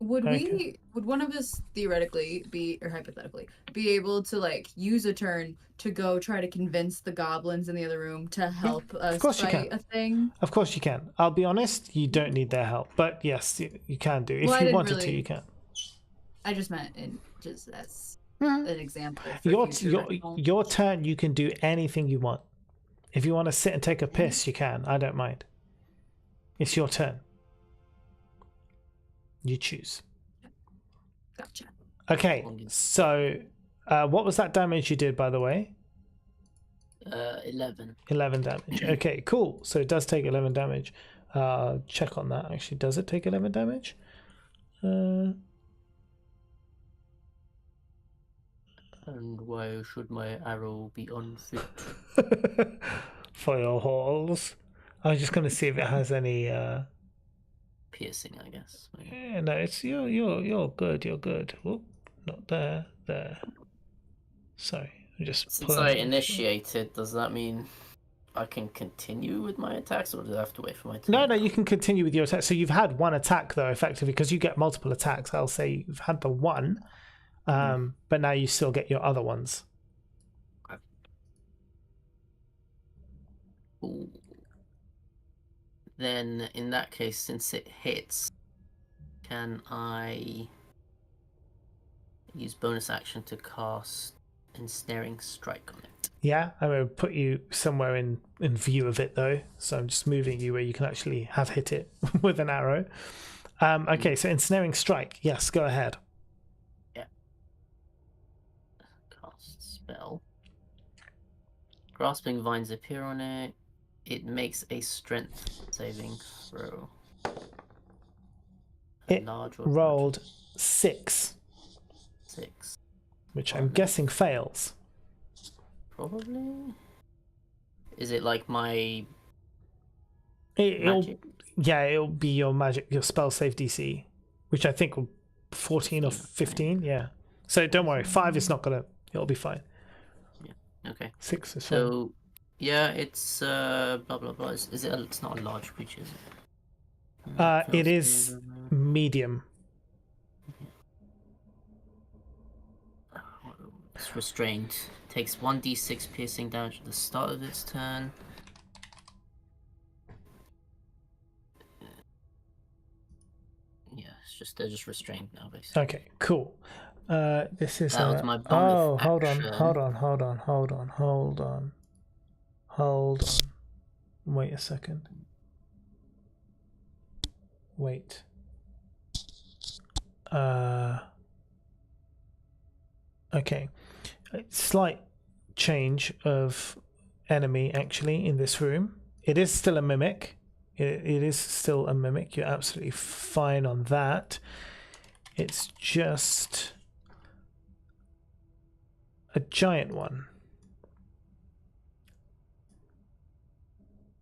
Would Okay. would one of us theoretically be, or hypothetically, be able to like use a turn to go try to convince the goblins in the other room to help us course you fight can. a thing? Of course you can. I'll be honest, you don't need their help. But yes, you can do. If Well, I you didn't wanted to, really- you can. I just meant in just as an example. For Your future reference. your turn, you can do anything you want. If you want to sit and take a piss, you can. I don't mind. It's your turn. You choose. Gotcha. Okay, so what was that damage you did, by the way? 11. 11 damage. Okay, cool. So it does take 11 damage. Check on that. Actually, does it take 11 damage? And why should my arrow be unfit? For your holes. I was just going to see if it has any. Piercing, I guess. Maybe. Yeah, no, it's you're good. You're good. Whoop, not there. There. Sorry, I'm just. Since I initiated, does that mean I can continue with my attacks, or do I have to wait for my turn? No, you can continue with your attack. So you've had one attack though, effectively, because you get multiple attacks. I'll say you've had the one, but now you still get your other ones. Ooh. Then, in that case, since it hits, can I use bonus action to cast Ensnaring Strike on it? Yeah, I'm going to put you somewhere in view of it though. So I'm just moving you where you can actually have hit it with an arrow. Okay, so Ensnaring Strike. Yes, go ahead. Yeah. Cast spell. Grasping vines appear on it. It makes a strength saving throw. It Large or rolled 6, 6. which I'm guessing fails. Probably. Is it like my It'll magic? Yeah, it'll be your spell save DC, which I think will 14 or 15. Yeah. So don't worry, 5 is not gonna. It'll be fine. Okay. 6 is fine. So, yeah, it's blah blah blah. Is it? It's not a large creature, is it? It is medium. It's restrained. Takes 1d6 piercing damage at the start of its turn. they're just restrained now, basically. Okay, cool. This is That was my bonus oh, hold on. Wait a second. Wait. Okay. Slight change of enemy actually in this room. It is still a mimic. It is still a mimic. You're absolutely fine on that. It's just a giant one.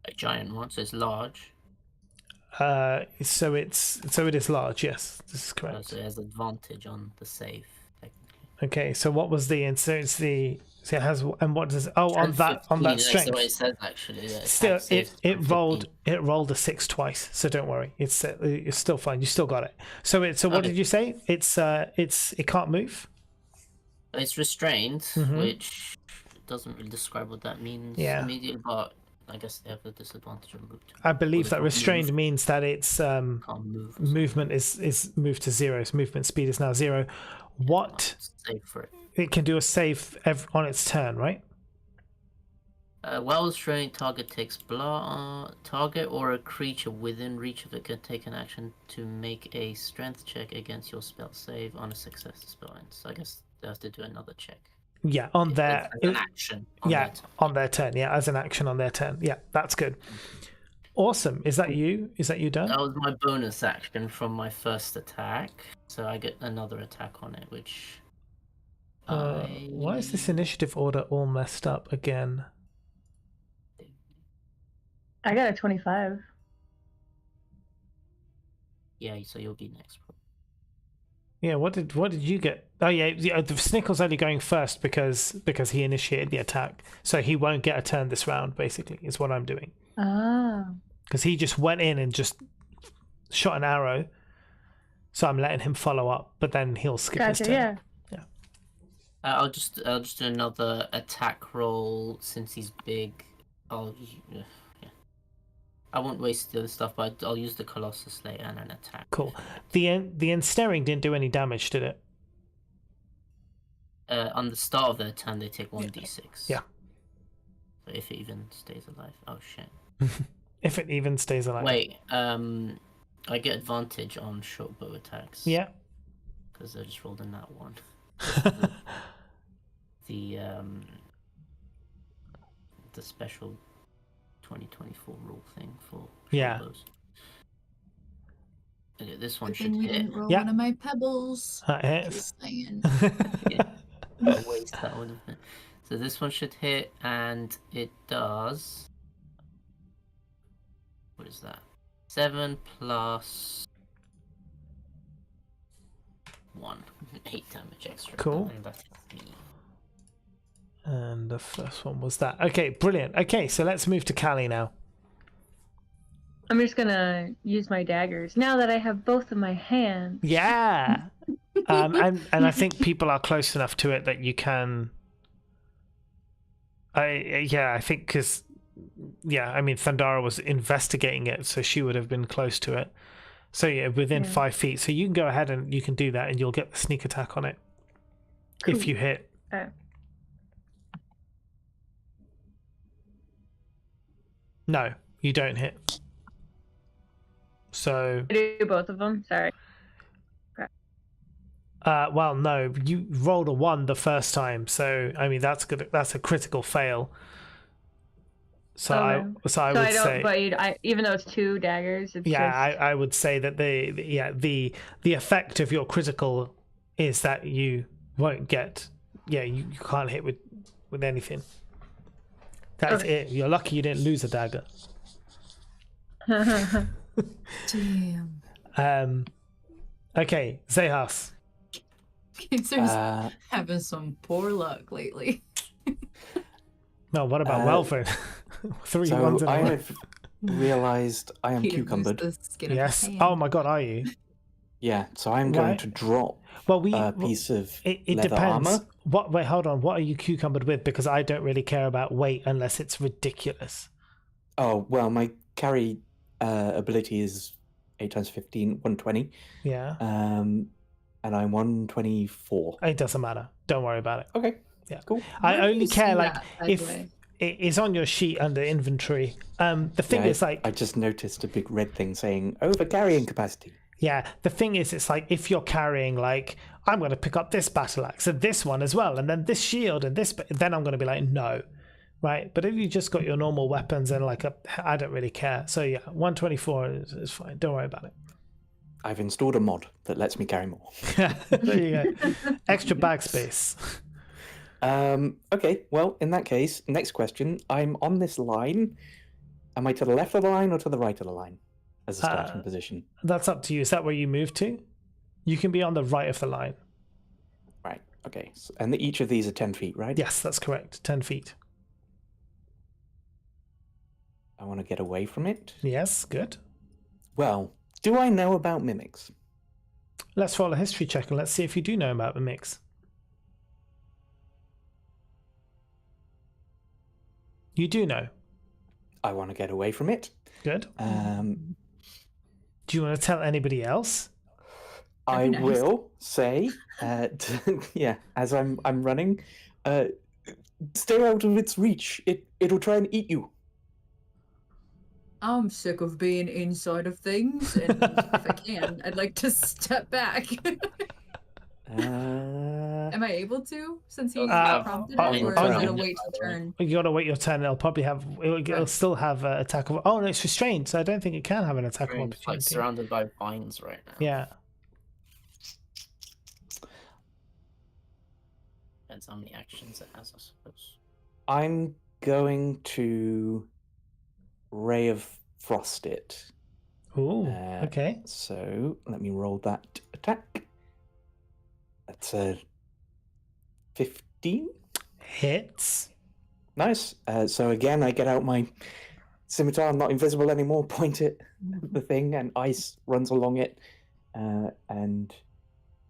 A giant one, so it's large. So it is large. Yes, this is correct. So it has advantage on the save. Okay, so what was the so it's the so it has and what does on that 15, strength? That's the way it says actually. Yeah, Still, it rolled a 6 twice. So don't worry, it's still fine. You still got it. So what did you say? It can't move. It's restrained, Mhm. which doesn't really describe what that means Yeah. immediately, but I guess they have a disadvantage on movement. I believe Or that they can't restrained move. means that its Can't move. or something. movement is moved to 0. Its movement speed is now 0. What Save for it. it can do a save on its turn, right? While restrained, target takes target or a creature within reach of it can take an action to make a strength check against your spell save. On a success, the spell ends. So I guess they have to do another check. Yeah, on their As an action. On yeah their turn. on their turn. Yeah, as an action on their turn. Yeah, that's good. Awesome. Is that you? Is that you done? That was my bonus action from my first attack, so I get another attack on it, which. Why is this initiative order all messed up again? I got a 25. Yeah, so you'll be next. Yeah, what did you get? Oh yeah, the Snickle's only going first because he initiated the attack, so he won't get a turn this round. Basically, is what I'm doing. Ah. Because he just went in and just shot an arrow, so I'm letting him follow up, but then he'll skip his Gotcha, turn. yeah. I'll just do another attack roll since he's big. Yeah. I won't waste the other stuff, but I'll use the Colossus later and an attack. Cool. The ensnaring didn't do any damage, did it? On the start of their turn, they take 1d6. Yeah. So if it even stays alive. Oh shit. If it even stays alive. Wait. I get advantage on short bow attacks. Yeah. Because I just rolled in that one. The special 2024 rule thing for short Yeah. bows. Okay, this one Good should thing you hit. didn't roll Yeah. one of my pebbles. That hits. Just saying. I'll waste that one. So this one should hit, and it does. What is that? 7 plus 1. 8 damage extra. Cool. And that's me. And the first one was that. Okay, brilliant. Okay, so let's move to Callie now. I'm just gonna use my daggers now that I have both in my hands. Yeah. And I think people are close enough to it that you can. I think because I mean Thandara was investigating it, so she would have been close to it. So yeah, within 5 feet. So you can go ahead and you can do that, and you'll get the sneak attack on it if you hit. No, you don't hit. So. I do both of them. Sorry. Well, no, you rolled a 1 the first time, so I mean that's good. That's a critical fail. So I would say, but even though it's 2 daggers, it's I would say that the effect of your critical is that you won't get, you can't hit with anything. That's it. You're lucky you didn't lose a dagger. Damn. Okay, Zehas. Cancer's having some poor luck lately. No, what about Welford? 3 ones in a I row. have realised I am Peter cucumbered. lose the skin of Yes. his hand. Oh my god, are you? Yeah, so I'm going Right. to drop Well, a piece of it leather depends. armor. Wait, hold on. What are you cucumbered with? Because I don't really care about weight unless it's ridiculous. Oh, well, my carry ability is 8 times 15, 120. Yeah. And I'm 124. It doesn't matter. Don't worry about it. Okay. Yeah. Cool. I Where do only you care see like that, by the if way? it's on your sheet under inventory. The thing Yeah, is like I just noticed a big red thing saying over carrying capacity. yeah, the thing is it's like if you're carrying like I'm going to pick up this battle axe and this one as well and then this shield and this, then I'm going to be like no. Right? But if you just got your normal weapons and like I don't really care. So yeah, 124 is fine. Don't worry about it. I've installed a mod that lets me carry more. There you go. Extra bag space. Okay, well, in that case, next question. I'm on this line. Am I to the left of the line or to the right of the line as a starting position? That's up to you. Is that where you move to? You can be on the right of the line. Right, okay. So, and each of these are 10 feet, right? Yes, that's correct. 10 feet. I want to get away from it. Yes, good. Well, do I know about mimics? Let's roll a history check and let's see if you do know about the mix. You do know. I want to get away from it. Good. Um, Do you want to tell anybody else? I That'd be nice. will say, yeah, as I'm running, stay out of its reach. It'll try and eat you. I'm sick of being inside of things, and if I can, I'd like to step back. Am I able to, since he prompted it, or is it a wait to turn? You gotta wait your turn. It'll probably have. It'll still have attack of. Oh no, it's restrained, so I don't think it can have an attack of It's like opportunity. surrounded by vines right now. Yeah. Depends how many actions it has, I suppose. I'm going to Ray of Frost it. Ooh. Okay. So let me roll that attack. That's a 15. Hits. Nice. So again, I get out my scimitar. I'm not invisible anymore. Point it at the thing, and ice runs along it, and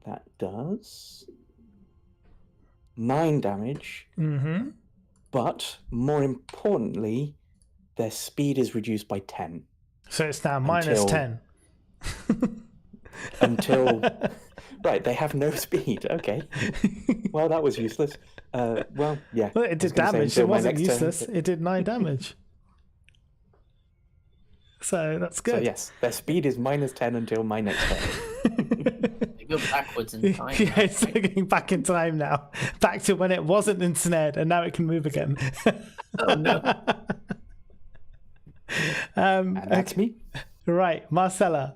that does 9 damage. Mm-hmm. But more importantly, their speed is reduced by 10 So it's now minus Until- 10. until. Right, they have no speed. Okay. Well, that was useless. Well, yeah. Well, it I was did gonna say damage. until It my wasn't next turn, useless. but- It did 9 damage. So that's So good. yes, their speed is minus 10 until my next turn. They go backwards in time. Yeah, now, it's right? going back in time now. Back to when it wasn't ensnared and now it can move again. Oh no. And that's me. Right, Marcella.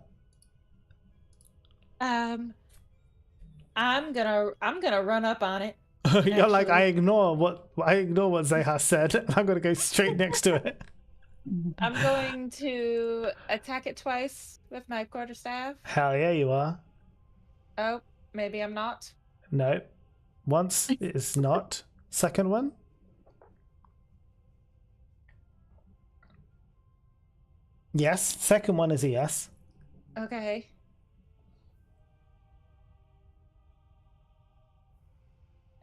I'm gonna run up on it. You're like, I Actually- ignore what Zehas said. I'm going to go straight next to it. I'm going to attack it twice with my quarterstaff. Hell yeah, you are. Oh, maybe I'm not. No. Once is not. Second one? Yes. Second one is a yes. Okay.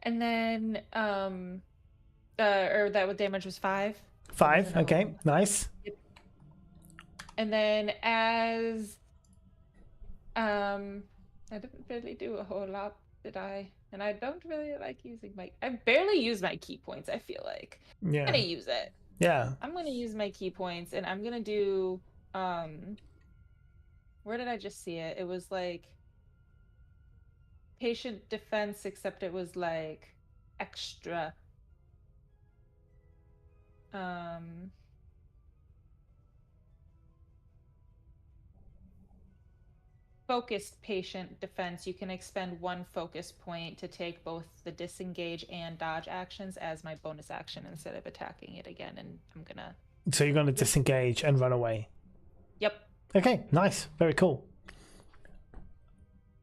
And then or that damage was 5. 5. Okay. Nice. And then as I didn't really do a whole lot, did I? And I don't really like using I barely use my key points, I feel like. I'm Yeah. gonna use it. Yeah. I'm gonna use my key points and I'm gonna do where did I just see it? It was like patient defense, except it was like extra. Focused patient defense. You can expend 1 focus point to take both the disengage and dodge actions as my bonus action instead of attacking it again. And I'm gonna. So you're going to disengage and run away. Yep. Okay. Nice. Very cool.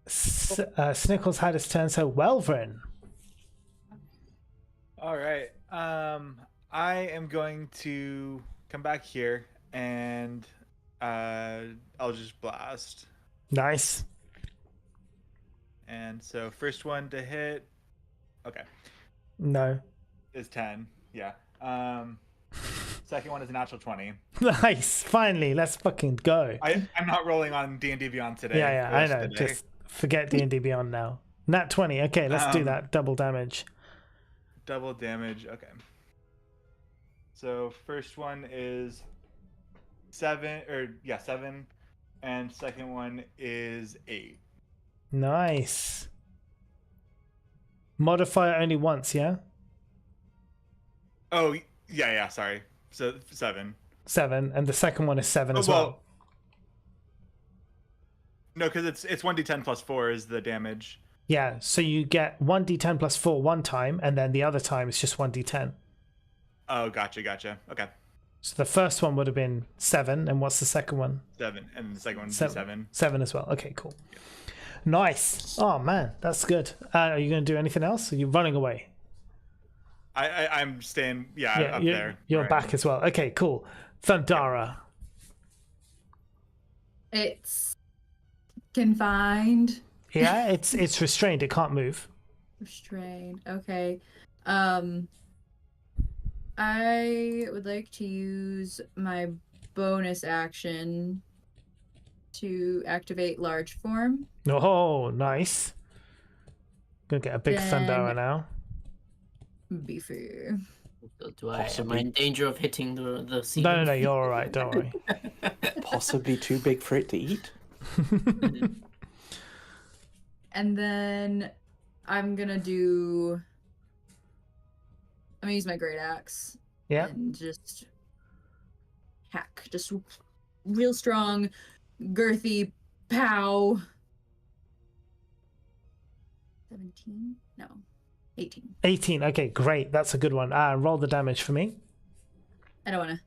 Snickles had his turn, so Welvrin. All right. I am going to come back here and I'll just blast. Nice. And so first one to hit. Okay. No. Is 10. Yeah. Second one is a natural 20. Nice. Finally, let's fucking go. I'm not rolling on D&D Beyond today. Yeah, for the I rest of know. the day. Just forget D&D Beyond now. Nat 20. Okay, let's do Um, that. Double damage. Double damage. Okay. So first one is 7, and second one is 8. Nice. Modifier only once, yeah? Oh, yeah, sorry. So 7. 7, and the second one is 7 as well, well. No, because it's 1d10 plus 4 is the damage. Yeah, so you get 1d10 plus 4 one time, and then the other time it's just 1d10. Oh, gotcha. Okay. So the first one would have been 7, and what's the second one? 7, and the second one is 7. 7. 7 as well. Okay, cool. Nice. Oh man, that's good. Are you going to do anything else? Are you running away? I'm staying. Yeah, up you're, there. You're Right. back as well. Okay, cool. Thundara. It's confined. Yeah, it's restrained. It can't move. Restrained. Okay. I would like to use my bonus action to activate large form. Oh, nice. Gonna get a big Then- Thundara now. Be fair. Am I in danger of hitting the ceiling? No, you're all right. Don't worry. Possibly too big for it to eat. And then I'm gonna use my great axe. Yeah. And just hack. Just real strong, girthy, pow. 17? No. 18. 18. Okay, great. That's a good one. Roll the damage for me. I don't wanna.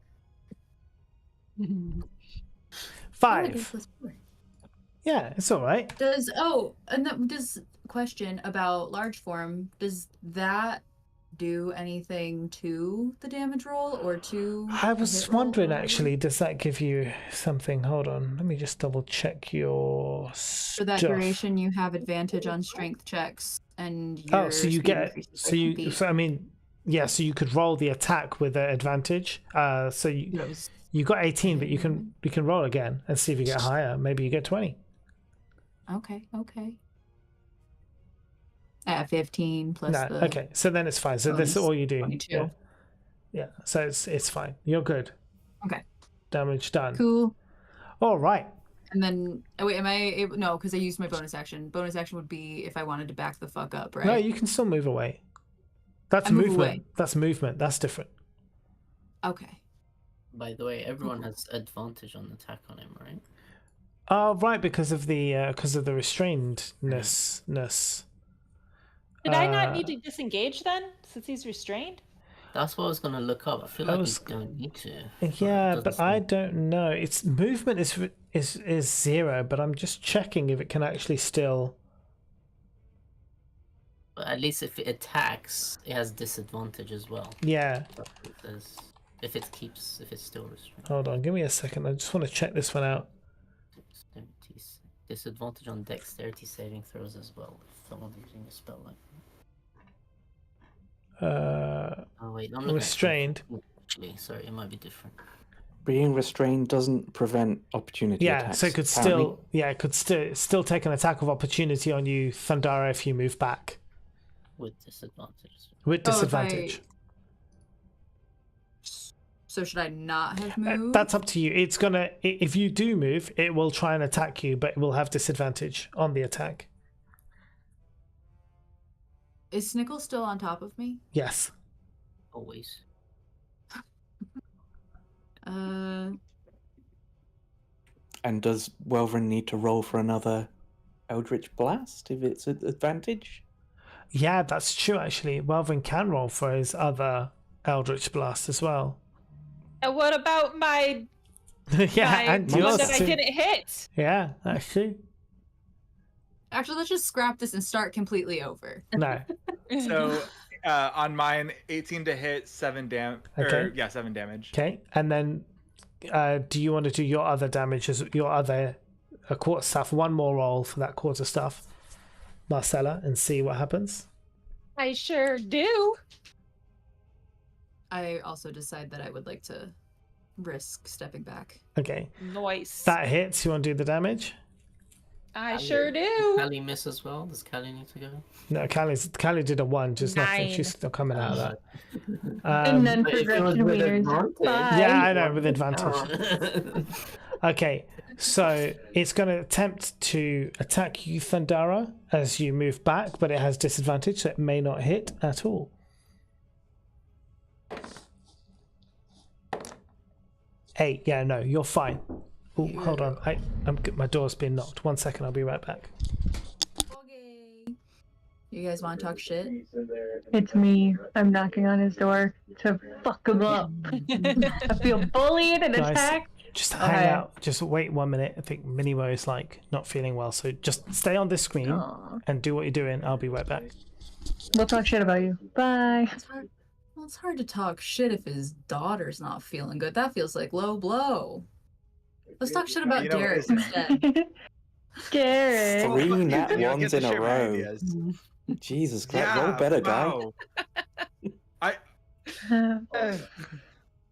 5. Yeah, it's all right. Does question about large form, does that do anything to the damage roll or to I a was hit roll wondering or whatever? actually, does that give you something? Hold on, let me just double check your For that stuff. duration, you have advantage on strength checks, and Oh, your so you speed get increases by 10 feet. so I mean, yeah, so you could roll the attack with an advantage. So you got 18, but you can roll again and see if you get higher. Maybe you get 20. Okay. At 15 plus No, the okay, so then it's fine. So this is bonus, all you do. 22. Yeah. So it's fine. You're good. Okay. Damage done. Cool. All right. And then, wait, am I able? No, because I used my bonus action. Bonus action would be if I wanted to back the fuck up, right? No, you can still move away. That's I move movement. away. That's movement. That's different. Okay. By the way, everyone has advantage on attack on him, right? Oh, right, because of the restrainedness. Did I not need to disengage then, since he's restrained? That's what I was gonna look up. I feel I like was- you don't need to. Yeah, it but doesn't I seem- don't know. Its movement is 0, but I'm just checking if it can actually still. But at least if it attacks, it has disadvantage as well. Yeah. If it's still restrained. Hold on, give me a second. I just want to check this one out. Disadvantage on dexterity saving throws as well. If someone's using a spell like that. Oh wait, I'm looking Restrained. At actually, sorry, it might be different. Being restrained doesn't prevent opportunity Yeah, attacks. so it could still take an attack of opportunity on you, Thundara, if you move back With disadvantage. with Oh, if I- disadvantage. So should I not have moved? That's up to you. It's gonna. If you do move, it will try and attack you, but it will have disadvantage on the attack. Is Snickle still on top of me? Yes. Always. And does Welvrin need to roll for another Eldritch Blast if it's an advantage? Yeah, that's true. Actually, Welvin can roll for his other Eldritch Blast as well. And what about my Yeah, and one yours that I too. didn't hit? Yeah, actually, Actually, let's just scrap this and start completely over. no. So on mine, 18 to hit, 7 damage. Okay. Yeah, 7 damage. Okay, and then do you want to do your other damage as your other quarter staff? One more roll for that quarter staff, Marcella, and see what happens. I sure do. I also decide that I would like to risk stepping back. Okay. Nice. That hits. You want to do the damage? I sure do. Callie miss as well. Does Callie need to go? No, Callie did a 1, just nothing. 9. She's still coming out of that. And then But if it was progression with wieners. advantage- Bye. Yeah, I know, with advantage. Oh. Okay, so it's going to attempt to attack you, Thundara, as you move back, but it has disadvantage, so it may not hit at all. 8, yeah, no, you're fine. Oh, hold on, my door's been knocked. 1 second, I'll be right back. Okay. You guys want to talk shit? It's me. I'm knocking on his door to fuck him up. I feel bullied and Guys, attacked. Just hang out. Just wait 1 minute. I think Minimo is like not feeling well, so just stay on this screen and do what you're doing. I'll be right back. We'll talk shit about you. Bye. It's hard to talk shit if his daughter's not feeling good. That feels like low blow. Let's talk shit about Garrett instead. Garrett. 3 You nat don't ones get to in a share my row. ideas. Jesus Christ, roll better, guy. wow.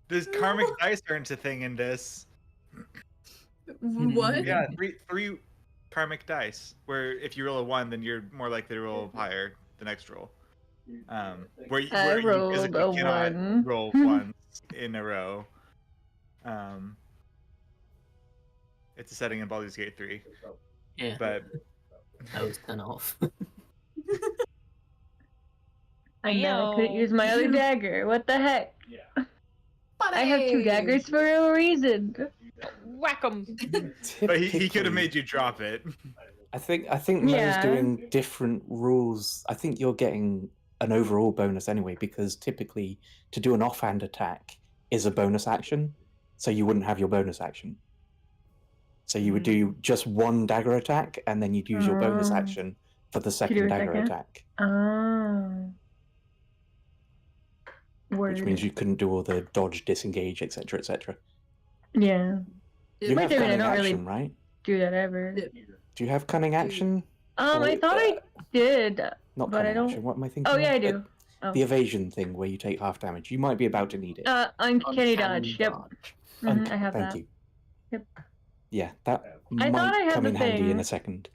There's karmic dice aren't a thing in this. What? Yeah, three karmic dice. Where if you roll a 1, then you're more likely to roll higher the next roll. Where you rolled physically a cannot 1. roll ones in a row. It's a setting in Baldur's Gate 3. Yeah, But I was kind of off. I know I couldn't use my other dagger. What the heck? I have 2 daggers for a reason. Whack 'em. but he could have Typically- made you drop it. I think Mo's Yeah. doing different rules. I think you're getting an overall bonus anyway, because typically to do an offhand attack is a bonus action, so you wouldn't have your bonus action. So you would do just 1 dagger attack, and then you'd use your bonus Oh. action for the do second a dagger second? attack, Oh. Word. which means you couldn't do all the dodge, disengage, etc., etc. Yeah. You Wait have a minute, I cunning don't really action, right? do that ever. Do you have cunning action? I Or, thought I did. Not but I cunning don't- action. What am I thinking? Oh yeah, I of? do. Oh. The evasion thing where you take half damage. You might be about to need it. Uncanny dodge. Yep. I have Thank that. you. Yep. Yeah, that I thought I might had come the in handy in thing. a second.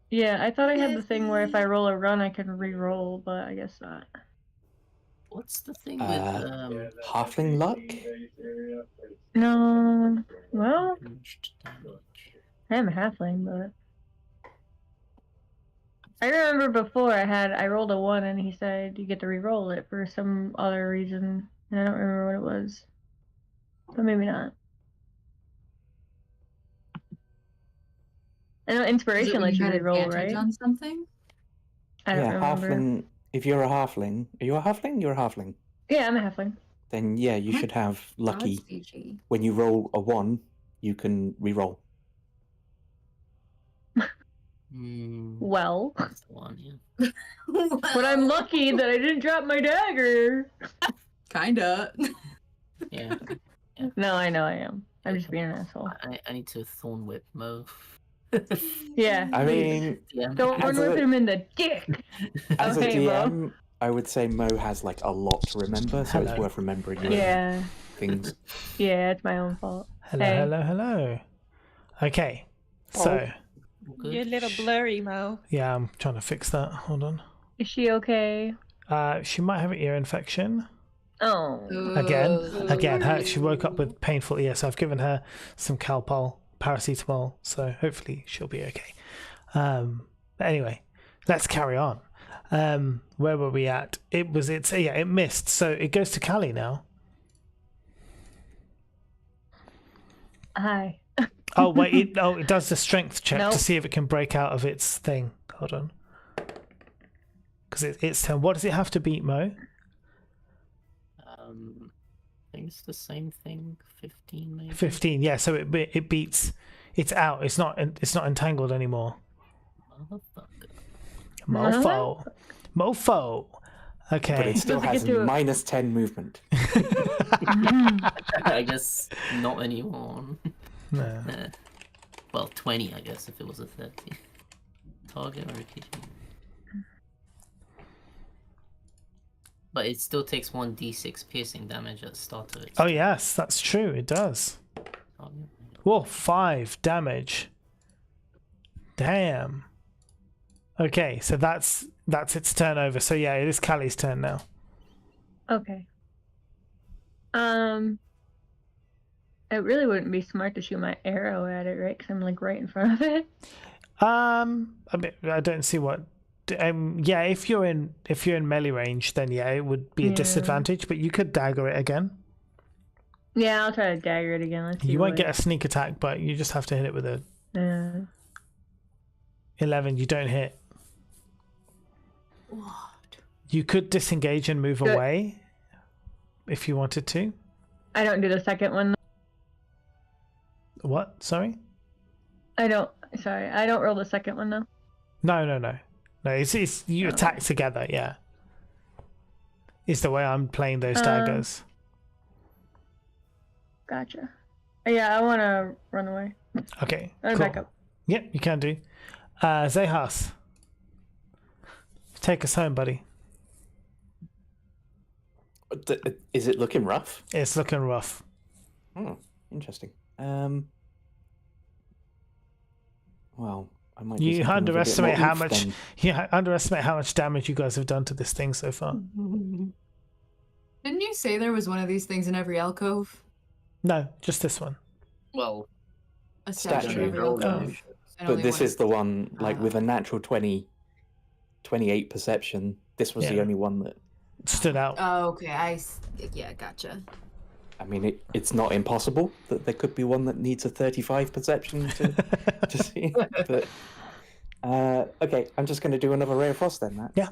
Yeah, I thought I had the thing where if I roll a run, I can re-roll, but I guess not. What's the thing with Halfling luck? No. Well, ranged damage? I am a halfling, but I remember before I rolled a 1 and he said you get to re-roll it for some other reason, and I don't remember what it was. But maybe not. I know Is it inspiration when lets you had re-roll, advantage right? on something? I don't Yeah, remember. halfling. If you're a halfling, are you a halfling? You're a halfling. Yeah, I'm a halfling. Then yeah, you What? should have lucky. God's PG. When you roll a 1, you can re-roll. Well, That's the one, yeah. but I'm lucky that I didn't drop my dagger. Kinda. Yeah. No, I know I am. I'm just being an asshole. I need to thorn whip Mo. Yeah. I please. mean, Yeah. Don't as whip a- him in the dick. as a Okay, Mo. DM, I would say Mo has like a lot to remember, so it's Hello. worth remembering your Yeah. things. Yeah, it's my own fault. Hello, Hey. hello, hello. Okay, so All good. You're a little blurry, Mo. yeah, I'm trying to fix that. Hold on. Is she okay? She might have an ear infection. Oh. Again, she woke up with painful ear, so I've given her some Calpol, paracetamol, so hopefully she'll be okay. But anyway, let's carry on. Where were we at? It missed, so it goes to Callie now. Hi. Oh wait, it does the strength check Nope. to see if it can break out of its thing. Hold on, because it's turn. What does it have to beat, Mo? I think it's the same thing. 15 maybe. 15. Yeah, so it beats. It's out. It's not entangled anymore. Motherfucker. Mofo. Okay. But it still Does it has get to a- minus 10 movement. I guess not anymore. No. Well, 20, I guess, if it was a 30. Target or a kitchen. But it still takes 1d6 piercing damage at the start of it. Oh yes, that's true. It does. Whoa, 5 damage. Damn. Okay, so that's its turn over. So yeah, it is Callie's turn now. Okay. It really wouldn't be smart to shoot my arrow at it, right? Because I'm like right in front of it. I mean, I don't see what. Yeah, if you're in melee range, then yeah, it would be a disadvantage. But you could dagger it again. Yeah, I'll try to dagger it again. Let's see. You won't get a sneak attack, but you just have to hit it with a 11. You don't hit. What? You could disengage and move away if you wanted to. I don't do the second one. What? Sorry? I don't roll the second one though. No. It's you attack together. Yeah. Is the way I'm playing those daggers. Gotcha. Yeah, I want to run away. Okay. Cool. Back up. Yep, you can do. Zehas, take us home, buddy. Is it looking rough? It's looking rough. Oh, interesting. Well, I might. You underestimate how much. Then. You underestimate how much damage you guys have done to this thing so far. Didn't you say there was one of these things in every alcove? No, just this one. Well, A statue in every Statue. alcove. And But only this one is the one, like with a natural 20, 28 perception. This was the Yeah. only one that. Stood out. Oh, okay. Yeah, gotcha. I mean, it's not impossible that there could be one that needs a 35 perception to see. But okay, I'm just going to do another Ray of Frost then. That's, Yeah.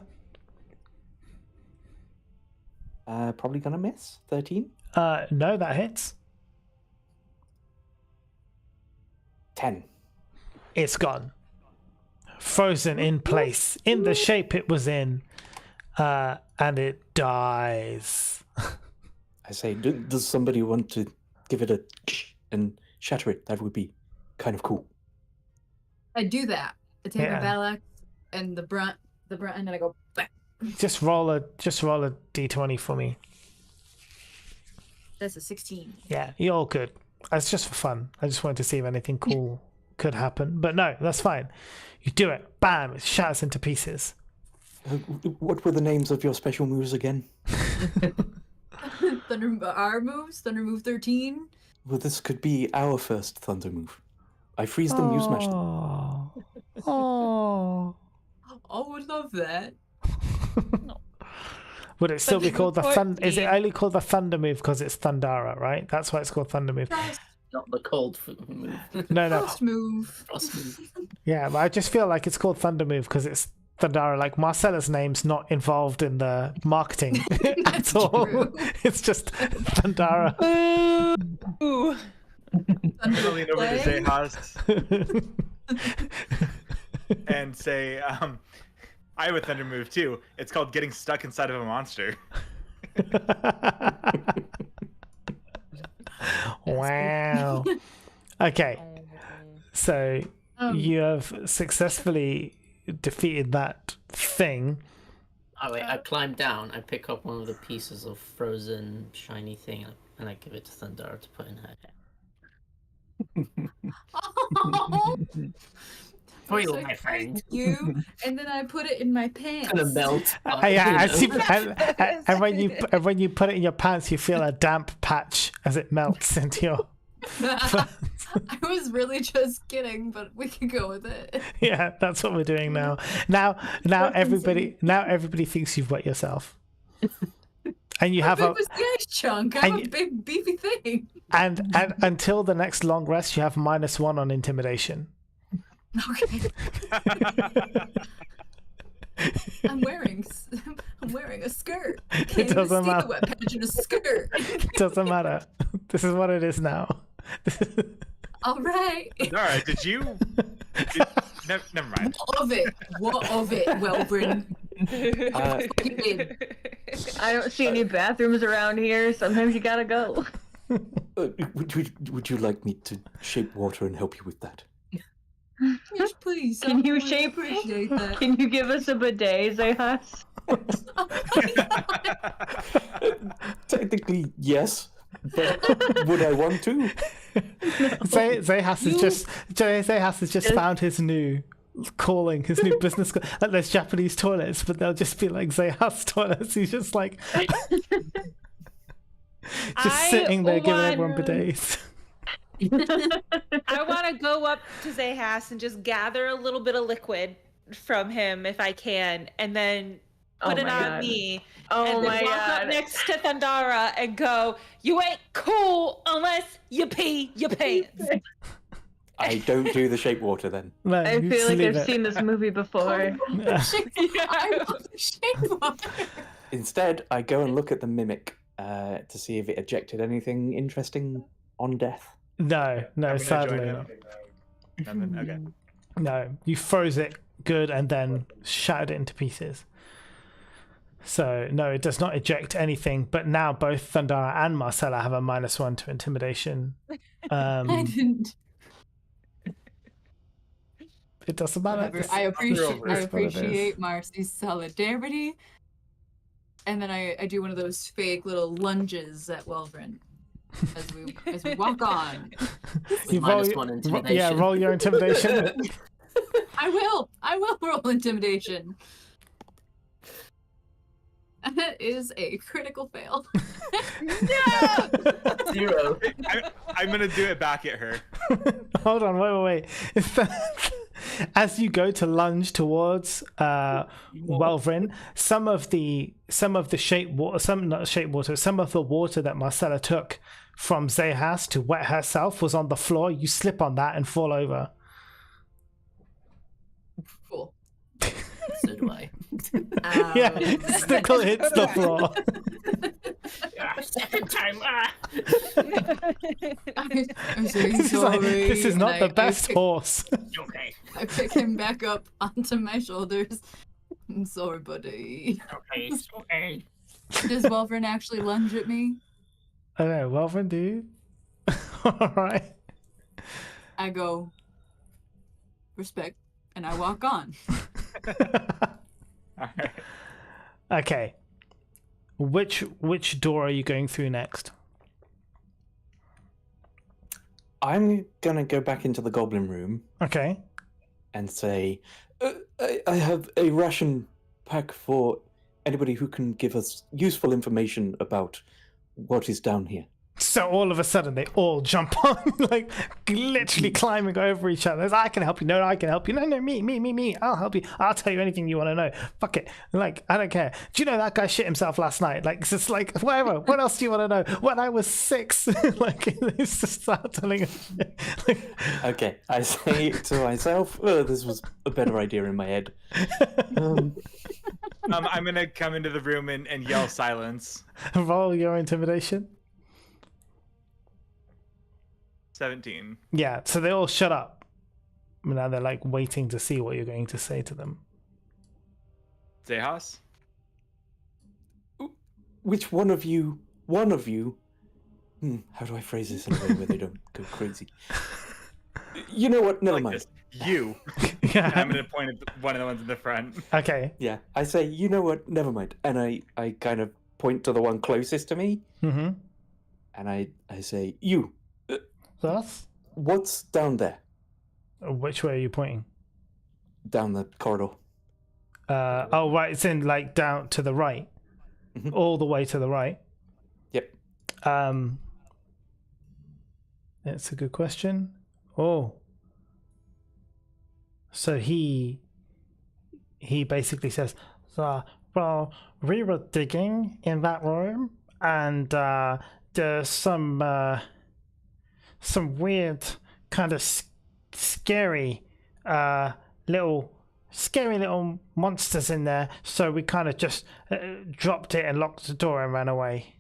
probably going to miss 13. No, that hits. 10. It's gone. Frozen in place, in the shape it was in, and it dies. I say, does somebody want to give it a and shatter it? That would be kind of cool. I do that. I take Yeah. my battle axe and the brunt end, and I go back. Just roll a d20 for me. That's a 16. Yeah, you're all good. It's just for fun. I just wanted to see if anything cool could happen. But no, that's fine. You do it. Bam! It shatters into pieces. What were the names of your special moves again? Our moves, Thunder Move 13. Well, this could be our first Thunder move. I freeze them, you smash them. Oh. I would love that. Would it still But be called the Thunder? Is it 14. only called the Thunder move because it's Thundara, right? That's why it's called Thunder move. not the cold move. No. Frost move. Frost move. Yeah, but I just feel like it's called Thunder move because it's Thundara. Like Marcella's name's not involved in the marketing at That's all. true. It's just Thundara. Ooh. I'm gonna lean over to Play? Zehas and say, I have a thunder move too. It's called getting stuck inside of a monster. Wow. Okay, so you have successfully defeated that thing. Oh wait, I climb down, I pick up one of the pieces of frozen shiny thing, and I give it to Thundara to put in her hair. Oh, For you, so my friend. thank you. And then I put it in my pants. Gonna melt. And when you put it in your pants, you feel a damp patch as it melts into your. I was really just kidding, but we can go with it. Yeah, that's what we're doing now. Now everybody thinks you've wet yourself, and you How have big a was the ice chunk? I'm a big beefy thing. and until the next long rest, you have -1 on intimidation. Okay. I'm wearing a skirt. Can't even doesn't see matter. the wet patch in a skirt. It doesn't matter. This is what it is now. All right. Zara, did you? Never mind. What of it, Welbrin? I don't see any bathrooms around here. Sometimes you gotta go. Would you like me to shape water and help you with that? Yes, please. Can I you would shape? appreciate that. Can you give us a bidet, Zehas? Technically, yes. But would I want to? Zehas has just found his new calling, his new business. Like there's Japanese toilets, but they'll just be like Zehas toilets. He's just like sitting there giving everyone bidets. I want to go up to Zehas and just gather a little bit of liquid from him if I can, and then put it on me. Oh and then my walk god. up next to Thundara and go, "You ain't cool unless you pee your pants." I don't do the shape water then. No, I you feel just like leave I've it. seen this movie before. I love the shape water. Instead, I go and look at the mimic to see if it ejected anything interesting on death. No, I'm gonna sadly join not. in. Okay. No, you froze it good and then shattered it into pieces. So no, it does not eject anything. But now both Thundara and Marcella have a -1 to intimidation. I didn't. It doesn't matter. Whatever. This- I this is what it is. appreciate Marcy's solidarity. And then I do one of those fake little lunges at Welvrin as we walk on. With You roll -1 intimidation. Yeah, roll your intimidation. I will roll intimidation. And that is a critical fail. No! 0. I'm gonna do it back at her. Hold on, wait. As you go to lunge towards Welvrin, some of the shape water, some of the water that Marcella took from Zehas to wet herself was on the floor. You slip on that and fall over. Cool. So do I. Yeah, Stickle hits the floor. Second time. I'm saying This is like, sorry. this is not and the best horse. Okay. I pick him back up onto my shoulders. I'm sorry, buddy. Okay. It's okay. Does Welvrin actually lunge at me? I don't know, Welvrin, do you? All right. I go, respect, and I walk on. All right. Okay. Which door are you going through next? I'm gonna go back into the goblin room Okay. and say, I have a ration pack for anybody who can give us useful information about what is down here. So all of a sudden they all jump on, like literally climbing over each other. I can help you. No, I can help you. No, me. I'll help you. I'll tell you anything you want to know. Fuck it. Like, I don't care. Do you know that guy shit himself last night? Like, it's just like, whatever. What else do you want to know? When I was 6, like, it's just start telling him shit. Like, Okay, I say to myself, this was a better idea in my head. I'm gonna come into the room and yell silence. roll your intimidation. 17. Yeah, so they all shut up. Now they're like waiting to see what you're going to say to them. Zehas? Which one of you, how do I phrase this in a way where they don't go crazy? You know what, never Like mind. this. You. Yeah. I'm gonna point at one of the ones in the front. Okay. Yeah, I say, you know what, never mind. And I kind of point to the one closest to me, Mm-hmm. and I say, you, Thus? what's down there? Which way are you pointing? Down the corridor. Oh, right. It's in like down to the right. Mhm. All the way to the right. Yep. That's a good question. Oh. So he basically says, well, we were digging in that room and there's some weird kind of scary little monsters in there, so we kind of just dropped it and locked the door and ran away.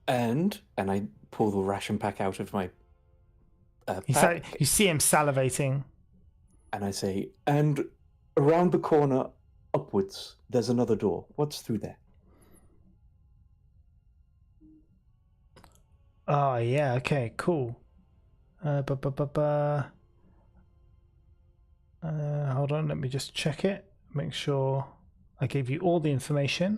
And I pull the ration pack out of my pack, You see him salivating. and I say, and around the corner upwards, there's another door. What's through there? Oh yeah, okay, cool. Hold on, let me just check it. Make sure I gave you all the information.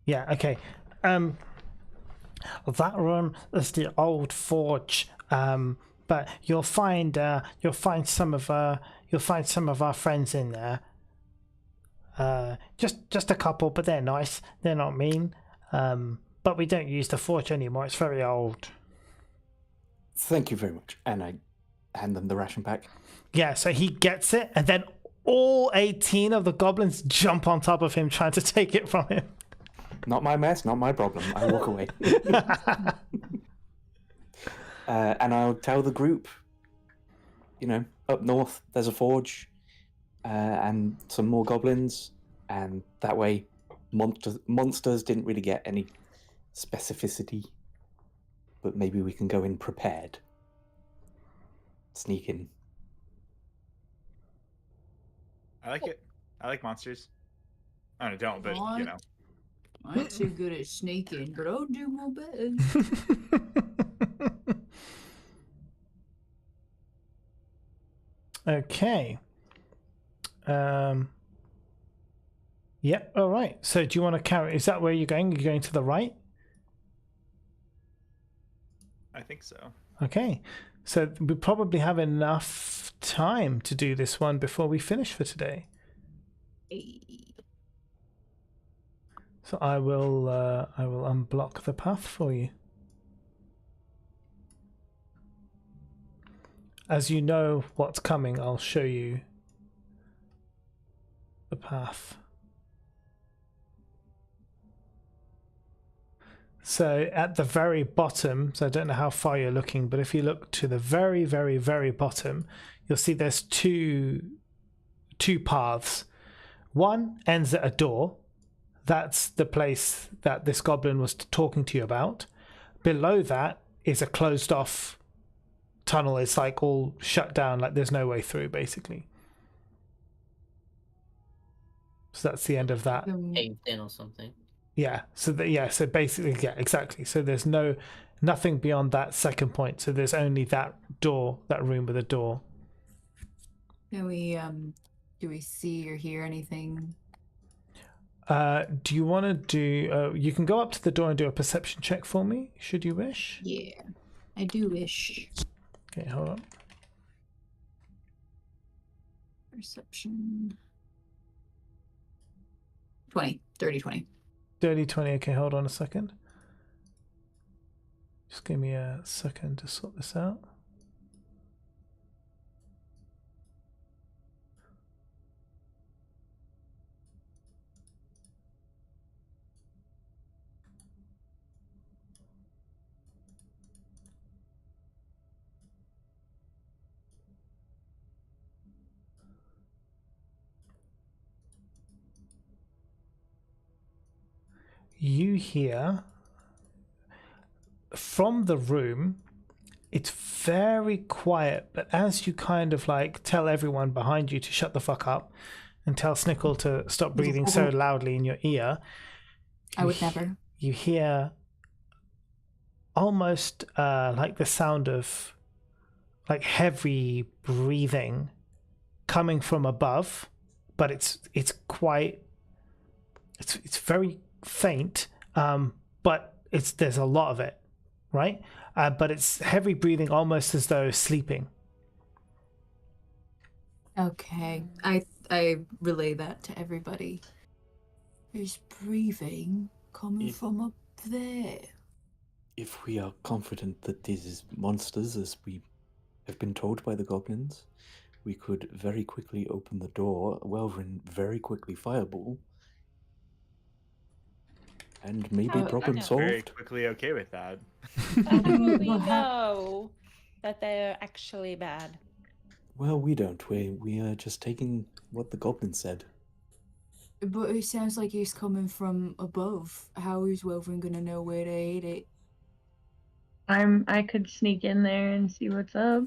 Yeah, okay. That room is the old forge. But you'll find some of our friends in there. Just a couple, but they're nice. They're not mean. But we don't use the forge anymore. It's very old. Thank you very much. And I hand them the ration pack. Yeah, so he gets it, and then all 18 of the goblins jump on top of him, trying to take it from him. Not my mess, not my problem. I walk away. And I'll tell the group, up north there's a forge and some more goblins, and that way monsters didn't really get any specificity, but maybe we can go in prepared. Sneak in. I like it. I like monsters. I don't, but What? you know. I ain't too good at sneaking, but I'll do my best. Okay. Yeah, all right. So do you want to carry, is that where you're going? You're going to the right? I think so. Okay. So we probably have enough time to do this one before we finish for today. So I will unblock the path for you. As you know what's coming, I'll show you the path. So at the very bottom, so I don't know how far you're looking, but if you look to the very, very, very bottom, you'll see there's two paths. One ends at a door. That's the place that this goblin was talking to you about. Below that is a closed off tunnel. It's like all shut down, like there's no way through, basically. So that's the end of that. Caved in or something. Yeah. So so basically, yeah, exactly. So there's nothing beyond that second point. So there's only that door, that room with a door. Can we do we see or hear anything? Do you want to do? You can go up to the door and do a perception check for me, should you wish. Yeah, I do wish. Okay, hold on. Perception. 20, 30, 20. 30, 20. Okay, hold on a second. Just give me a second to sort this out. You hear from the room, it's very quiet, but as you kind of like tell everyone behind you to shut the fuck up and tell Snickle to stop breathing so loudly in your ear, I would never. You hear almost like the sound of like heavy breathing coming from above, but it's very faint, but there's a lot of it, right? But it's heavy breathing, almost as though sleeping. Okay, I relay that to everybody. There's breathing coming from up there. If we are confident that this is monsters, as we have been told by the goblins, we could very quickly open the door, Welvrin very quickly fireball, and maybe problem solved. Very quickly okay with that. How do we know that they're actually bad? Well, we don't. We are just taking what the goblin said. But it sounds like he's coming from above. How is Welvin gonna know where to hit it? I could sneak in there and see what's up.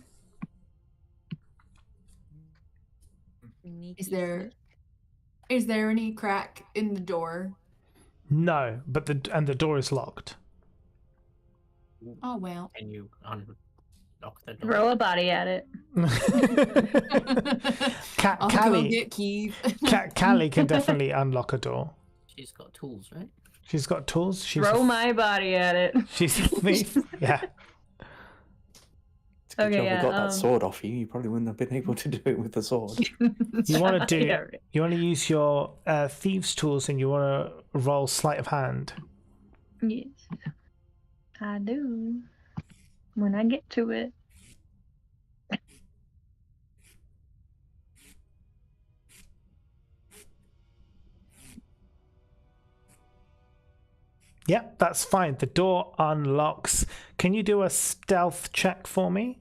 Is there any crack in the door? No, but the door is locked. Oh well. Can you unlock the door? Throw a body at it. I'll go Callie, get Keith. Callie can definitely unlock a door. She's got tools, right? She's got tools. She's Throw my body at it. She's a thief. Yeah. It's a good Okay, job yeah, we got that sword off you. You probably wouldn't have been able to do it with the sword. You want to do? Yeah, right. You want to use your thieves' tools, and you want to roll sleight of hand. Yes, I do. When I get to it. Yep, that's fine. The door unlocks. Can you do a stealth check for me?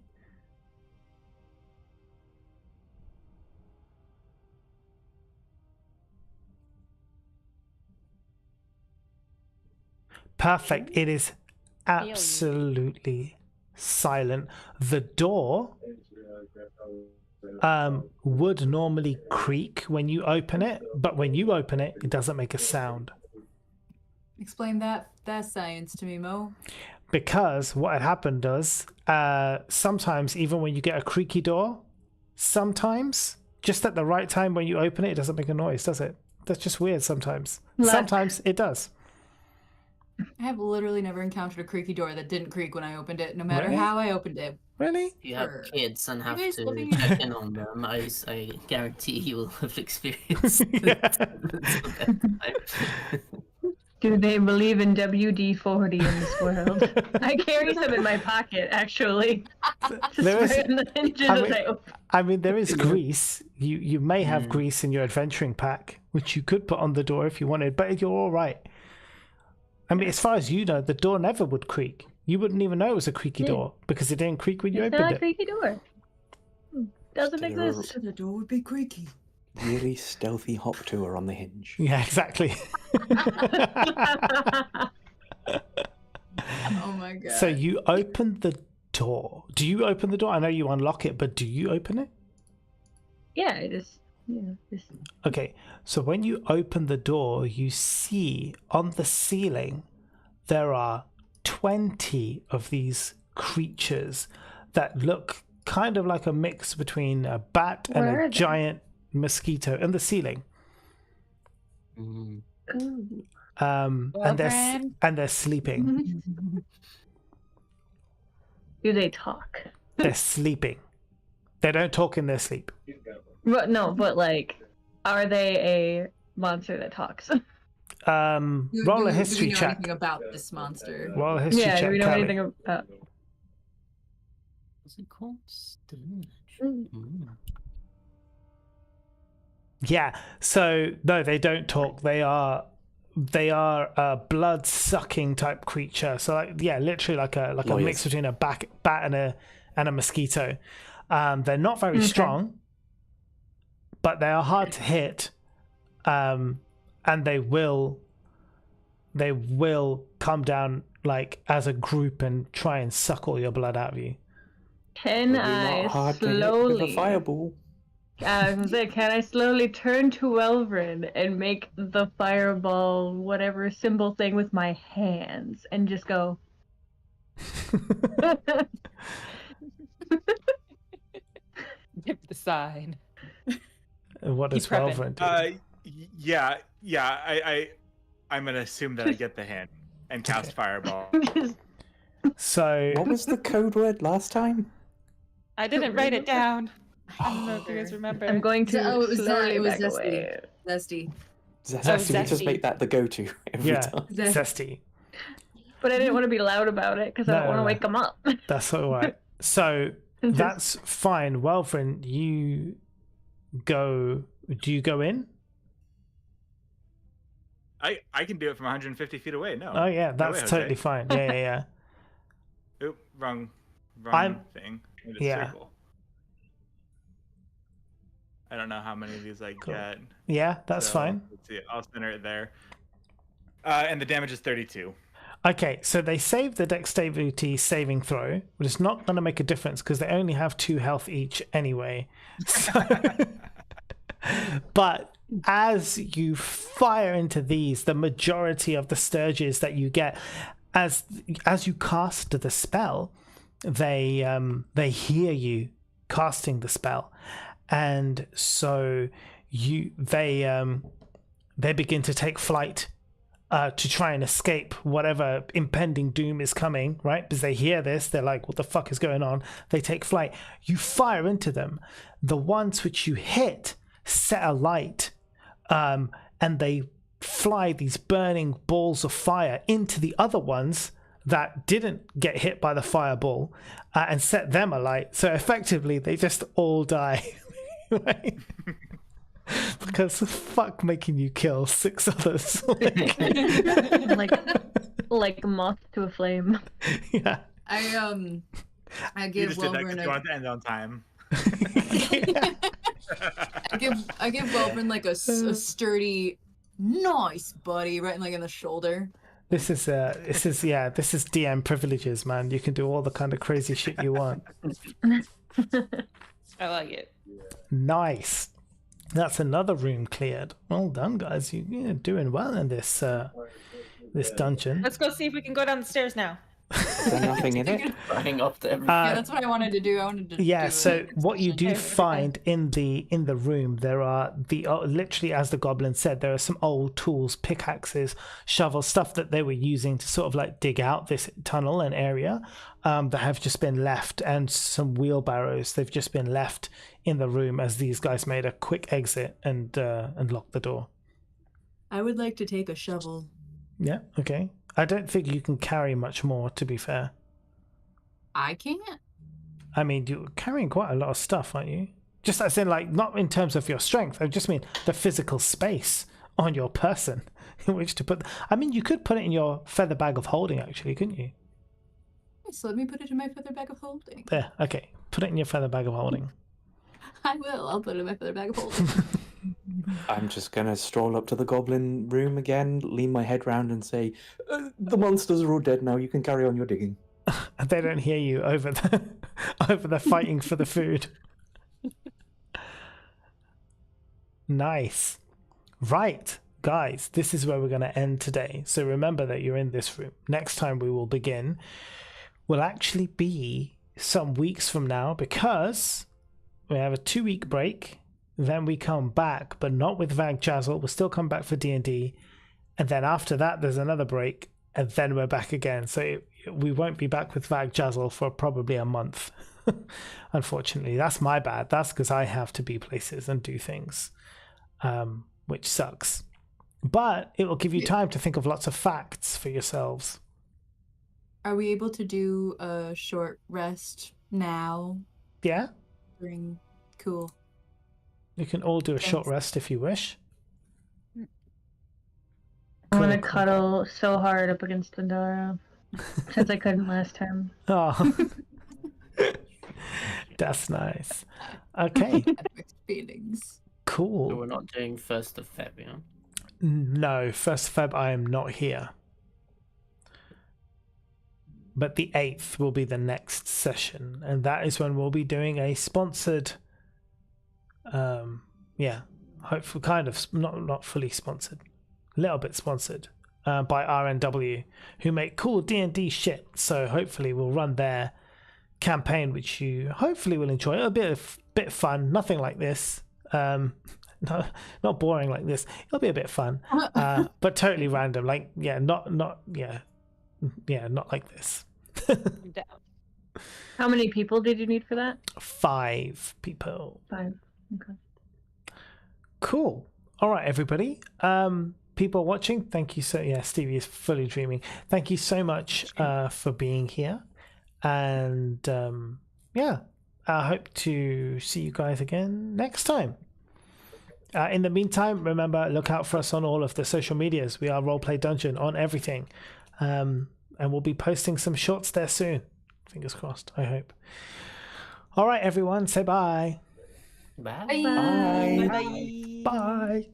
Perfect. It is absolutely silent. The door would normally creak when you open it, but when you open it, it doesn't make a sound. Explain that science to me, Mo. Because what had happened does, sometimes even when you get a creaky door, sometimes just at the right time when you open it, it doesn't make a noise, does it? That's just weird sometimes. Luck. Sometimes it does. I have literally never encountered a creaky door that didn't creak when I opened it, no matter Really? how I opened it. Really? If you have Sure. kids and have guys to living- check in on them, I guarantee you will have experienced Yeah. Do they believe in WD-40 in this world? I carry some in my pocket, actually. To There is- spray on the hinges I as mean- I open. I mean, there is grease. You may have grease in your adventuring pack, which you could put on the door if you wanted, but you're all right. I mean, as far as you know, the door never would creak. You wouldn't even know it was a creaky Yeah. door because it didn't creak when you It's opened not a it. creaky door. Doesn't Just did a exist. The door would be creaky. Really stealthy hop tour on the hinge. Yeah, exactly. Oh my god. So you open the door. Do you open the door? I know you unlock it, but do you open it? Yeah, I just, just Okay, so when you open the door, you see on the ceiling there are 20 of these creatures that look kind of like a mix between a bat and Where a are they? giant mosquito in the ceiling. Mm. ooh. Girlfriend? And they're sleeping. Do they talk? They're sleeping. They don't talk in their sleep. But no, but like, are they a monster that talks? Do- Roll a do history we know check. anything about this monster? Roll a history Yeah, check. do we know Callie. anything about? What's it called? Stillness. Mm. Mm. Yeah. So no, they don't talk. They are a blood sucking type creature. So like, yeah, literally like a mix Lawyers. between a bat and a mosquito. They're not very Okay. strong, but they are hard to hit. And they will come down like as a group and try and suck all your blood out of you. Can Probably I not hard to hit with slowly? a fireball. I was gonna say, can I slowly turn to Welvrin and make the fireball, whatever symbol thing with my hands, and just go? Give the sign. What does Keep prepping. Welvrin do? Yeah. I'm gonna assume that I get the hint and cast fireball. So What was the code word last time? I didn't write it down. I don't know if you guys remember. I'm going to Oh, it was slowly it was back zesty. away. Zesty. Zesty, we just Zesty. make that the go-to every yeah, time. zesty. But I didn't want to be loud about it because I don't No, want to no. wake them up. That's all right. So that's fine. Welvrin, you go. Do you go in? I can do it from 150 feet away. No. Oh yeah, No that's way, Jose. totally fine. Yeah. Oop, wrong I'm- thing. Made a yeah. circle. I don't know how many of these I Cool. get. Yeah, that's so, fine. Let's see. I'll center it there. And the damage is 32. Okay, so they save the dexterity saving throw, but it's not going to make a difference because they only have 2 health each anyway. So but as you fire into these, the majority of the sturges that you get, as you cast the spell, they hear you casting the spell, and so they begin to take flight to try and escape whatever impending doom is coming, right? Because they hear this, they're like, what the fuck is going on? They take flight. You fire into them. The ones which you hit set alight, and they fly these burning balls of fire into the other ones that didn't get hit by the fireball, and set them alight. So effectively, they just all die. Right? Because fuck making you kill 6 others. like moth to a flame. Yeah. I You give just did that Welburn because you want to end on time. I give Welburn like a sturdy, nice buddy, right in the shoulder. This is DM privileges, man. You can do all the kind of crazy shit you want. I like it. Nice. That's another room cleared. Well done, guys. You're doing well in this this dungeon. Let's go see if we can go down the stairs now. Is there nothing in it? Running up to everything. Yeah, that's what I wanted to do. I wanted to. Yeah, do so an what you do expression. find in the room, there are literally, as the goblin said, there are some old tools, pickaxes, shovels, stuff that they were using to sort of like dig out this tunnel and area, that have just been left, and some wheelbarrows. They've just been left in the room as these guys made a quick exit and locked the door. I would like to take a shovel. Yeah, okay. I don't think you can carry much more, to be fair. I can't. I mean, you're carrying quite a lot of stuff, aren't you? Just as in, like, not in terms of your strength. I just mean the physical space on your person in which to put. I mean, you could put it in your feather bag of holding, actually, couldn't you? So let me put it in my feather bag of holding. There, okay. Put it in your feather bag of holding. I will. I'll put it in my feather bag of holding. I'm just gonna stroll up to the goblin room again, lean my head round, and say, "The monsters are all dead now. You can carry on your digging." And they don't hear you over the fighting for the food. Nice. Right, guys, this is where we're going to end today. So remember that you're in this room. Next time we will begin will actually be some weeks from now, because we have a 2-week break. Then we come back, but not with Vagjazzle. We'll still come back for D&D. And then after that, there's another break. And then we're back again. So we won't be back with Vagjazzle for probably a month. Unfortunately, that's my bad. That's because I have to be places and do things, which sucks. But it will give you time to think of lots of facts for yourselves. Are we able to do a short rest now? Yeah? Cool. You can all do a short rest if you wish. I want to cuddle so hard up against Pandora, since I couldn't last time. Oh, that's nice. Okay, Mixed feelings. So cool. we're not doing 1st of Feb, yeah? No, 1st Feb I am not here. But the 8th will be the next session, and that is when we'll be doing a sponsored, hopefully kind of, not fully sponsored, a little bit sponsored, by RNW, who make cool D&D shit. So hopefully we'll run their campaign, which you hopefully will enjoy. A bit fun, nothing like this. No, not boring like this. It'll be a bit fun, but totally random. Like, not like this. How many people did you need for that? 5 people. 5. Okay. Cool. All right, everybody. People watching, thank you so. Yeah, Stevie is fully dreaming. Thank you so much for being here, and I hope to see you guys again next time. In the meantime, remember, look out for us on all of the social medias. We are Roleplay Dungeon on everything, and we'll be posting some shorts there soon. Fingers crossed, I hope. All right, everyone, say bye. Bye. Bye. Bye. Bye.